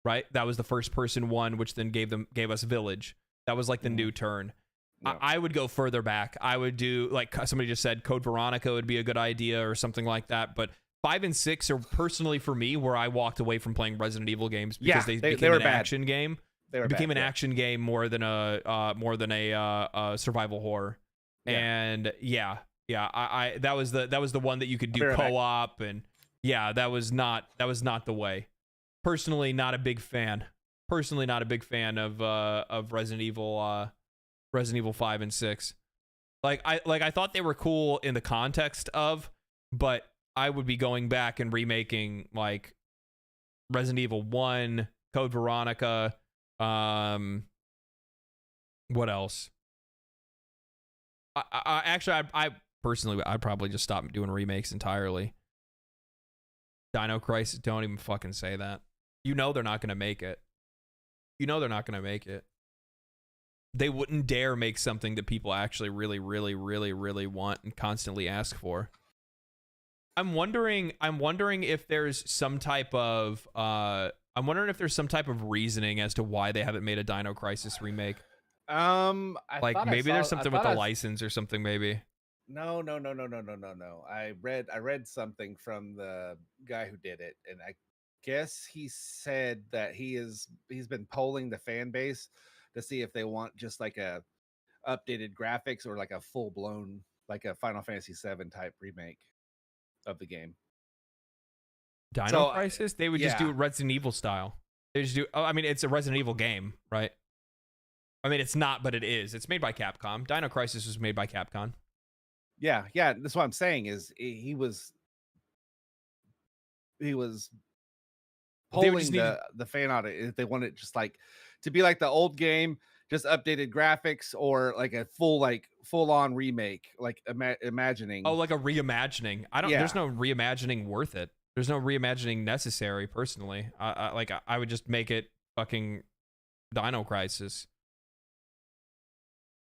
right? That was the first person one, which then gave us Village. That was like the new turn. Yeah. I would go further back. I would do, like somebody just said, Code Veronica would be a good idea or something like that. But 5 and 6 are personally for me where I walked away from playing Resident Evil games because they became an action game. It became an action game more than a survival horror. Yeah. And I that was the one that you could do co-op and that was not the way. Personally, not a big fan. Of Resident Evil 5 and 6. I thought they were cool in the context of, but I would be going back and remaking like Resident Evil 1, Code Veronica, what else? I personally, I'd probably just stop doing remakes entirely. Dino Crisis, don't even fucking say that. You know they're not going to make it. They wouldn't dare make something that people actually really, really, really, really want and constantly ask for. I'm wondering if there's some type of reasoning as to why they haven't made a Dino Crisis remake. Maybe there's something with the license or something. Maybe. No. I read something from the guy who did it, and I guess he said that he's been polling the fan base to see if they want just like a updated graphics or like a full blown like a Final Fantasy VII type remake of the game. Dino Crisis? They would just do Resident Evil style. They just do. Oh, I mean, it's a Resident Evil game, right? I mean, it's not, but it is. It's made by Capcom. Dino Crisis was made by Capcom. Yeah. That's what I'm saying. Is he was polling the fan audit if they want it just like to be like the old game, just updated graphics, or like a full on remake, like imagining. Oh, like a reimagining. I don't. Yeah. There's no reimagining worth it. There's no reimagining necessary. Personally, I would just make it fucking Dino Crisis.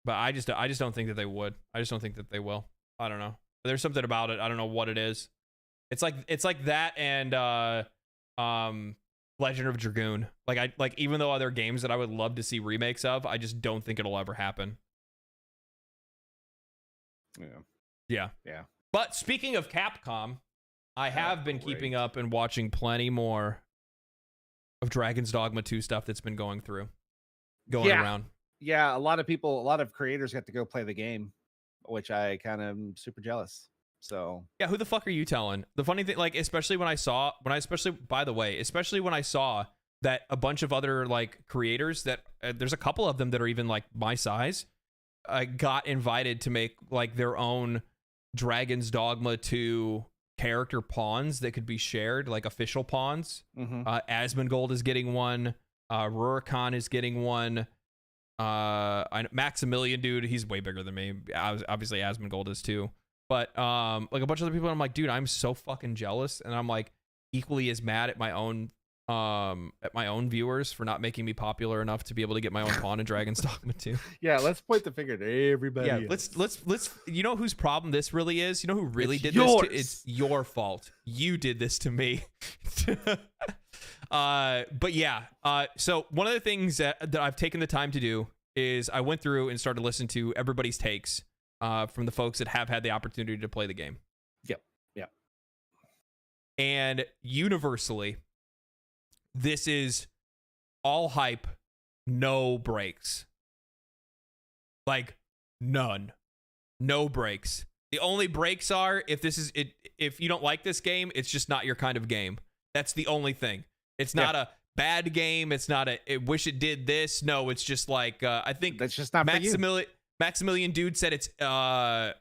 But I just don't think that they would. I just don't think that they will. I don't know. There's something about it. I don't know what it is. It's like that and Legend of Dragoon. Like even though other games that I would love to see remakes of, I just don't think it'll ever happen. Yeah. But speaking of Capcom, I have been keeping up and watching plenty more of Dragon's Dogma 2 stuff that's been going around. Yeah, a lot of creators got to go play the game, which I kind of am super jealous. So yeah, who the fuck are you telling? The funny thing, like, especially when I saw that a bunch of other like creators that there's a couple of them that are even like my size, got invited to make like their own Dragon's Dogma 2 character pawns that could be shared, like official pawns. Asmongold is getting one. Rurikon is getting one. Maximilian, dude, he's way bigger than me. Obviously Asmongold is too. But like a bunch of other people, I'm like, dude, I'm so fucking jealous, and I'm like equally as mad at my own viewers for not making me popular enough to be able to get my own pawn in Dragon's Dogma 2. Yeah, let's point the finger to everybody. Yeah, let's. You know whose problem this really is? You know who really did this? It's your fault. You did this to me. But yeah. So one of the things that I've taken the time to do is I went through and started listening to everybody's takes from the folks that have had the opportunity to play the game. Yep. And universally, this is all hype, no breaks. Like none. No breaks. The only breaks are if you don't like this game, it's just not your kind of game. That's the only thing. It's not a bad game. It's not I wish it did this. No, it's just like I think that's just not Maximilian dude said it's what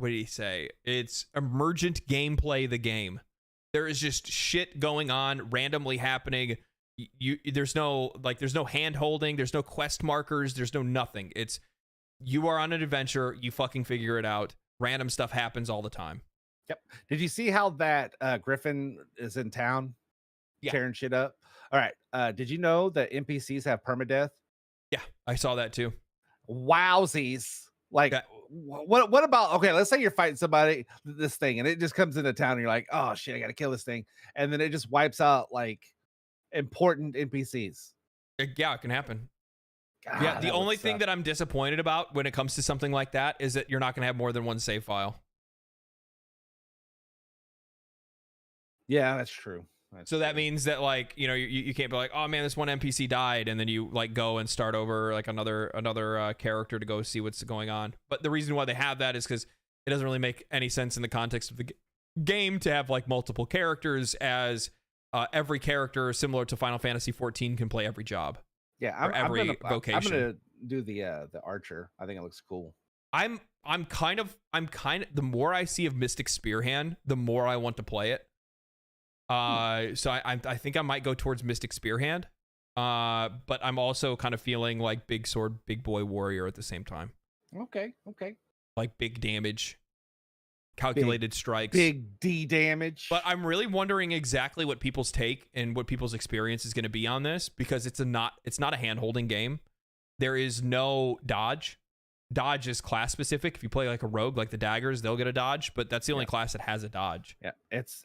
did he say? It's emergent gameplay, the game. There is just shit going on, randomly happening. There's no hand holding, there's no quest markers, there's no nothing. It's you are on an adventure, you fucking figure it out. Random stuff happens all the time. Yep. Did you see how that Griffin is in town tearing shit up? All right. Did you know that NPCs have permadeath? Yeah, I saw that too. Wowsies. Like, what about, okay, let's say you're fighting somebody, this thing, and it just comes into town and you're like, oh shit, I gotta kill this thing. And then it just wipes out like important NPCs. Yeah, it can happen. God, yeah, the only thing that I'm disappointed about when it comes to something like that is that you're not gonna have more than one save file. Yeah, that's true. So that means that, like, you know, you can't be like, oh man, this one NPC died, and then you like go and start over like another character to go see what's going on. But the reason why they have that is because it doesn't really make any sense in the context of the game to have like multiple characters, as every character similar to Final Fantasy XIV can play every job. Yeah, I'm gonna do the archer. I think it looks cool. I'm kind of the more I see of Mystic Spearhand, the more I want to play it. So I think I might go towards Mystic Spearhand, but I'm also kind of feeling like Big Sword, Big Boy Warrior at the same time. Okay. Like big damage, calculated strikes, big D damage. But I'm really wondering exactly what people's take and what people's experience is going to be on this, because it's not a hand-holding game. There is no dodge. Dodge is class specific. If you play like a rogue, like the daggers, they'll get a dodge, but that's the only class that has a dodge. Yeah, it's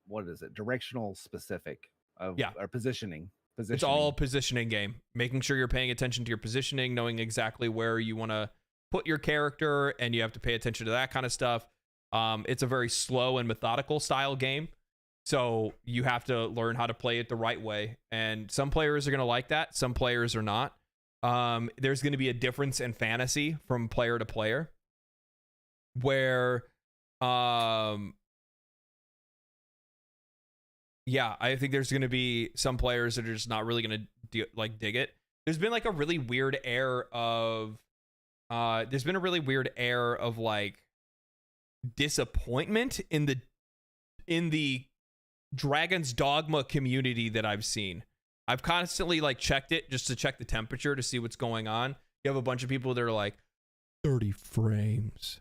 what is it? Directional specific or positioning. It's all positioning game. Making sure you're paying attention to your positioning, knowing exactly where you want to put your character, and you have to pay attention to that kind of stuff. It's a very slow and methodical style game, so you have to learn how to play it the right way. And some players are going to like that, some players are not. There's going to be a difference in fantasy from player to player, where yeah, I think there's going to be some players that are just not really going to dig it. There's been like a really weird air of like disappointment in the Dragon's Dogma community that I've seen. I've constantly like checked it just to check the temperature to see what's going on. You have a bunch of people that are like 30 frames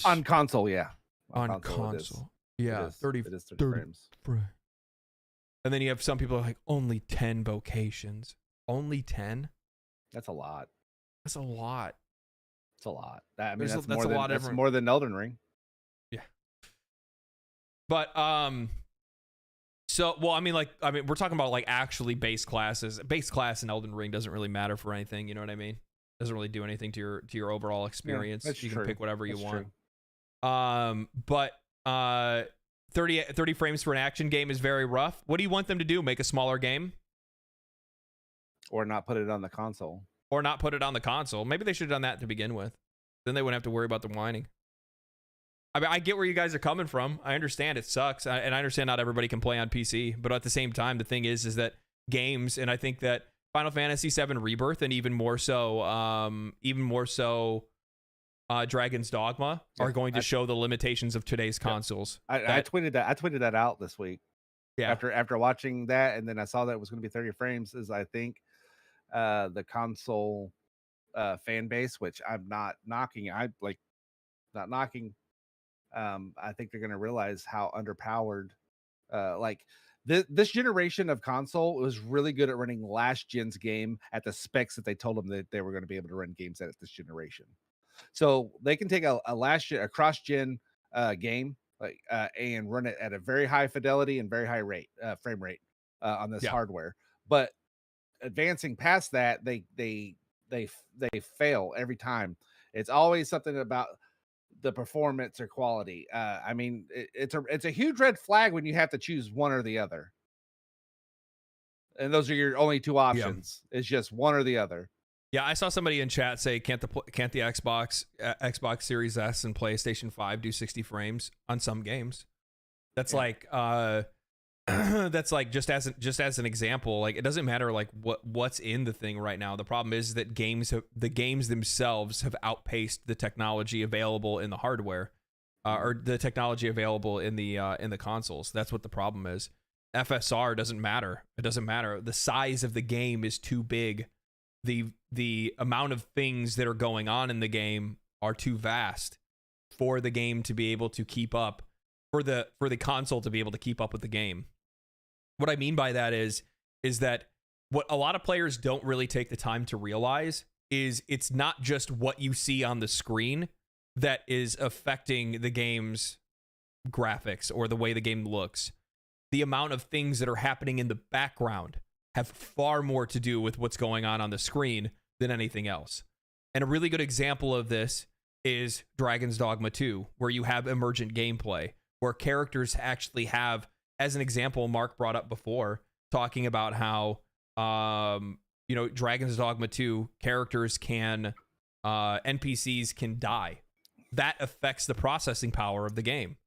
on console, yeah. On console. Yeah, 30 frames. And then you have some people like only 10 vocations. Only 10? That's a lot. That's a lot. It's a lot. I mean, that's more than Elden Ring. Yeah. But so, well, I mean, we're talking about like actually base classes. Base class in Elden Ring doesn't really matter for anything. You know what I mean? Doesn't really do anything to your overall experience. Yeah, that's you true. Can pick whatever you want. True. But 30 frames for an action game is very rough. What do you want them to do? Make a smaller game? Or not put it on the console. Maybe they should have done that to begin with. Then they wouldn't have to worry about the whining. I mean, I get where you guys are coming from. I understand it sucks. And I understand not everybody can play on PC. But at the same time, the thing is that games, and I think that Final Fantasy VII Rebirth, and even more so Dragon's Dogma, are going to show the limitations of today's consoles. I tweeted that out this week. Yeah. After watching that, and then I saw that it was going to be 30 frames, is I think the console fan base, which I'm not knocking. I think they're going to realize how underpowered this generation of console was really good at running last gen's game at the specs that they told them that they were going to be able to run games at this generation. So they can take a cross gen game and run it at a very high fidelity and very high frame rate on this hardware. But advancing past that, they fail every time. It's always something about the performance or quality. I mean, it's a huge red flag when you have to choose one or the other. And those are your only two options. Yeah. It's just one or the other. Yeah, I saw somebody in chat say, can't the Xbox Series S and PlayStation 5 do 60 frames on some games? That's like that's like just as an example, like it doesn't matter like what's in the thing right now. The problem is that the games themselves have outpaced the technology available in the hardware, or the technology available in the consoles. That's what the problem is. FSR doesn't matter. It doesn't matter. The size of the game is too big. The amount of things that are going on in the game are too vast for the game to be able to keep up, for the console to be able to keep up with the game. What I mean by that is that what a lot of players don't really take the time to realize is it's not just what you see on the screen that is affecting the game's graphics or the way the game looks. The amount of things that are happening in the background have far more to do with what's going on the screen than anything else. And a really good example of this is Dragon's Dogma 2, where you have emergent gameplay, where characters actually have, as an example, Mark brought up before, talking about how, Dragon's Dogma 2 characters can, NPCs can die. That affects the processing power of the game.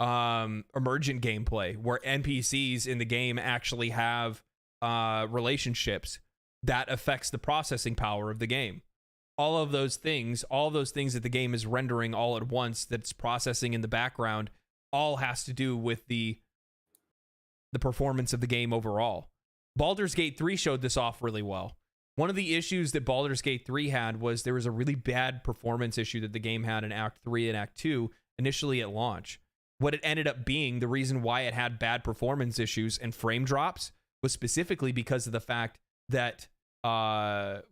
Emergent gameplay, where NPCs in the game actually have relationships, that affects the processing power of the game. All of those things that the game is rendering all at once, that's processing in the background, all has to do with the performance of the game overall. Baldur's Gate 3 showed this off really well. One of the issues that Baldur's Gate 3 had was there was a really bad performance issue that the game had in Act 3 and Act 2 initially at launch. What it ended up being, the reason why it had bad performance issues and frame drops, was specifically because of the fact that there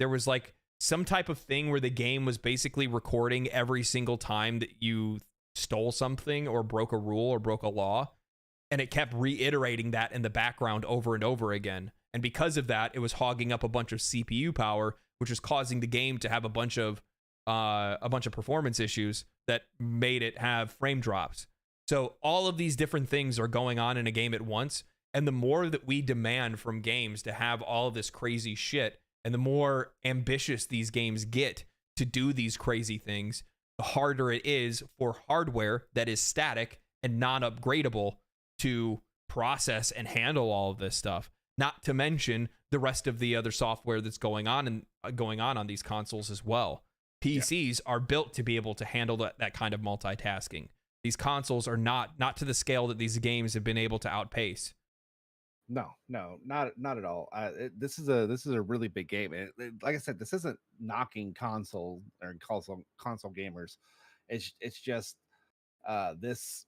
was like some type of thing where the game was basically recording every single time that you stole something or broke a rule or broke a law, and it kept reiterating that in the background over and over again. And because of that, it was hogging up a bunch of CPU power, which was causing the game to have a bunch of performance issues that made it have frame drops. So all of these different things are going on in a game at once. And the more that we demand from games to have all of this crazy shit, and the more ambitious these games get to do these crazy things, the harder it is for hardware that is static and non-upgradable to process and handle all of this stuff. Not to mention the rest of the other software that's going on these consoles as well. PCs are built to be able to handle that kind of multitasking. These consoles are not to the scale that these games have been able to outpace. No, not at all. This is a really big game. Like I said, this isn't knocking console gamers. It's just the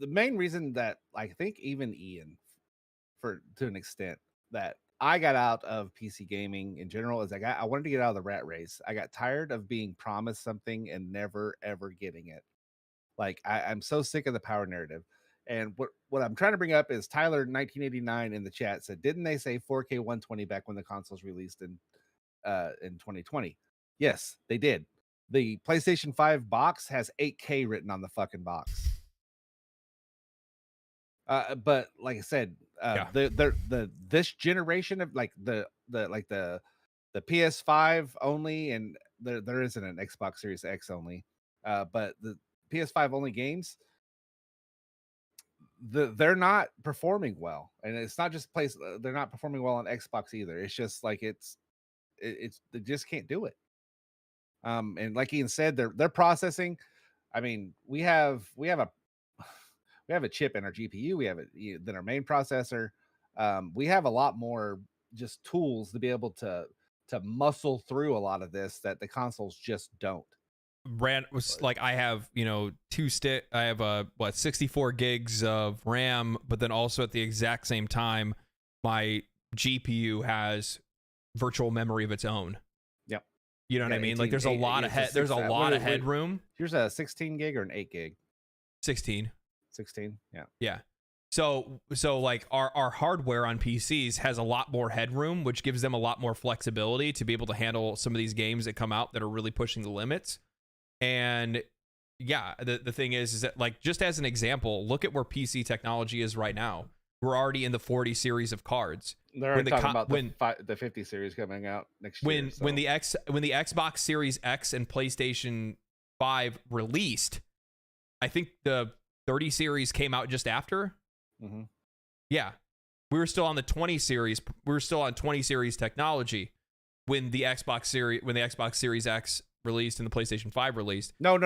main reason that I think even Ian, to an extent, that I got out of PC gaming in general is I wanted to get out of the rat race. I got tired of being promised something and never ever getting it. Like I'm so sick of the power narrative. And what I'm trying to bring up is Tyler 1989 in the chat said, didn't they say 4K 120 back when the consoles released in 2020? Yes, they did. The PlayStation 5 box has 8K written on the fucking box. But like I said, this generation of the PS5 only, and there isn't an Xbox Series X only, but the PS5 only games, they're not performing well, and it's not just they're not performing well on Xbox either. It's just like they just can't do it. And like Ian said, they're processing. I mean, we have a chip in our GPU. We have it than our main processor. We have a lot more just tools to be able to muscle through a lot of this that the consoles just don't. I have, I have 64 gigs of RAM, but then also at the exact same time, my GPU has virtual memory of its own. Yep. You know what I mean? Like there's a lot of headroom. Here's a 16 gig or an 8 gig. 16. Yeah. So like our hardware on PCs has a lot more headroom, which gives them a lot more flexibility to be able to handle some of these games that come out that are really pushing the limits. And yeah, the thing is that, like, just as an example, look at where PC technology is right now. We're already in the 40 series of cards. They're already talking about the 50 series coming out next year. When the Xbox Series X and PlayStation 5 released, I think the 30 series came out just after. Mm-hmm. Yeah, we were still on the 20 series. We were still on 20 series technology when the Xbox Series X released and the PlayStation 5 released. No. We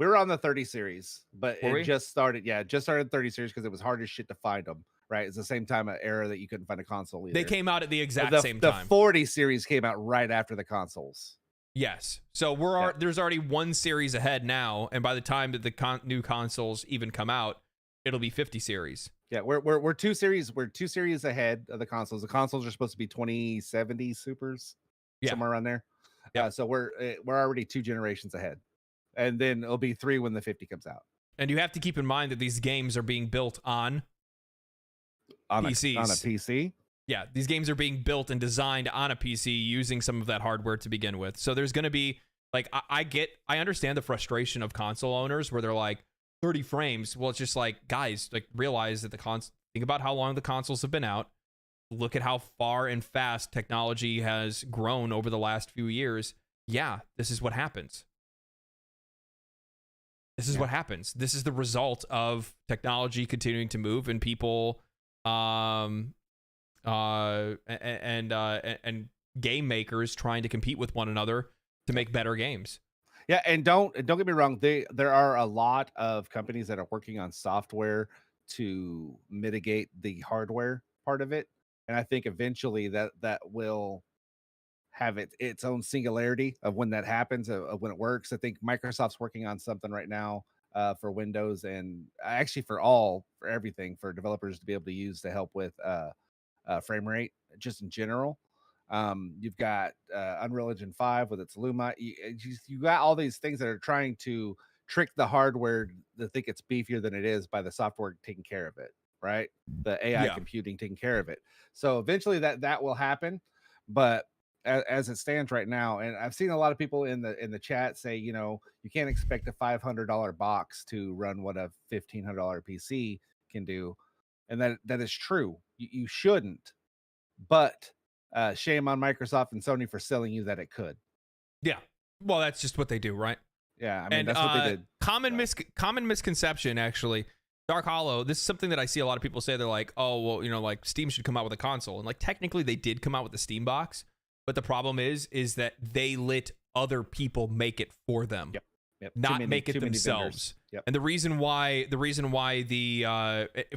were on the 30 series, but just started 30 series because it was hard as shit to find them. Right, it's the same time era that you couldn't find a console either. They came out at the exact same time. The 40 series came out right after the consoles. Yes, so there's already one series ahead now, and by the time that the new consoles even come out, it'll be 50 series. Yeah, we're two series ahead of the consoles. The consoles are supposed to be 2070 supers, somewhere around there. Yeah, so we're already 2 generations ahead, and then it'll be 3 when the 50 comes out. And you have to keep in mind that these games are being built on PCs. On a PC. Yeah, these games are being built and designed on a PC using some of that hardware to begin with. So there's going to be, like, I understand the frustration of console owners where they're like 30 frames. Well, it's just like, guys, like, realize that think about how long the consoles have been out. Look at how far and fast technology has grown over the last few years. Yeah, this is what happens. This is what happens. This is the result of technology continuing to move and people and game makers trying to compete with one another to make better games. Yeah, and don't get me wrong, there are a lot of companies that are working on software to mitigate the hardware part of it, and I think eventually that will have its own singularity of when that happens, of when it works. I think Microsoft's working on something right now for Windows, and actually for everything for developers to be able to use to help with frame rate just in general. You've got Unreal Engine 5 with its Luma. You got all these things that are trying to trick the hardware to think it's beefier than it is by the software taking care of it, right? The AI computing taking care of it. So eventually that will happen, but as it stands right now, and I've seen a lot of people in the chat say, you know, you can't expect a $500 box to run what a $1,500 PC can do, and that is true. You shouldn't, but shame on Microsoft and Sony for selling you that it could. Yeah, well, that's just what they do, right? Yeah, I mean, that's what they did. Common misconception, actually. Dark Hollow, this is something that I see a lot of people say. They're like, oh, well, you know, like Steam should come out with a console. And like technically they did come out with the Steam box, but the problem is that they let other people make it for them. Yep. Not make it themselves. Yep. And the reason why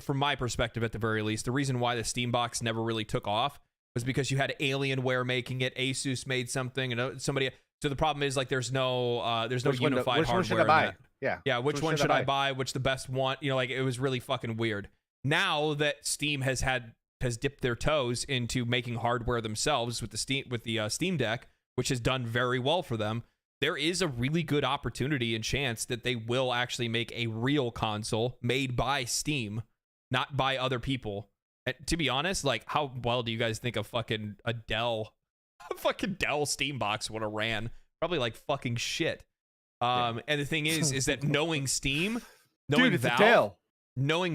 from my perspective at the very least, the reason why the Steam box never really took off was because you had Alienware making it, Asus made something, and somebody. So the problem is like there's no unified hardware. Which one should I buy? Yeah. Which one should I buy? Which the best one? You know, like it was really fucking weird. Now that Steam has dipped their toes into making hardware themselves with the Steam Deck, which has done very well for them, there is a really good opportunity and chance that they will actually make a real console made by Steam, not by other people. And to be honest, like how well do you guys think a fucking Dell Steam box would have ran? Probably like fucking shit. And the thing is that knowing Steam, knowing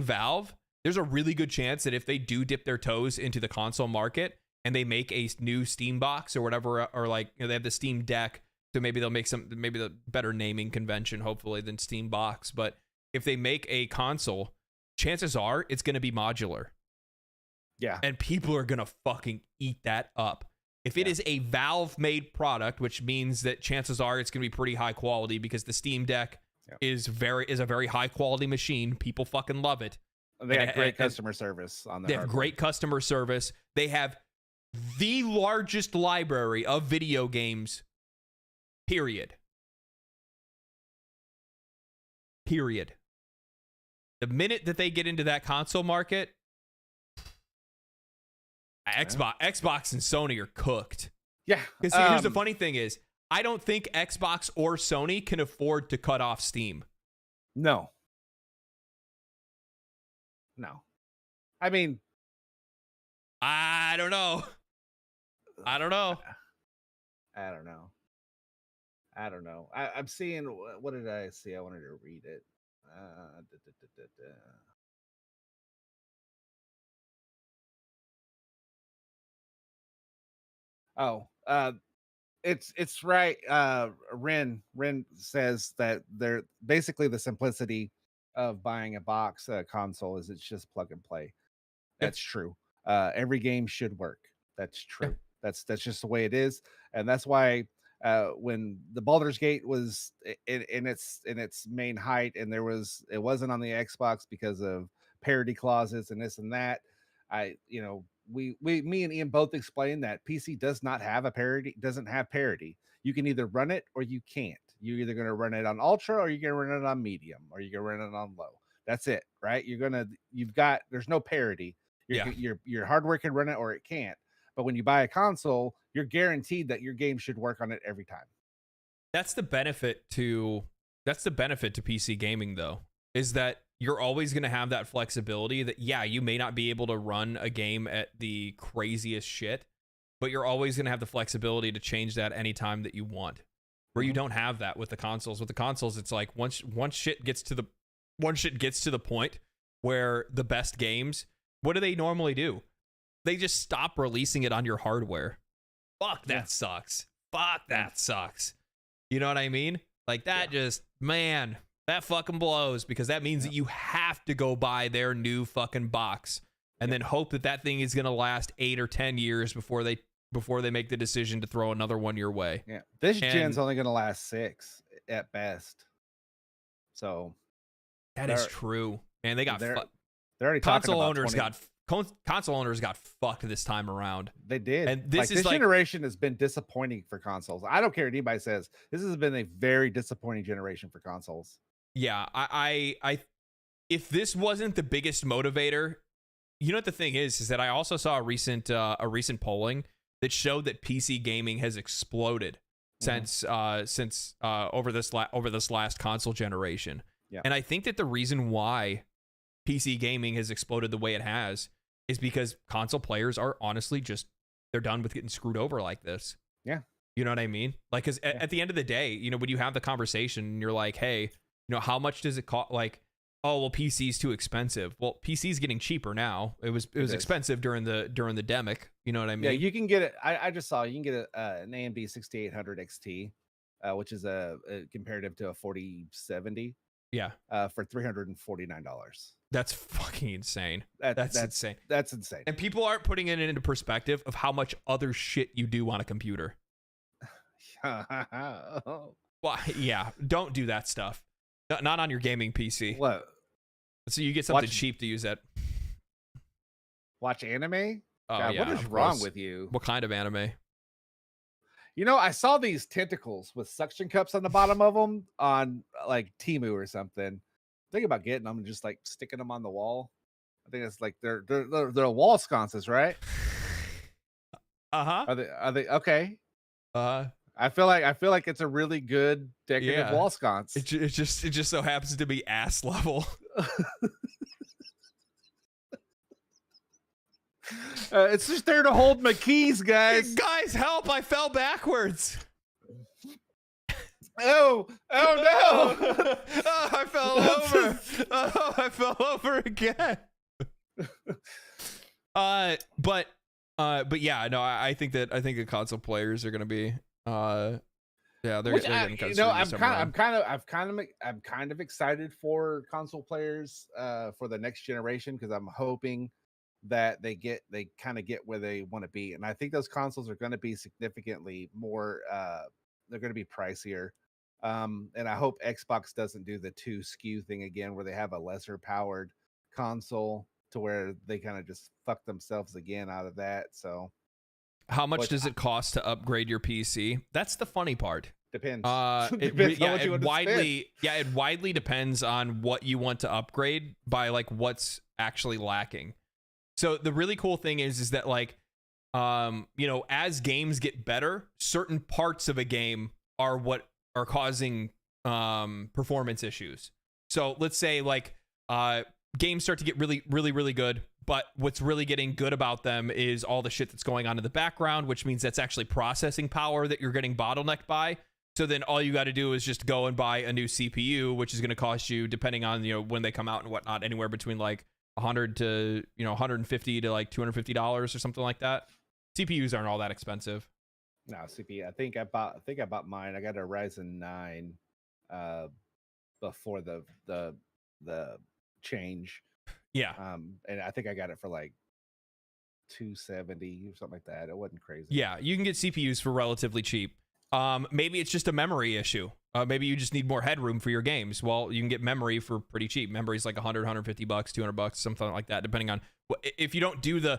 Valve, there's a really good chance that if they do dip their toes into the console market and they make a new Steam box or whatever, or like, you know, they have the Steam Deck, so maybe they'll make maybe the better naming convention, hopefully, than Steam box. But if they make a console, chances are it's going to be modular. Yeah. And people are going to fucking eat that up. If it is a Valve-made product, which means that chances are it's going to be pretty high quality because the Steam Deck is a very high-quality machine. People fucking love it. They have great customer service on their They have great customer service. They have the largest library of video games, period. The minute that they get into that console market, Xbox and Sony are cooked. Yeah. Because here's the funny thing is, I don't think Xbox or Sony can afford to cut off Steam. No. I mean, I don't know. I'm seeing, what did I see? I wanted to read it. It's right. Ren says that they're basically the simplicity of buying a box console is it's just plug and play. That's true. Every game should work. That's true. That's just the way it is, and that's why when the Baldur's Gate was in its main height, and it wasn't on the Xbox because of parity clauses and this and that. Me and Ian both explained that PC doesn't have parity. You can either run it or you can't. You're either going to run it on ultra or you're going to run it on medium or you're going to run it on low. That's it, right? There's no parity. Your hardware can run it or it can't. But when you buy a console, you're guaranteed that your game should work on it every time. That's the benefit to PC gaming, though, is that you're always going to have that flexibility that, you may not be able to run a game at the craziest shit, but you're always going to have the flexibility to change that anytime that you want, where you don't have that with the consoles. With the consoles, it's like once shit gets to the point where the best games, what do they normally do? They just stop releasing it on your hardware. Fuck, that sucks. Fuck, that sucks. You know what I mean? Like that that fucking blows, because that means that you have to go buy their new fucking box and then hope that thing is going to last 8 or 10 years before they make the decision to throw another one your way. Yeah. This gen's only going to last 6 at best. So that is true. And they got they're already console talking owners console owners got fucked this time around. They did. And this generation has been disappointing for consoles. I don't care what anybody says. This has been a very disappointing generation for consoles. Yeah, I if this wasn't the biggest motivator, you know what the thing is that I also saw a recent polling that showed that PC gaming has exploded since over this last console generation. Yeah. And I think that the reason why PC gaming has exploded the way it has is because console players are honestly just, they're done with getting screwed over like this. Yeah. You know what I mean? Like, because at the end of the day, you know, when you have the conversation and you're like, hey, you know, how much does it cost? Like, oh, well, PC's too expensive. Well, PC's getting cheaper now. It was expensive during the demic. You know what I mean? Yeah, you can get it. I just saw you can get an AMD 6800 XT, which is a comparative to a 4070. Yeah. For $349. That's fucking insane. That's insane. That's insane. And people aren't putting it into perspective of how much other shit you do on a computer. Well, yeah, don't do that stuff. Not on your gaming PC. What? So you get something cheap to use that. Watch anime? Oh, God, yeah, what is wrong with you? What kind of anime? You know, I saw these tentacles with suction cups on the bottom of them on like Temu or something. Think about getting them and just like sticking them on the wall. I think it's like they're wall sconces, right? Uh-huh. Are they okay? I feel like it's a really good decorative wall sconce. It just so happens to be ass level. It's just there to hold my keys, guys. Guys, help! I fell backwards. Oh no! Oh, I fell over. Oh, I fell over again. But yeah, no, I think the console players are gonna be they're getting kind of I'm kind of excited for console players for the next generation because I'm hoping that they kind of get where they want to be, and I think those consoles are going to be significantly more they're going to be pricier, and I hope Xbox doesn't do the 2 SKU thing again where they have a lesser powered console to where they kind of just fuck themselves again out of that. So how much does it cost to upgrade your PC? That's the funny part. Depends. It widely depends on what you want to upgrade by like what's actually lacking. So the really cool thing is that like, you know, as games get better, certain parts of a game are what are causing performance issues. So let's say like games start to get really, really, really good, but what's really getting good about them is all the shit that's going on in the background, which means that's actually processing power that you're getting bottlenecked by. So then all you got to do is just go and buy a new CPU, which is going to cost you, depending on, you know, when they come out and whatnot, anywhere between like $100 to, you know, $150 to like $250 or something like that. CPUs aren't all that expensive. No, CPU. I think I bought mine. I got a Ryzen 9 before the change. Yeah. And I think I got it for like $270 or something like that. It wasn't crazy. Yeah, you can get CPUs for relatively cheap. Maybe it's just a memory issue. Maybe you just need more headroom for your games. Well, you can get memory for pretty cheap. Memory's like $100, $150, $200, something like that, depending on if you don't do the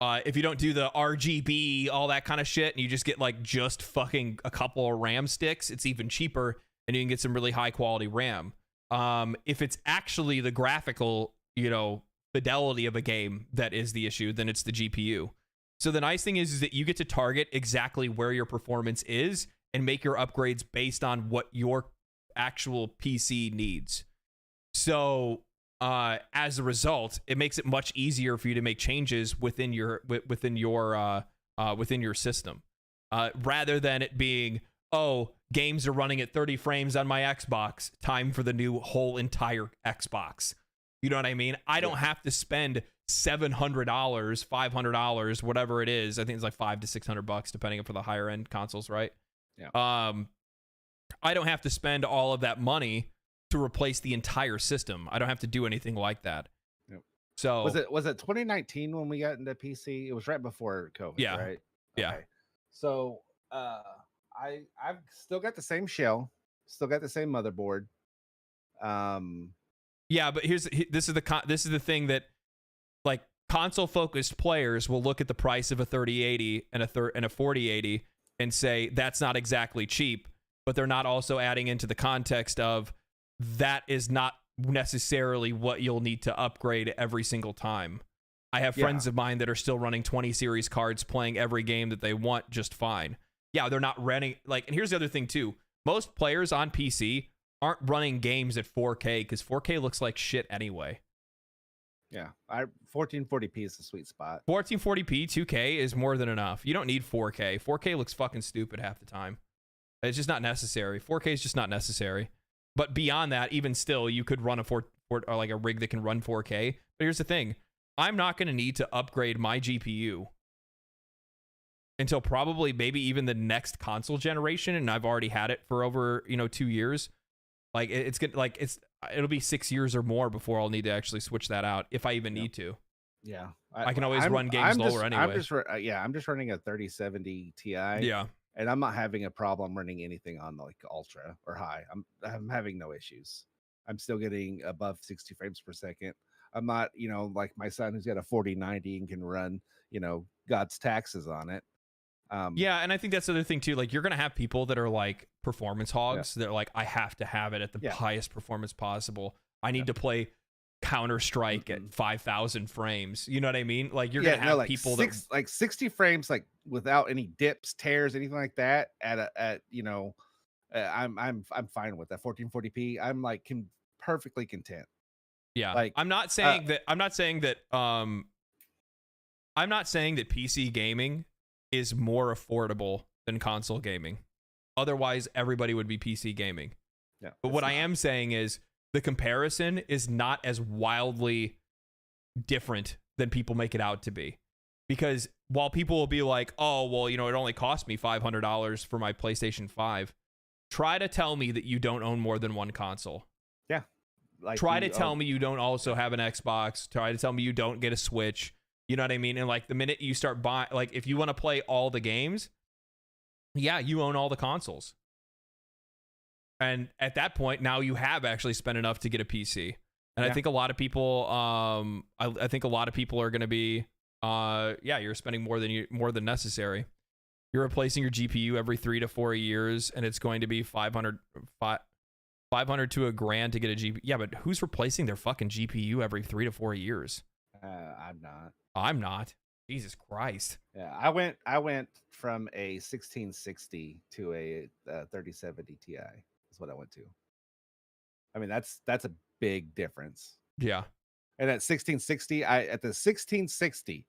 RGB, all that kind of shit, and you just get like just fucking a couple of RAM sticks, it's even cheaper, and you can get some really high quality RAM. If it's actually the graphical, you know, fidelity of a game that is the issue, then it's the GPU. So the nice thing is that you get to target exactly where your performance is and make your upgrades based on what your actual PC needs. So as a result, it makes it much easier for you to make changes within your system, rather than it being, oh, games are running at 30 frames on my Xbox, time for the new whole entire Xbox. You know what I mean? I don't have to spend $700, $500, whatever it is. I think it's like $500 to $600, depending on for the higher end consoles, right? Yeah. I don't have to spend all of that money to replace the entire system. I don't have to do anything like that. Yep. So was it 2019 when we got into PC? It was right before COVID, yeah. Right? Yeah. Okay. So I've still got the same shell, still got the same motherboard. Yeah, but this is the thing that, like, console focused players will look at the price of a 3080 and a 4080 and say that's not exactly cheap, but they're not also adding into the context of that is not necessarily what you'll need to upgrade every single time. I have friends of mine that are still running 20 series cards, playing every game that they want just fine. Yeah, they're not running, like, and here's the other thing too. Most players on PC aren't running games at 4K because 4K looks like shit anyway. Yeah, 1440p is the sweet spot. 1440p 2K is more than enough. You don't need 4K. 4K looks fucking stupid half the time. It's just not necessary. 4K is just not necessary. But beyond that, even still, you could run or like a rig that can run 4K. But here's the thing: I'm not going to need to upgrade my GPU until probably maybe even the next console generation, and I've already had it for over 2 years. Like it's good. Like it'll be 6 years or more before I'll need to actually switch that out if I even need to. Yeah, I can always run games lower anyway. I'm just running a 3070 Ti. Yeah, and I'm not having a problem running anything on like ultra or high. I'm having no issues. I'm still getting above 60 frames per second. I'm not, like my son who's got a 4090 and can run, God's taxes on it. Yeah, and I think that's the other thing too. Like, you're gonna have people that are like performance hogs. Yeah. They're like, I have to have it at the highest performance possible. I need to play Counter-Strike at 5,000 frames. You know what I mean? Like, you're gonna have like people that like 60 frames, like without any dips, tears, anything like that. I'm fine with that. 1440p. I'm like perfectly content. Yeah, like I'm not saying that PC gaming is more affordable than console gaming. Otherwise, everybody would be PC gaming. Yeah, but what I am saying is the comparison is not as wildly different than people make it out to be. Because while people will be like, oh, well, it only cost me $500 for my PlayStation 5, try to tell me that you don't own more than one console. Yeah. Like try to tell me you don't also have an Xbox. Try to tell me you don't get a Switch. You know what I mean? And like the minute you start buying, like if you want to play all the games, yeah, you own all the consoles. And at that point, now you have actually spent enough to get a PC. And I think a lot of people, I think a lot of people are going to be, you're spending more than necessary. You're replacing your GPU every 3 to 4 years, and it's going to be $500 to $1,000 to get a GPU. Yeah, but who's replacing their fucking GPU every 3 to 4 years? I'm not. Jesus Christ. Yeah, I went from a 1660 to a 3070 Ti. Is what I went to. I mean, that's a big difference. Yeah. And at 1660, at the 1660,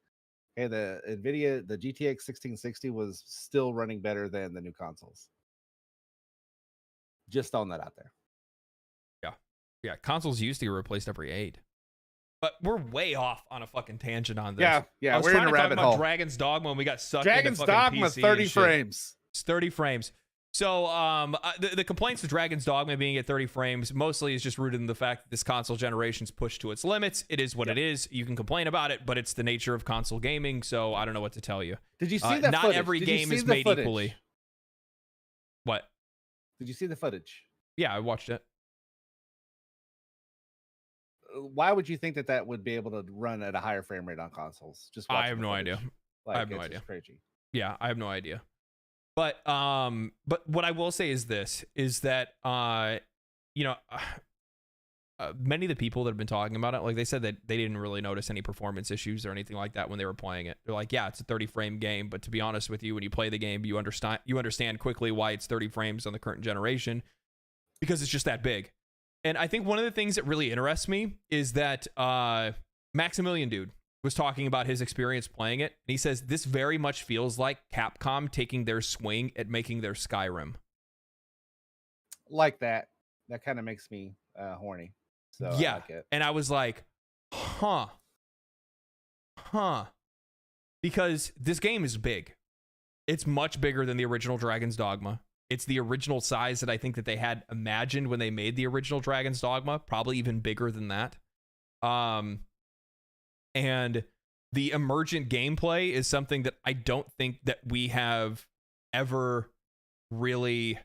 the NVIDIA, the GTX 1660 was still running better than the new consoles. Just throwing that out there. Yeah, consoles used to get replaced every 8. But we're way off on a fucking tangent on this. Yeah, we're in a rabbit hole. Dragon's Dogma, and we got sucked Dragon's into fucking Dogma, PC 30 frames. It's 30 frames. So the complaints with Dragon's Dogma being at 30 frames mostly is just rooted in the fact that this console generation's pushed to its limits. It is what it is. You can complain about it, but it's the nature of console gaming, so I don't know what to tell you. Did you see that Not footage? every game is made equally. What? Did you see the footage? Yeah, I watched it. Why would you think that would be able to run at a higher frame rate on consoles? I have no idea. Like, I have no idea. Crazy. Yeah, I have no idea. But what I will say is this: is that many of the people that have been talking about it, like they said that they didn't really notice any performance issues or anything like that when they were playing it. They're like, yeah, it's a 30 frame game, but to be honest with you, when you play the game, you understand quickly why it's 30 frames on the current generation, because it's just that big. And I think one of the things that really interests me is that Maximilian Dude was talking about his experience playing it. And he says, this very much feels like Capcom taking their swing at making their Skyrim. Like that. That kind of makes me horny. So yeah. I like it. And I was like, huh. Because this game is big. It's much bigger than the original Dragon's Dogma. It's the original size that I think that they had imagined when they made the original Dragon's Dogma, probably even bigger than that. And the emergent gameplay is something that I don't think that we have ever really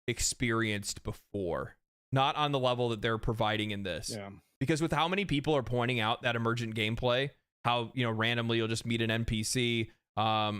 experienced before. Not on the level that they're providing in this. Yeah. Because with how many people are pointing out that emergent gameplay, how, randomly you'll just meet an NPC.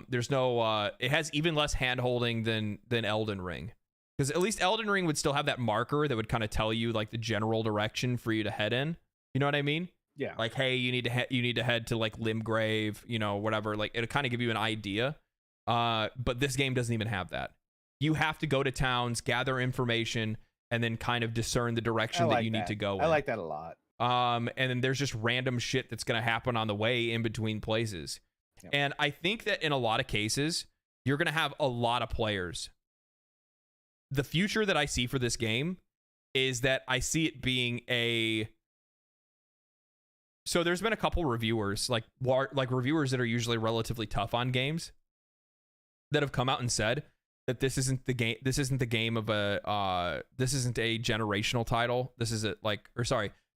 There's no it has even less hand holding than Elden Ring, because at least Elden Ring would still have that marker that would kind of tell you like the general direction for you to head in. You know what I mean? Yeah. Like, hey, you need to head to like Limgrave, whatever. Like, it'll kind of give you an idea. But this game doesn't even have that. You have to go to towns, gather information, and then kind of discern the direction that you need to go in. I like that a lot. And then there's just random shit that's going to happen on the way in between places. Yep. And I think that in a lot of cases, you're going to have a lot of players. The future that I see for this game is that I see it being so there's been a couple reviewers, like reviewers that are usually relatively tough on games, that have come out and said that this isn't the game. This isn't the game of this isn't a generational title. This is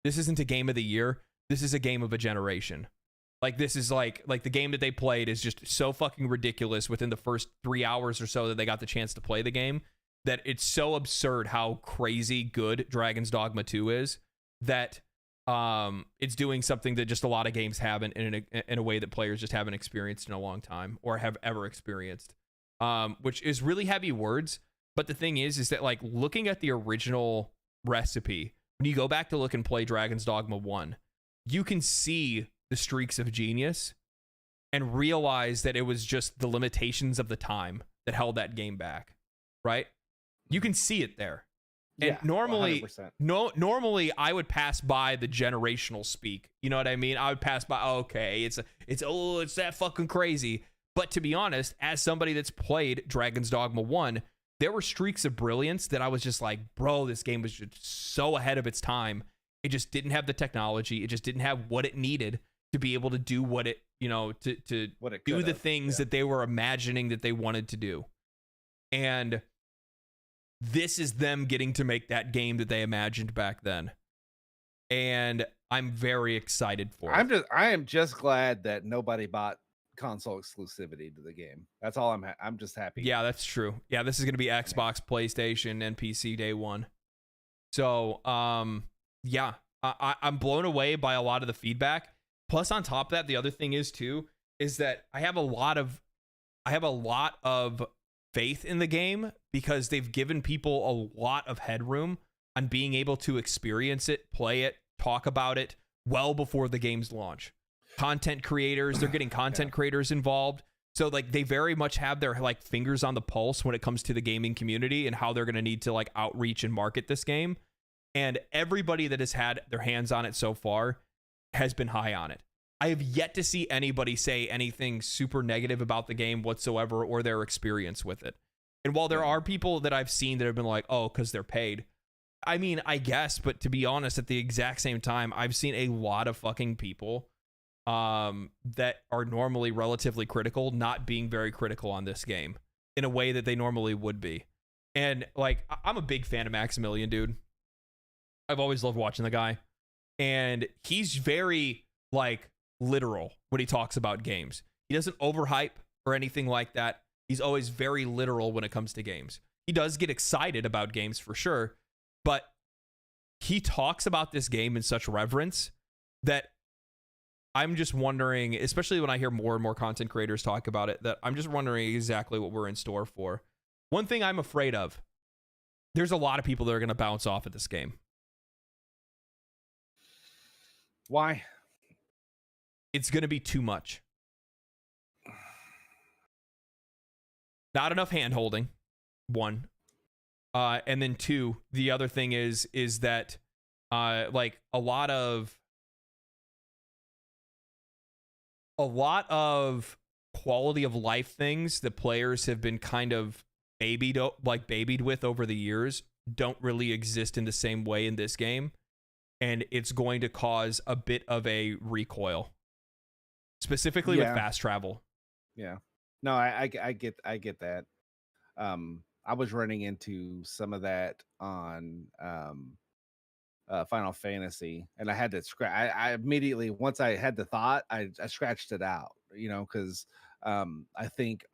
this isn't a game of the year. This is a game of a generation. Like, this is like the game that they played is just so fucking ridiculous within the first 3 hours or so that they got the chance to play the game, that it's so absurd how crazy good Dragon's Dogma 2 is, that it's doing something that just a lot of games haven't in a way that players just haven't experienced in a long time or have ever experienced, which is really heavy words. But the thing is that, like, looking at the original recipe, when you go back to look and play Dragon's Dogma 1, you can see the streaks of genius and realize that it was just the limitations of the time that held that game back, right? You can see it there. And normally I would pass by the generational speak. You know what I mean? I would pass by, okay, it's that fucking crazy. But to be honest, as somebody that's played Dragon's Dogma 1, there were streaks of brilliance that I was just like, bro, this game was just so ahead of its time. It just didn't have the technology. It just didn't have what it needed to be able to do what it, to do the things that they were imagining that they wanted to do. And this is them getting to make that game that they imagined back then. And I'm very excited for it. I am just glad that nobody bought console exclusivity to the game. That's all I'm just happy. Yeah, that's true. Yeah, this is going to be Xbox, PlayStation, and PC day one. So, yeah, I'm blown away by a lot of the feedback. Plus, on top of that, the other thing is that I have a lot of faith in the game, because they've given people a lot of headroom on being able to experience it, play it, talk about it well before the game's launch. Content creators, they're getting content creators involved. So, like, they very much have their, like, fingers on the pulse when it comes to the gaming community and how they're going to need to, like, outreach and market this game. And everybody that has had their hands on it so far has been high on it. I have yet to see anybody say anything super negative about the game whatsoever or their experience with it. And while there are people that I've seen that have been like, oh, because they're paid. I mean, I guess, but to be honest, at the exact same time, I've seen a lot of fucking people that are normally relatively critical not being very critical on this game in a way that they normally would be. And, like, I'm a big fan of Maximilian, dude. I've always loved watching the guy. And he's very, like, literal when he talks about games. He doesn't overhype or anything like that. He's always very literal when it comes to games. He does get excited about games for sure, but he talks about this game in such reverence that I'm just wondering, especially when I hear more and more content creators talk about it, that I'm just wondering exactly what we're in store for. One thing I'm afraid of, there's a lot of people that are going to bounce off at this game. Why? It's going to be too much. Not enough hand-holding, one. And then two, the other thing is that like a lot of quality of life things that players have been kind of babied with over the years don't really exist in the same way in this game. And it's going to cause a bit of a recoil, specifically with fast travel. Yeah. No, I get that. I was running into some of that on Final Fantasy, and I had to scratch. I immediately, once I had the thought, I scratched it out. Because I think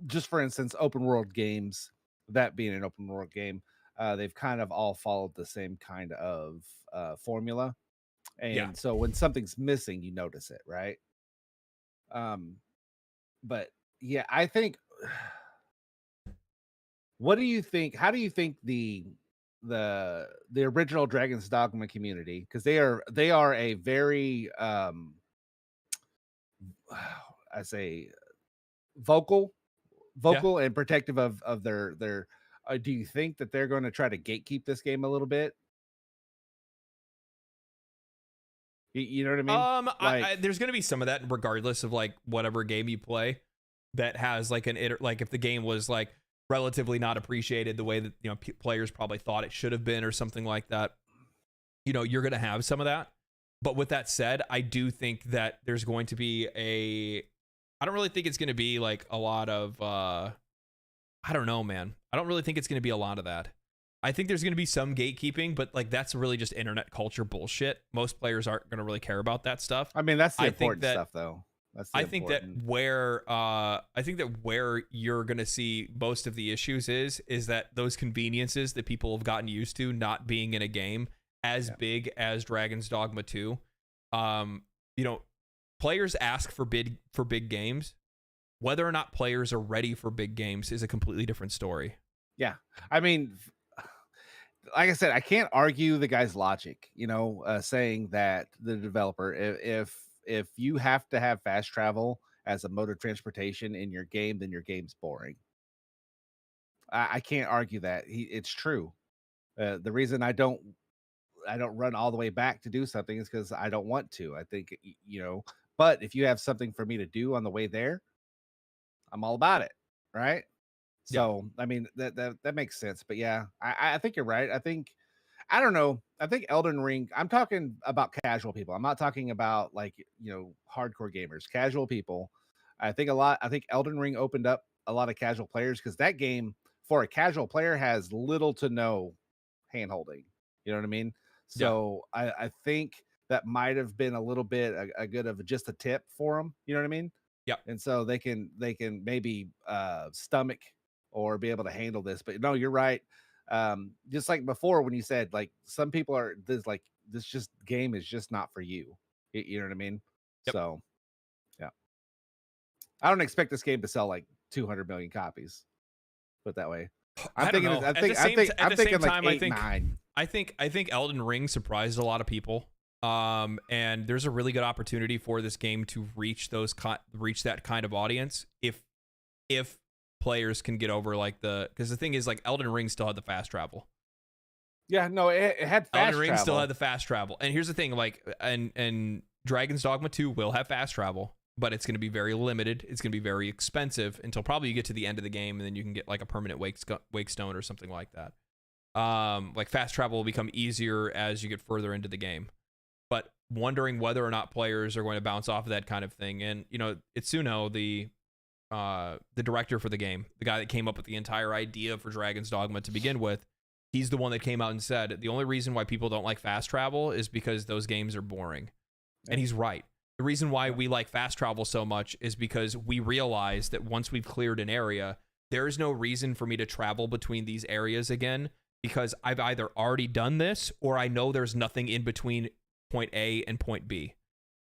just for instance, open world games, that being an open world game, they've kind of all followed the same kind of formula, and so when something's missing, you notice it, right? But yeah, I think. What do you think? How do you think the original Dragon's Dogma community, because they are a very I say vocal and protective of their Do you think that they're going to try to gatekeep this game a little bit? You know what I mean? Like, there's going to be some of that regardless of like whatever game you play that has like like if the game was like relatively not appreciated the way that, you know, players probably thought it should have been or something like that, you know, you're going to have some of that. But with that said, I do think that there's going to be I don't really think it's going to be like a lot of, I don't know, man. I don't really think it's going to be a lot of that. I think there's going to be some gatekeeping, but like that's really just internet culture bullshit. Most players aren't going to really care about that stuff. I mean, that's the important stuff, though. I think that where you're going to see most of the issues is that those conveniences that people have gotten used to not being in a game as big as Dragon's Dogma 2. You know, players ask for big games. Whether or not players are ready for big games is a completely different story. Yeah. I mean, like I said, I can't argue the guy's logic, you know, saying that the developer, if you have to have fast travel as a mode of transportation in your game, then your game's boring. I can't argue that. It's true. The reason I don't run all the way back to do something is because I don't want to. I think, you know, but if you have something for me to do on the way there, I'm all about it, right? So, I mean, that makes sense. But yeah, I think you're right. I don't know. I think Elden Ring, I'm talking about casual people. I'm not talking about like, you know, hardcore gamers, casual people. I think Elden Ring opened up a lot of casual players because that game for a casual player has little to no hand holding. You know what I mean? So I think that might have been a little bit a good of just a tip for them. You know what I mean? Yeah. And so they can maybe stomach or be able to handle this. But no, you're right. Just like before when you said like some people are this just game is just not for you. You know what I mean? Yep. So yeah. I don't expect this game to sell like 200 million copies. Put it that way. I'm thinking like 8, 9. I think Elden Ring surprised a lot of people. And there's a really good opportunity for this game to reach that kind of audience if players can get over like because the thing is like Elden Ring still had the fast travel. Yeah, no, it had fast travel. Elden Ring still had the fast travel. And here's the thing, like and Dragon's Dogma 2 will have fast travel, but it's going to be very limited. It's going to be very expensive until probably you get to the end of the game and then you can get like a permanent wake stone or something like that. Like fast travel will become easier as you get further into the game. But wondering whether or not players are going to bounce off of that kind of thing. And, you know, Itsuno, the director for the game, the guy that came up with the entire idea for Dragon's Dogma to begin with, he's the one that came out and said, the only reason why people don't like fast travel is because those games are boring. And he's right. The reason why we like fast travel so much is because we realize that once we've cleared an area, there is no reason for me to travel between these areas again because I've either already done this or I know there's nothing in between point A and point B.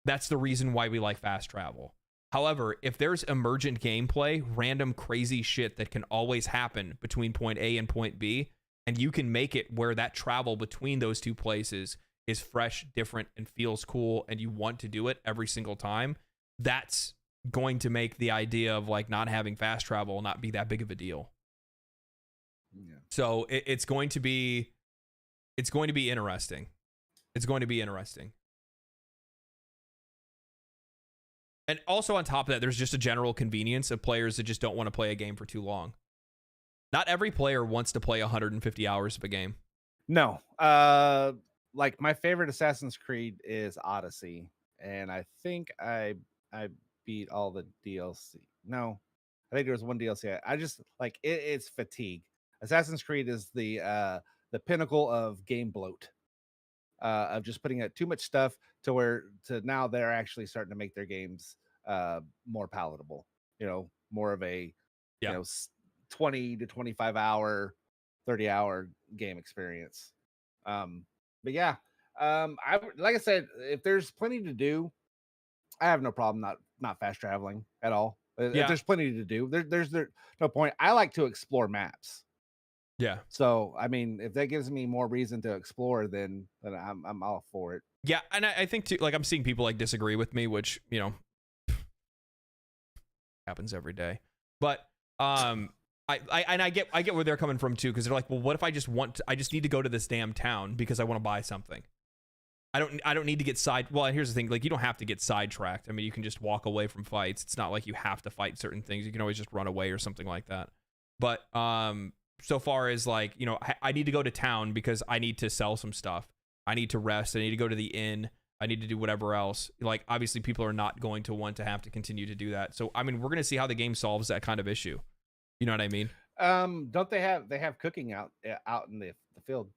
That's the reason why we like fast travel. However, if there's emergent gameplay, random crazy shit that can always happen between point A and point B, and you can make it where that travel between those two places is fresh, different, and feels cool, and you want to do it every single time, that's going to make the idea of like not having fast travel not be that big of a deal. Yeah. So it's going to be interesting. It's going to be interesting. And also on top of that, there's just a general convenience of players that just don't want to play a game for too long. Not every player wants to play 150 hours of a game. No. Like my favorite Assassin's Creed is Odyssey. And I think I beat all the DLC. No, I think there was one DLC. I just like it's fatigue. Assassin's Creed is the pinnacle of game bloat. Of just putting out too much stuff to now they're actually starting to make their games more palatable, you know, more of a, you know, 20 to 25 hour, 30 hour game experience. But yeah, like I said, if there's plenty to do, I have no problem not fast traveling at all. If there's plenty to do, there's no point. I like to explore maps. Yeah. So, I mean, if that gives me more reason to explore, then I'm all for it. Yeah, and I think too, like I'm seeing people like disagree with me, which, you know, happens every day. But I get where they're coming from too, because they're like, well, what if I just need to go to this damn town because I want to buy something. I don't need to get well, and here's the thing, like, you don't have to get sidetracked. I mean, you can just walk away from fights. It's not like you have to fight certain things. You can always just run away or something like that. But so far as like, you know, I need to go to town because I need to sell some stuff. I need to rest. I need to go to the inn. I need to do whatever else. Like, obviously people are not going to want to have to continue to do that. So I mean, we're going to see how the game solves that kind of issue. You know what I mean? Don't they have cooking out in the field?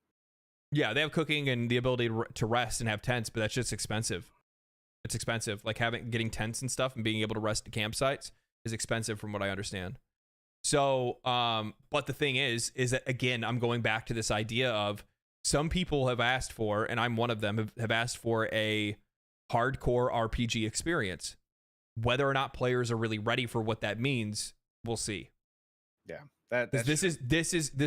Yeah, they have cooking and the ability to rest and have tents, but that's just expensive. It's expensive. Like getting tents and stuff and being able to rest at campsites is expensive from what I understand. So, but the thing is that, again, I'm going back to this idea of some people have asked for, and I'm one of them, have asked for a hardcore RPG experience. Whether or not players are really ready for what that means, we'll see. Yeah. This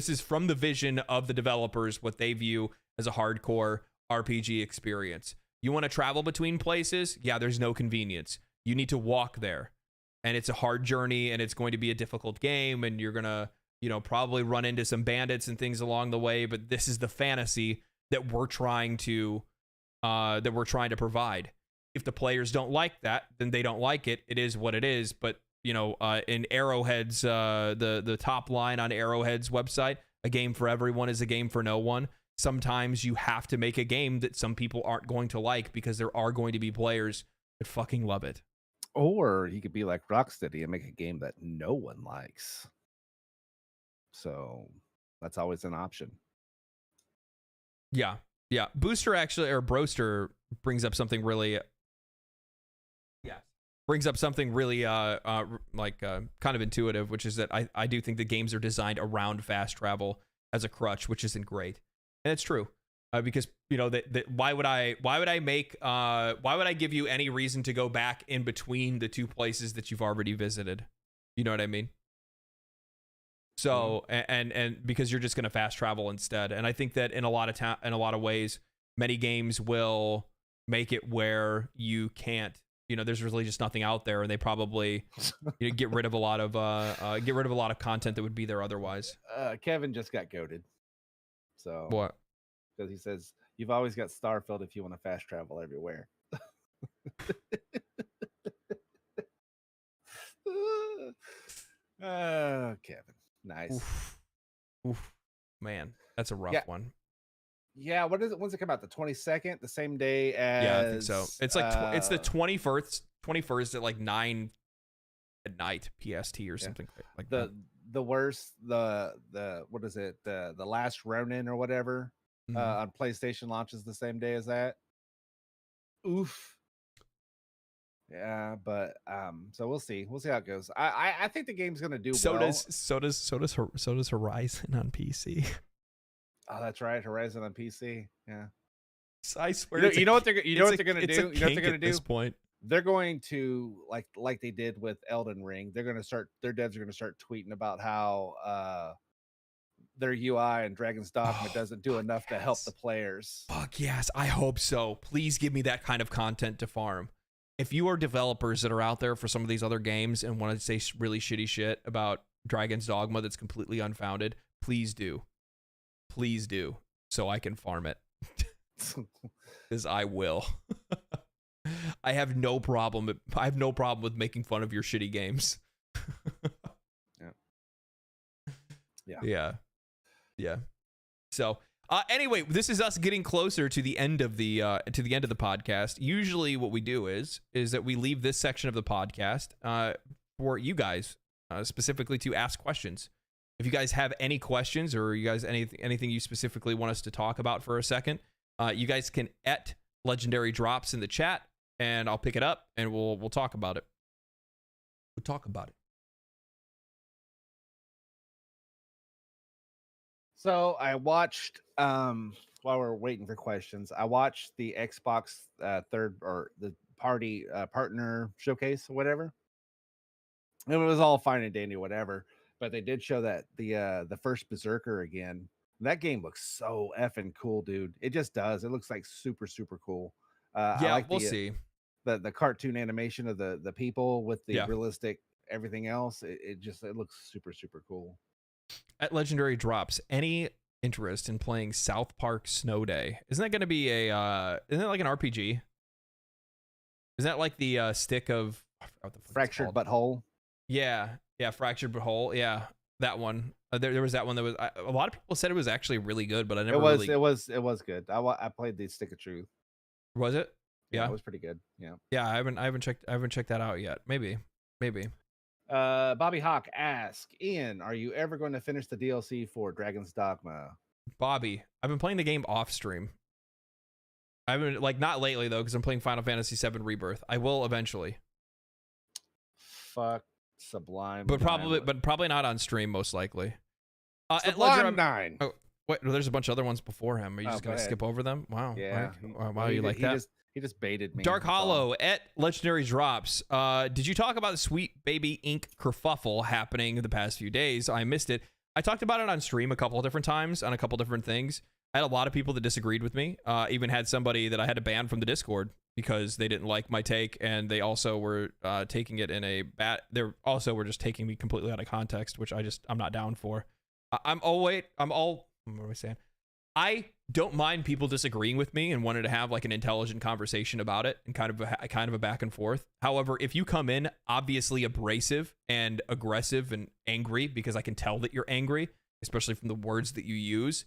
is from the vision of the developers, what they view as a hardcore RPG experience. You want to travel between places? Yeah, there's no convenience. You need to walk there. And it's a hard journey, and it's going to be a difficult game, and you're going to, you know, probably run into some bandits and things along the way, but this is the fantasy that we're trying to provide. If the players don't like that, then they don't like it. It is what it is. But, you know, in Arrowhead's the top line on Arrowhead's website, a game for everyone is a game for no one. Sometimes you have to make a game that some people aren't going to like because there are going to be players that fucking love it. Or you could be like Rocksteady and make a game that no one likes. So that's always an option. Yeah. Broster brings up something really kind of intuitive, which is that I do think the games are designed around fast travel as a crutch, which isn't great. And it's true. Because, you know, why would I give you any reason to go back in between the two places that you've already visited? You know what I mean? So, and because you're just going to fast travel instead. And I think that in a lot of ways, many games will make it where you can't, you know, there's really just nothing out there, and they probably get rid of a lot of content that would be there otherwise. Kevin just got goated. So what? Because he says you've always got Starfield if you want to fast travel everywhere. Kevin, nice. Oof. Man, that's a rough one. Yeah, what is it? When's it come out? The 22nd, the same day as. Yeah, I think so. It's like it's the 21st at like 9 at night PST or something like that. The worst, the what is it? The Last Ronin or whatever. On PlayStation launches the same day as that. Oof. Yeah, but so we'll see how it goes. I think the game's gonna do well. So does Horizon on PC. Oh, that's right, Horizon on PC. Yeah, I swear. You know what they're gonna do. You know what they're gonna do at this point. They're going to like they did with Elden Ring. They're gonna start. Their devs are gonna start tweeting about how their UI and Dragon's Dogma doesn't do enough to help the players. Fuck yes, I hope so. Please give me that kind of content to farm. If you are developers that are out there for some of these other games and want to say really shitty shit about Dragon's Dogma that's completely unfounded, please do. Please do, so I can farm it. Because I will. I have no problem with making fun of your shitty games. Yeah. So anyway, this is us getting closer to the end of the podcast. Usually what we do is that we leave this section of the podcast for you guys specifically to ask questions. If you guys have any questions, or you guys anything you specifically want us to talk about for a second, you guys can Legendary Drops in the chat, and I'll pick it up and we'll talk about it. So I watched while we're waiting for questions, I watched the Xbox third or the party partner showcase or whatever. And it was all fine and dandy, whatever. But they did show that the first Berserker again. That game looks so effing cool, dude. It just does. It looks like super, super cool. We'll see. The cartoon animation of the people with the realistic everything else. It looks super, super cool. At Legendary Drops, any interest in playing South Park Snow Day? Isn't that going to be a isn't that like an RPG? Is that like the stick of Fractured Butthole? Yeah, Fractured Butthole. Yeah, that one. There was that one that was. A lot of people said it was actually really good, but I never. It was good. I played the Stick of Truth. Was it? Yeah, it was pretty good. Yeah. Yeah, I haven't checked that out yet. Maybe. Bobby Hawk asked, Ian, are you ever going to finish the DLC for Dragon's Dogma? Bobby, I've been playing the game off stream. I've been not lately though, because I'm playing Final Fantasy VII Rebirth. I will eventually. Fuck Sublime. But probably not on stream, most likely. Sublime 9. Oh, wait, there's a bunch of other ones before him. Are you just gonna skip over them? Wow. Yeah. Wow, you like that? He just baited me. Dark Hollow at Legendary Drops. Did you talk about the Sweet Baby Ink kerfuffle happening the past few days? I missed it. I talked about it on stream a couple of different times on a couple different things. I had a lot of people that disagreed with me. Even had somebody that I had to ban from the Discord because they didn't like my take, and they also were taking it in a bad. They also were just taking me completely out of context, which I'm not down for. What am I saying? I don't mind people disagreeing with me and wanting to have like an intelligent conversation about it and kind of a back and forth. However, if you come in obviously abrasive and aggressive and angry, because I can tell that you're angry, especially from the words that you use,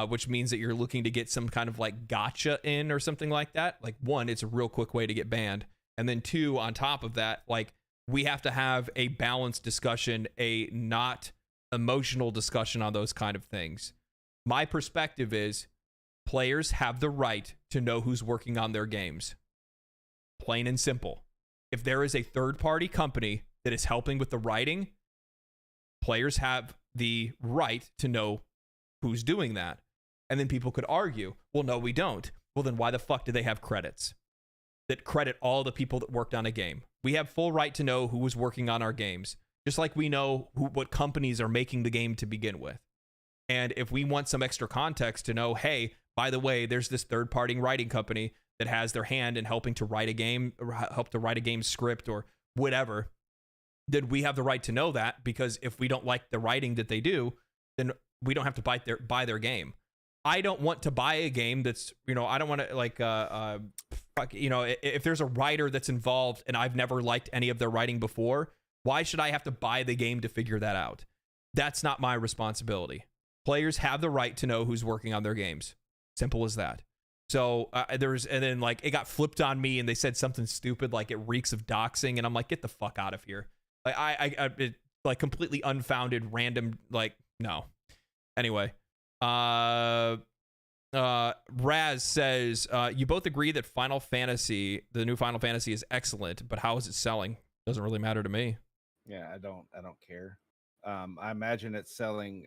which means that you're looking to get some kind of like gotcha in or something like that. Like, one, it's a real quick way to get banned. And then two, on top of that, like, we have to have a balanced discussion, a not emotional discussion on those kind of things. My perspective is players have the right to know who's working on their games. Plain and simple. If there is a third-party company that is helping with the writing, players have the right to know who's doing that. And then people could argue, well, no, we don't. Well, then why the fuck do they have credits that credit all the people that worked on a game? We have full right to know who was working on our games, just like we know what companies are making the game to begin with. And if we want some extra context to know, hey, by the way, there's this third-party writing company that has their hand in helping to write a game, or help to write a game script or whatever, then we have the right to know that, because if we don't like the writing that they do, then we don't have to buy their game. I don't want to buy a game that's, I don't want to if there's a writer that's involved and I've never liked any of their writing before, why should I have to buy the game to figure that out? That's not my responsibility. Players have the right to know who's working on their games. Simple as that. So and then like it got flipped on me and they said something stupid like it reeks of doxing, and I'm like, get the fuck out of here. Like it, like completely unfounded, random, like, no. Anyway, Raz says, you both agree that the new Final Fantasy is excellent, but how is it selling? Doesn't really matter to me. Yeah, I don't care. I imagine it's selling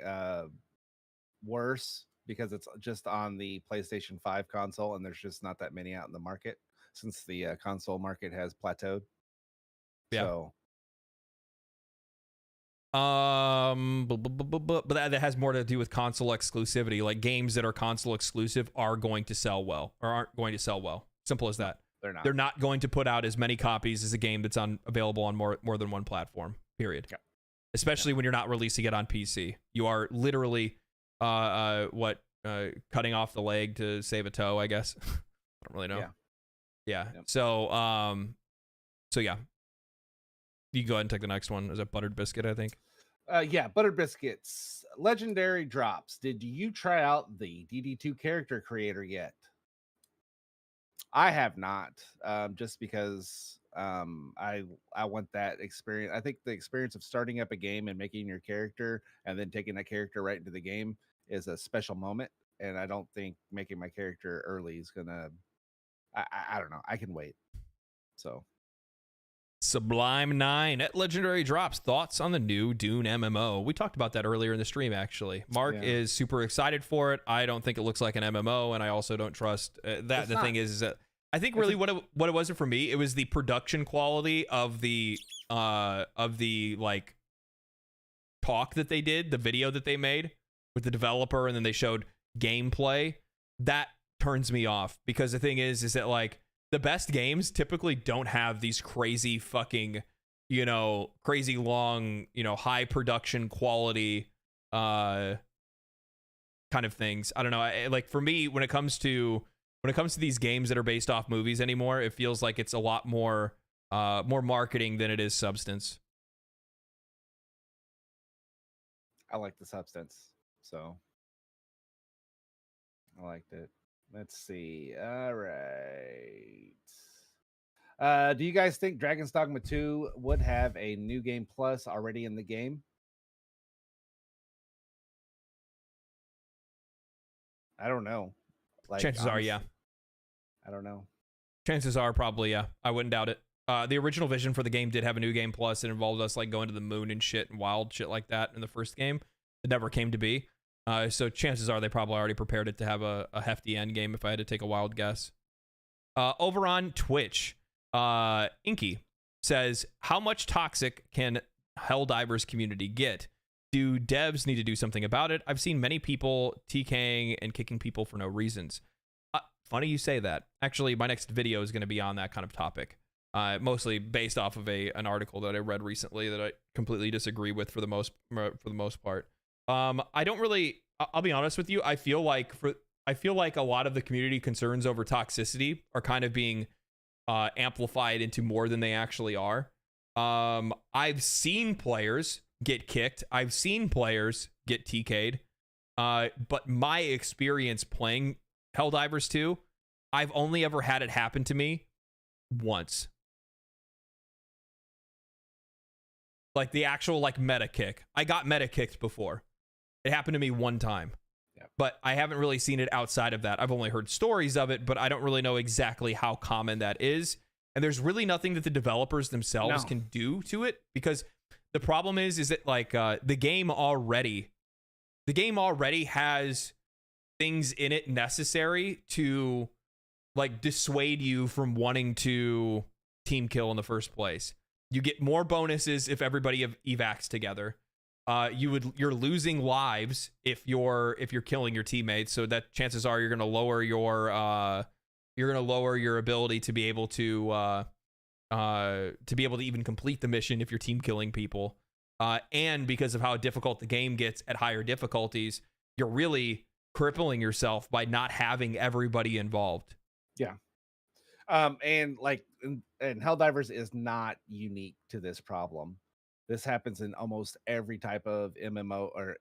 worse because it's just on the PlayStation 5 console, and there's just not that many out in the market since the console market has plateaued. Yeah. So. But that has more to do with console exclusivity. Like, games that are console exclusive are going to sell well, or aren't going to sell well. Simple as that. They're not going to put out as many copies as a game that's available on more than one platform. Period. Yeah. Especially when you're not releasing it on PC. You are literally cutting off the leg to save a toe, I guess. I don't really know. Yeah. Yep. So yeah. You can go ahead and take the next one. Is it Buttered Biscuit, I think? Yeah, Buttered Biscuits. Legendary Drops. Did you try out the DD2 character creator yet? I have not. Just because I want that experience. I think the experience of starting up a game and making your character and then taking that character right into the game is a special moment. And I don't think making my character early is gonna. I don't know. I can wait. So. Sublime 9 at Legendary Drops. Thoughts on the new Dune MMO? We talked about that earlier in the stream, actually. Mark is super excited for it. I don't think it looks like an MMO, and I also don't trust that. The thing is that I think really what it wasn't for me, it was the production quality of the like talk that they did, the video that they made with the developer, and then they showed gameplay. That turns me off, because the thing is that like the best games typically don't have these crazy fucking, crazy long, high production quality kind of things. I don't know. Like for me, when it comes to these games that are based off movies anymore, it feels like it's a lot more marketing than it is substance. I like the substance, so I liked it. Let's see. All right. Do you guys think Dragon's Dogma 2 would have a new game plus already in the game? I don't know. Like, chances are, yeah. I don't know. Chances are probably, yeah. I wouldn't doubt it. The original vision for the game did have a new game plus. It involved us like going to the moon and shit and wild shit like that in the first game. It never came to be. So chances are they probably already prepared it to have a hefty end game if I had to take a wild guess. Over on Twitch, Inky says, how much toxic can Helldivers community get? Do devs need to do something about it? I've seen many people TKing and kicking people for no reasons. Funny you say that. Actually, my next video is going to be on that kind of topic. Mostly based off of an article that I read recently that I completely disagree with for the most part. I don't really. I'll be honest with you. I feel like a lot of the community concerns over toxicity are kind of being amplified into more than they actually are. I've seen players get kicked. I've seen players get TK'd. But my experience playing Helldivers 2, I've only ever had it happen to me once. Like the actual like meta kick. I got meta kicked before. It happened to me one time. Yeah. But I haven't really seen it outside of that. I've only heard stories of it, but I don't really know exactly how common that is. And there's really nothing that the developers themselves can do to it, because the problem is that like the game already has things in it necessary to like dissuade you from wanting to team kill in the first place. You get more bonuses if everybody evacs together. You're losing lives if you're killing your teammates, so that chances are you're going to lower your ability to be able to even complete the mission if you're team killing people. And because of how difficult the game gets at higher difficulties, you're really crippling yourself by not having everybody involved. Yeah. And like, and Helldivers is not unique to this problem. This happens in almost every type of MMO or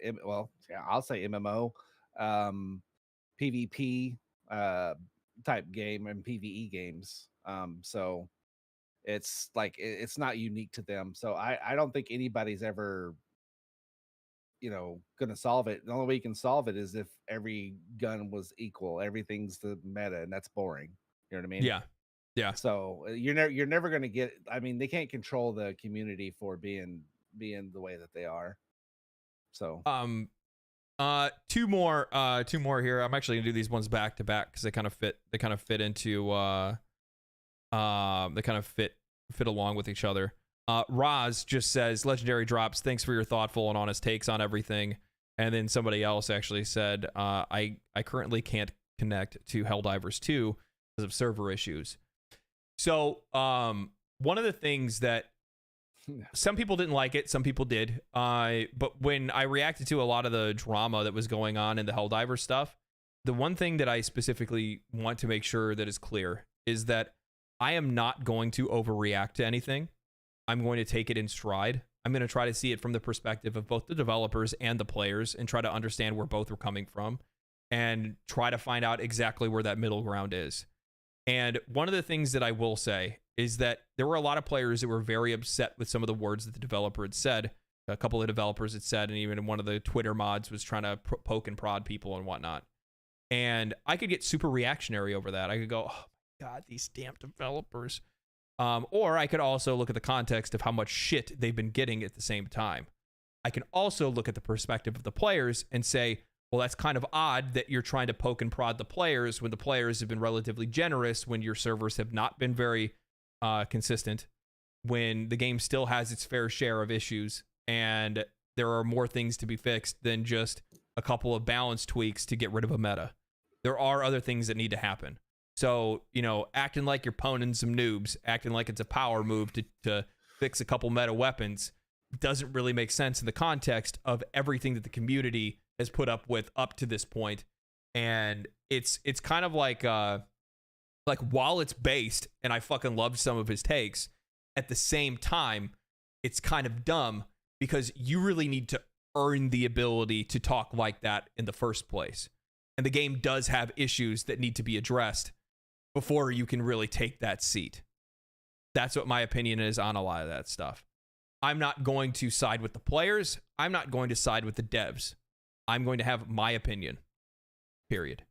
I'll say MMO, PvP type game and PvE games. So it's like it's not unique to them. So I don't think anybody's ever, gonna solve it. The only way you can solve it is if every gun was equal. Everything's the meta, and that's boring. You know what I mean? Yeah. Yeah. So you're never gonna get. I mean, they can't control the community for being the way that they are. So two more here. I'm actually gonna do these ones back to back because they kind of fit into they kind of fit along with each other. Roz just says, legendary drops, thanks for your thoughtful and honest takes on everything. And then somebody else actually said, I currently can't connect to Helldivers 2 because of server issues. So one of the things that some people didn't like it, some people did, but when I reacted to a lot of the drama that was going on in the Helldivers stuff, the one thing that I specifically want to make sure that is clear is that I am not going to overreact to anything. I'm going to take it in stride. I'm going to try to see it from the perspective of both the developers and the players and try to understand where both are coming from and try to find out exactly where that middle ground is. And one of the things that I will say is that there were a lot of players that were very upset with some of the words that the developer had said. A couple of developers had said, and even one of the Twitter mods was trying to poke and prod people and whatnot. And I could get super reactionary over that. I could go, oh my God, these damn developers. Or I could also look at the context of how much shit they've been getting at the same time. I can also look at the perspective of the players and say, well, that's kind of odd that you're trying to poke and prod the players when the players have been relatively generous, when your servers have not been very consistent, when the game still has its fair share of issues, and there are more things to be fixed than just a couple of balance tweaks to get rid of a meta. There are other things that need to happen. So, acting like you're poning some noobs, acting like it's a power move to fix a couple meta weapons, doesn't really make sense in the context of everything that the community has put up with up to this point. And it's kind of like while it's based, and I fucking loved some of his takes, at the same time, it's kind of dumb because you really need to earn the ability to talk like that in the first place. And the game does have issues that need to be addressed before you can really take that seat. That's what my opinion is on a lot of that stuff. I'm not going to side with the players. I'm not going to side with the devs. I'm going to have my opinion. Period.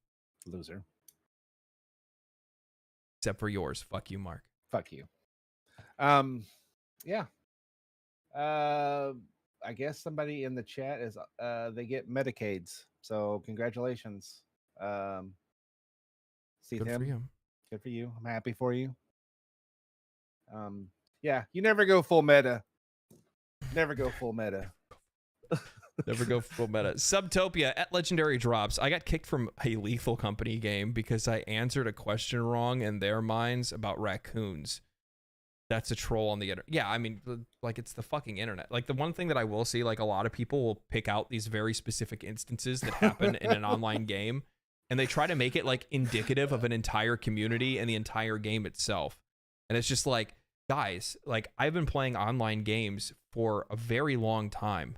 Loser. Except for yours. Fuck you, Mark. Fuck you. Yeah. I guess somebody in the chat is they get Medicaids. So congratulations. See Good him. for you. Good for you. I'm happy for you. Yeah, you never go full meta. Never go full meta. Never go full meta. Subtopia at Legendary Drops. I got kicked from a Lethal Company game because I answered a question wrong in their minds about raccoons. That's a troll on the internet. Yeah, I mean, like, it's the fucking internet. Like, the one thing that I will see, like, a lot of people will pick out these very specific instances that happen in an online game, and they try to make it, like, indicative of an entire community and the entire game itself. And it's just like, guys, like, I've been playing online games for a very long time.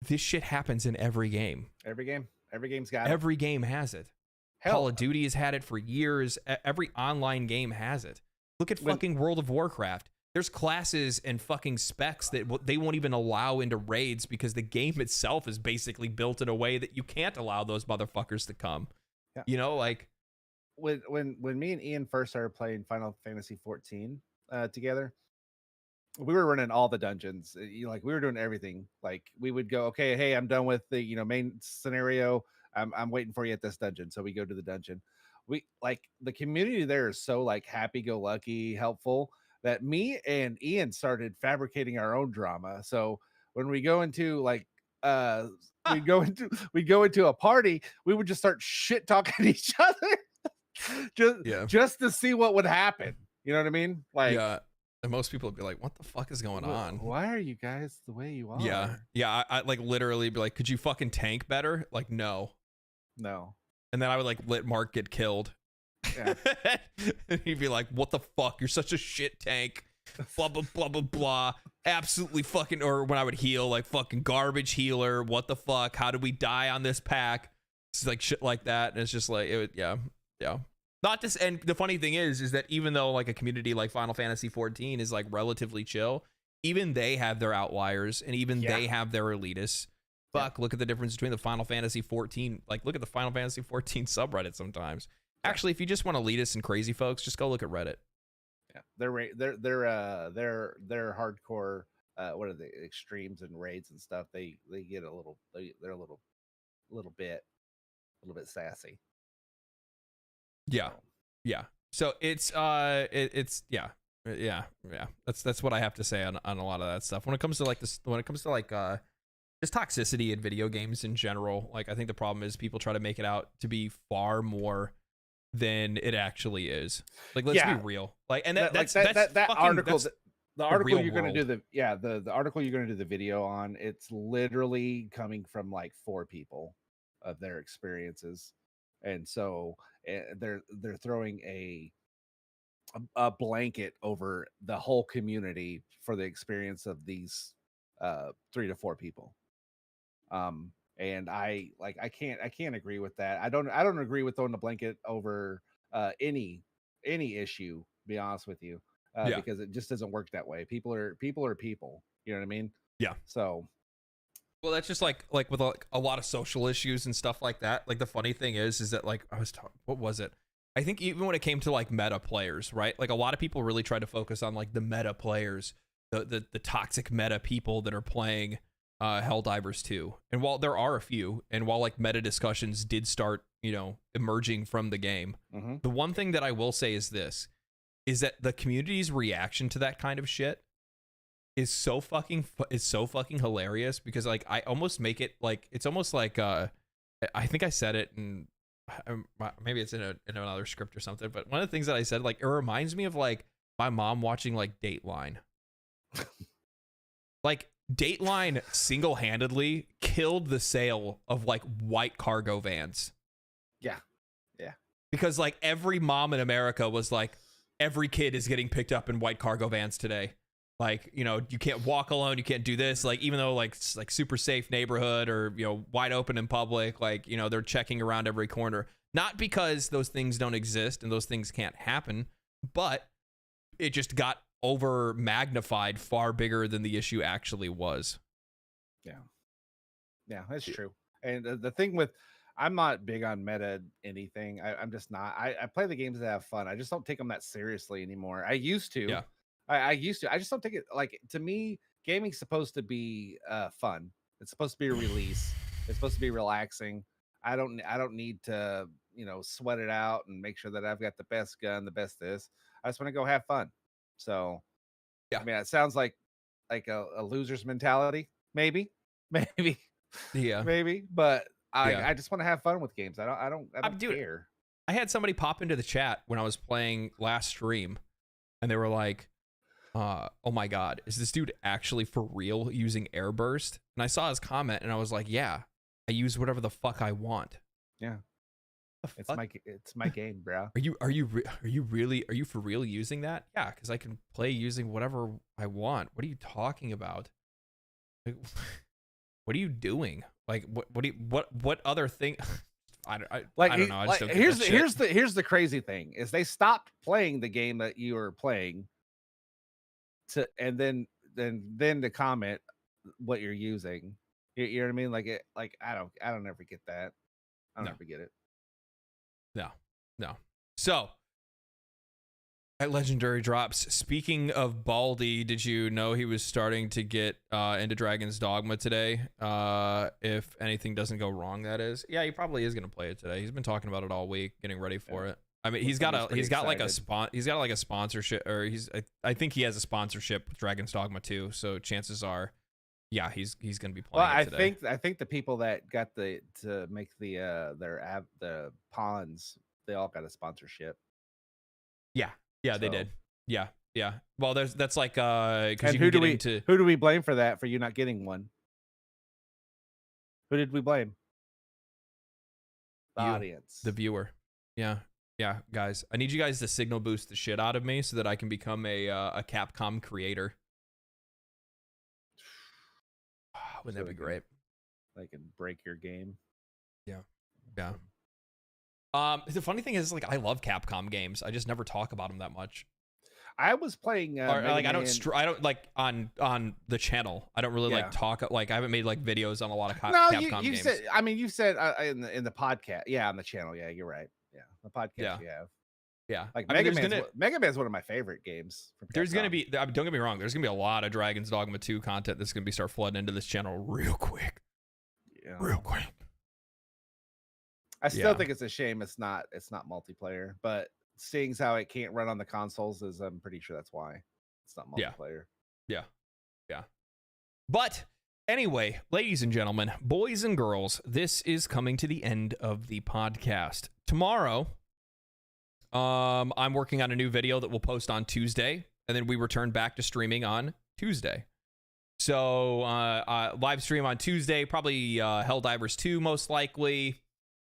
This shit happens in every game. Every game. Every game's got it. Every game has it. Hell, Call of Duty has had it for years. Every online game has it. Look at fucking World of Warcraft. There's classes and fucking specs that they won't even allow into raids because the game itself is basically built in a way that you can't allow those motherfuckers to come. Yeah. You know, like when me and Ian first started playing Final Fantasy 14 together, we were running all the dungeons. Like, we were doing everything. Like, we would go, okay, hey, I'm done with the main scenario. I'm waiting for you at this dungeon. So we go to the dungeon. We like the community there is so like happy-go-lucky, helpful that me and Ian started fabricating our own drama. So when we go into like we go into a party, we would just start shit talking each other just to see what would happen. You know what I mean? Like, yeah. And most people would be like, what the fuck is going on? Why are you guys the way you are? Yeah. I like literally be like, could you fucking tank better? Like, no. And then I would like let Mark get killed. Yeah. And he'd be like, what the fuck? You're such a shit tank. Blah, blah, blah, blah, blah. Absolutely fucking, or when I would heal, like fucking garbage healer. What the fuck? How did we die on this pack? It's like shit like that. And it's just like, yeah. Not this. And the funny thing is that even though like a community like Final Fantasy 14 is like relatively chill, even they have their outliers and even they have their elitists. Fuck, look at the difference between the Final Fantasy 14. Like, look at the Final Fantasy 14 subreddit sometimes. Actually, if you just want elitists and crazy folks, just go look at Reddit. Yeah, they're hardcore. What are the extremes and raids and stuff? They get a little. They're a little bit sassy. Yeah. So it's That's what I have to say on a lot of that stuff. When it comes to like this, when it comes to like just toxicity in video games in general, like I think the problem is people try to make it out to be far more than it actually is. Like, let's be real. Like, and that article, the article you're going to do the article you're going to do the video on, it's literally coming from like 4 people of their experiences, and so they're throwing a blanket over the whole community for the experience of these 3 to 4 people. And I can't agree with that. I don't agree with throwing the blanket over any issue, to be honest with you, because it just doesn't work that way. People are people. You know what I mean? Yeah. So, well, that's just like with a lot of social issues and stuff like that. Like, the funny thing is that like I was talking, what was it? I think even when it came to like meta players, right? Like, a lot of people really try to focus on like the meta players, the toxic meta people that are playing Helldivers 2. And while there are a few, and while like meta discussions did start, emerging from the game, the one thing that I will say is this, is that the community's reaction to that kind of shit is so fucking hilarious, because like I almost make it like, it's almost like I think I said it, and maybe it's in another script or something, but one of the things that I said, like, it reminds me of like my mom watching like Dateline. Like Dateline single-handedly killed the sale of like white cargo vans. Yeah. Because like every mom in America was like, every kid is getting picked up in white cargo vans today. Like, you know, you can't walk alone, you can't do this. Like, even though like super safe neighborhood or, you know, wide open in public, like, you know, they're checking around every corner. Not because those things don't exist and those things can't happen, but it just got over magnified far bigger than the issue actually was. Yeah, that's true. And the thing with, I'm not big on meta anything. I'm just not. I play the games that have fun. I just don't take them that seriously anymore. I used to. Yeah. I used to. I just don't take it like, to me, gaming's supposed to be fun. It's supposed to be a release. It's supposed to be relaxing. I don't need to, you know, sweat it out and make sure that I've got the best gun, the best this. I just want to go have fun. So yeah, I mean, it sounds like a loser's mentality, maybe. Yeah. Maybe, but I just want to have fun with games. I don't care. I had somebody pop into the chat when I was playing last stream, and they were like, oh my god, is this dude actually for real using airburst? And I saw his comment and I was like, yeah, I use whatever the fuck I want. Yeah. It's my game, bro. Are you for real using that? Yeah, because I can play using whatever I want. What are you talking about? Like, what are you doing? Like what other thing? I don't know. I just don't here's the crazy thing is they stopped playing the game that you were playing and then to comment what you're using. You know what I mean? Like I don't ever get that. I don't ever get it. No. So at Legendary Drops, speaking of Baldy, did you know he was starting to get into Dragon's Dogma today? If anything doesn't go wrong, that is. Yeah, he probably is going to play it today. He's been talking about it all week, getting ready for it. I mean, he's got like a sponsorship, or I think he has a sponsorship with Dragon's Dogma too. So chances are, yeah, he's going to be playing it today. I think the people that got to make the pawns, they all got a sponsorship. Yeah, they did. Yeah. Well, that's like because who do we blame for that, for you not getting one? Who did we blame? The audience, the viewer. Yeah, guys, I need you guys to signal boost the shit out of me so that I can become a Capcom creator. Wouldn't that be great? I can break your game. Yeah. The funny thing is, like, I love Capcom games. I just never talk about them that much. I was playing I don't like on the channel. I don't really like talk. Like, I haven't made like videos on a lot of Capcom games. You said in the podcast. Yeah, on the channel. Yeah, you're right. Yeah, the podcast you have. Yeah, like Mega Man's one of my favorite games. There's gonna be, don't get me wrong, there's gonna be a lot of Dragon's Dogma 2 content that's gonna be start flooding into this channel real quick. Real quick. I still think it's a shame it's not multiplayer, but seeing as how it can't run on the consoles, I'm pretty sure that's why it's not multiplayer. Yeah. But anyway, ladies and gentlemen, boys and girls, this is coming to the end of the podcast. Tomorrow, I'm working on a new video that we'll post on Tuesday, and then we return back to streaming on Tuesday. So live stream on Tuesday, probably Helldivers 2 most likely.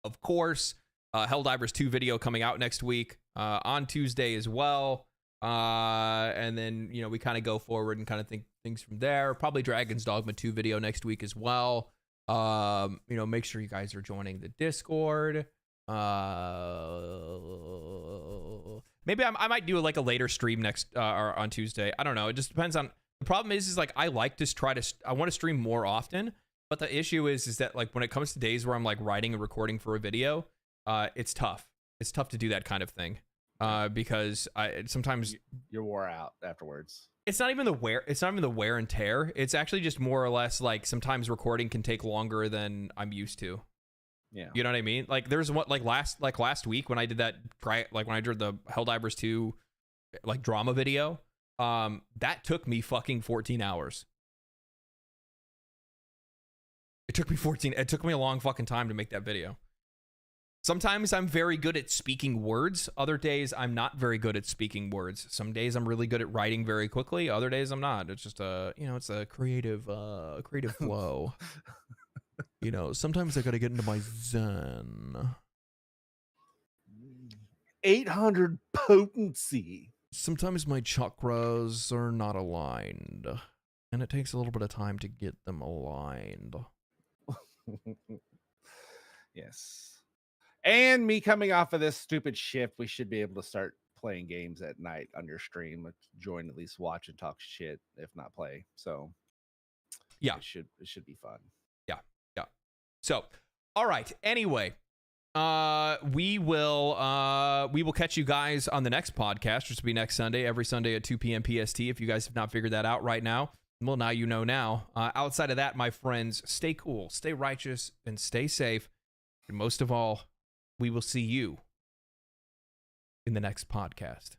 Of course, Helldivers 2 video coming out next week on Tuesday as well. And then, you know, we kind of go forward and kind of think things from there. Probably Dragon's Dogma 2 video next week as well. You know, make sure you guys are joining the Discord. Maybe I might do like a later stream next or on Tuesday. I don't know. It just depends on. The problem is like I like to I want to stream more often. But the issue is that like when it comes to days where I'm like writing and recording for a video, it's tough. It's tough to do that kind of thing because sometimes you're wore out afterwards. It's not even the wear and tear. It's actually just more or less like sometimes recording can take longer than I'm used to. Yeah, you know what I mean. Like there's what last week when I did that when I did the Helldivers 2 like drama video, that took me fucking 14 hours. It took me a long fucking time to make that video. Sometimes I'm very good at speaking words. Other days I'm not very good at speaking words. Some days I'm really good at writing very quickly. Other days I'm not. It's just it's a creative flow. Sometimes I got to get into my zen. 800 potency. Sometimes my chakras are not aligned, and it takes a little bit of time to get them aligned. Yes. And me coming off of this stupid shift, we should be able to start playing games at night on your stream. Join, at least watch and talk shit, if not play. So yeah, it should be fun. Yeah. So, all right. Anyway, we will catch you guys on the next podcast, which will be next Sunday, every Sunday at 2 p.m. PST. If you guys have not figured that out right now, well, now you know now. Outside of that, my friends, stay cool, stay righteous, and stay safe. And most of all, we will see you in the next podcast.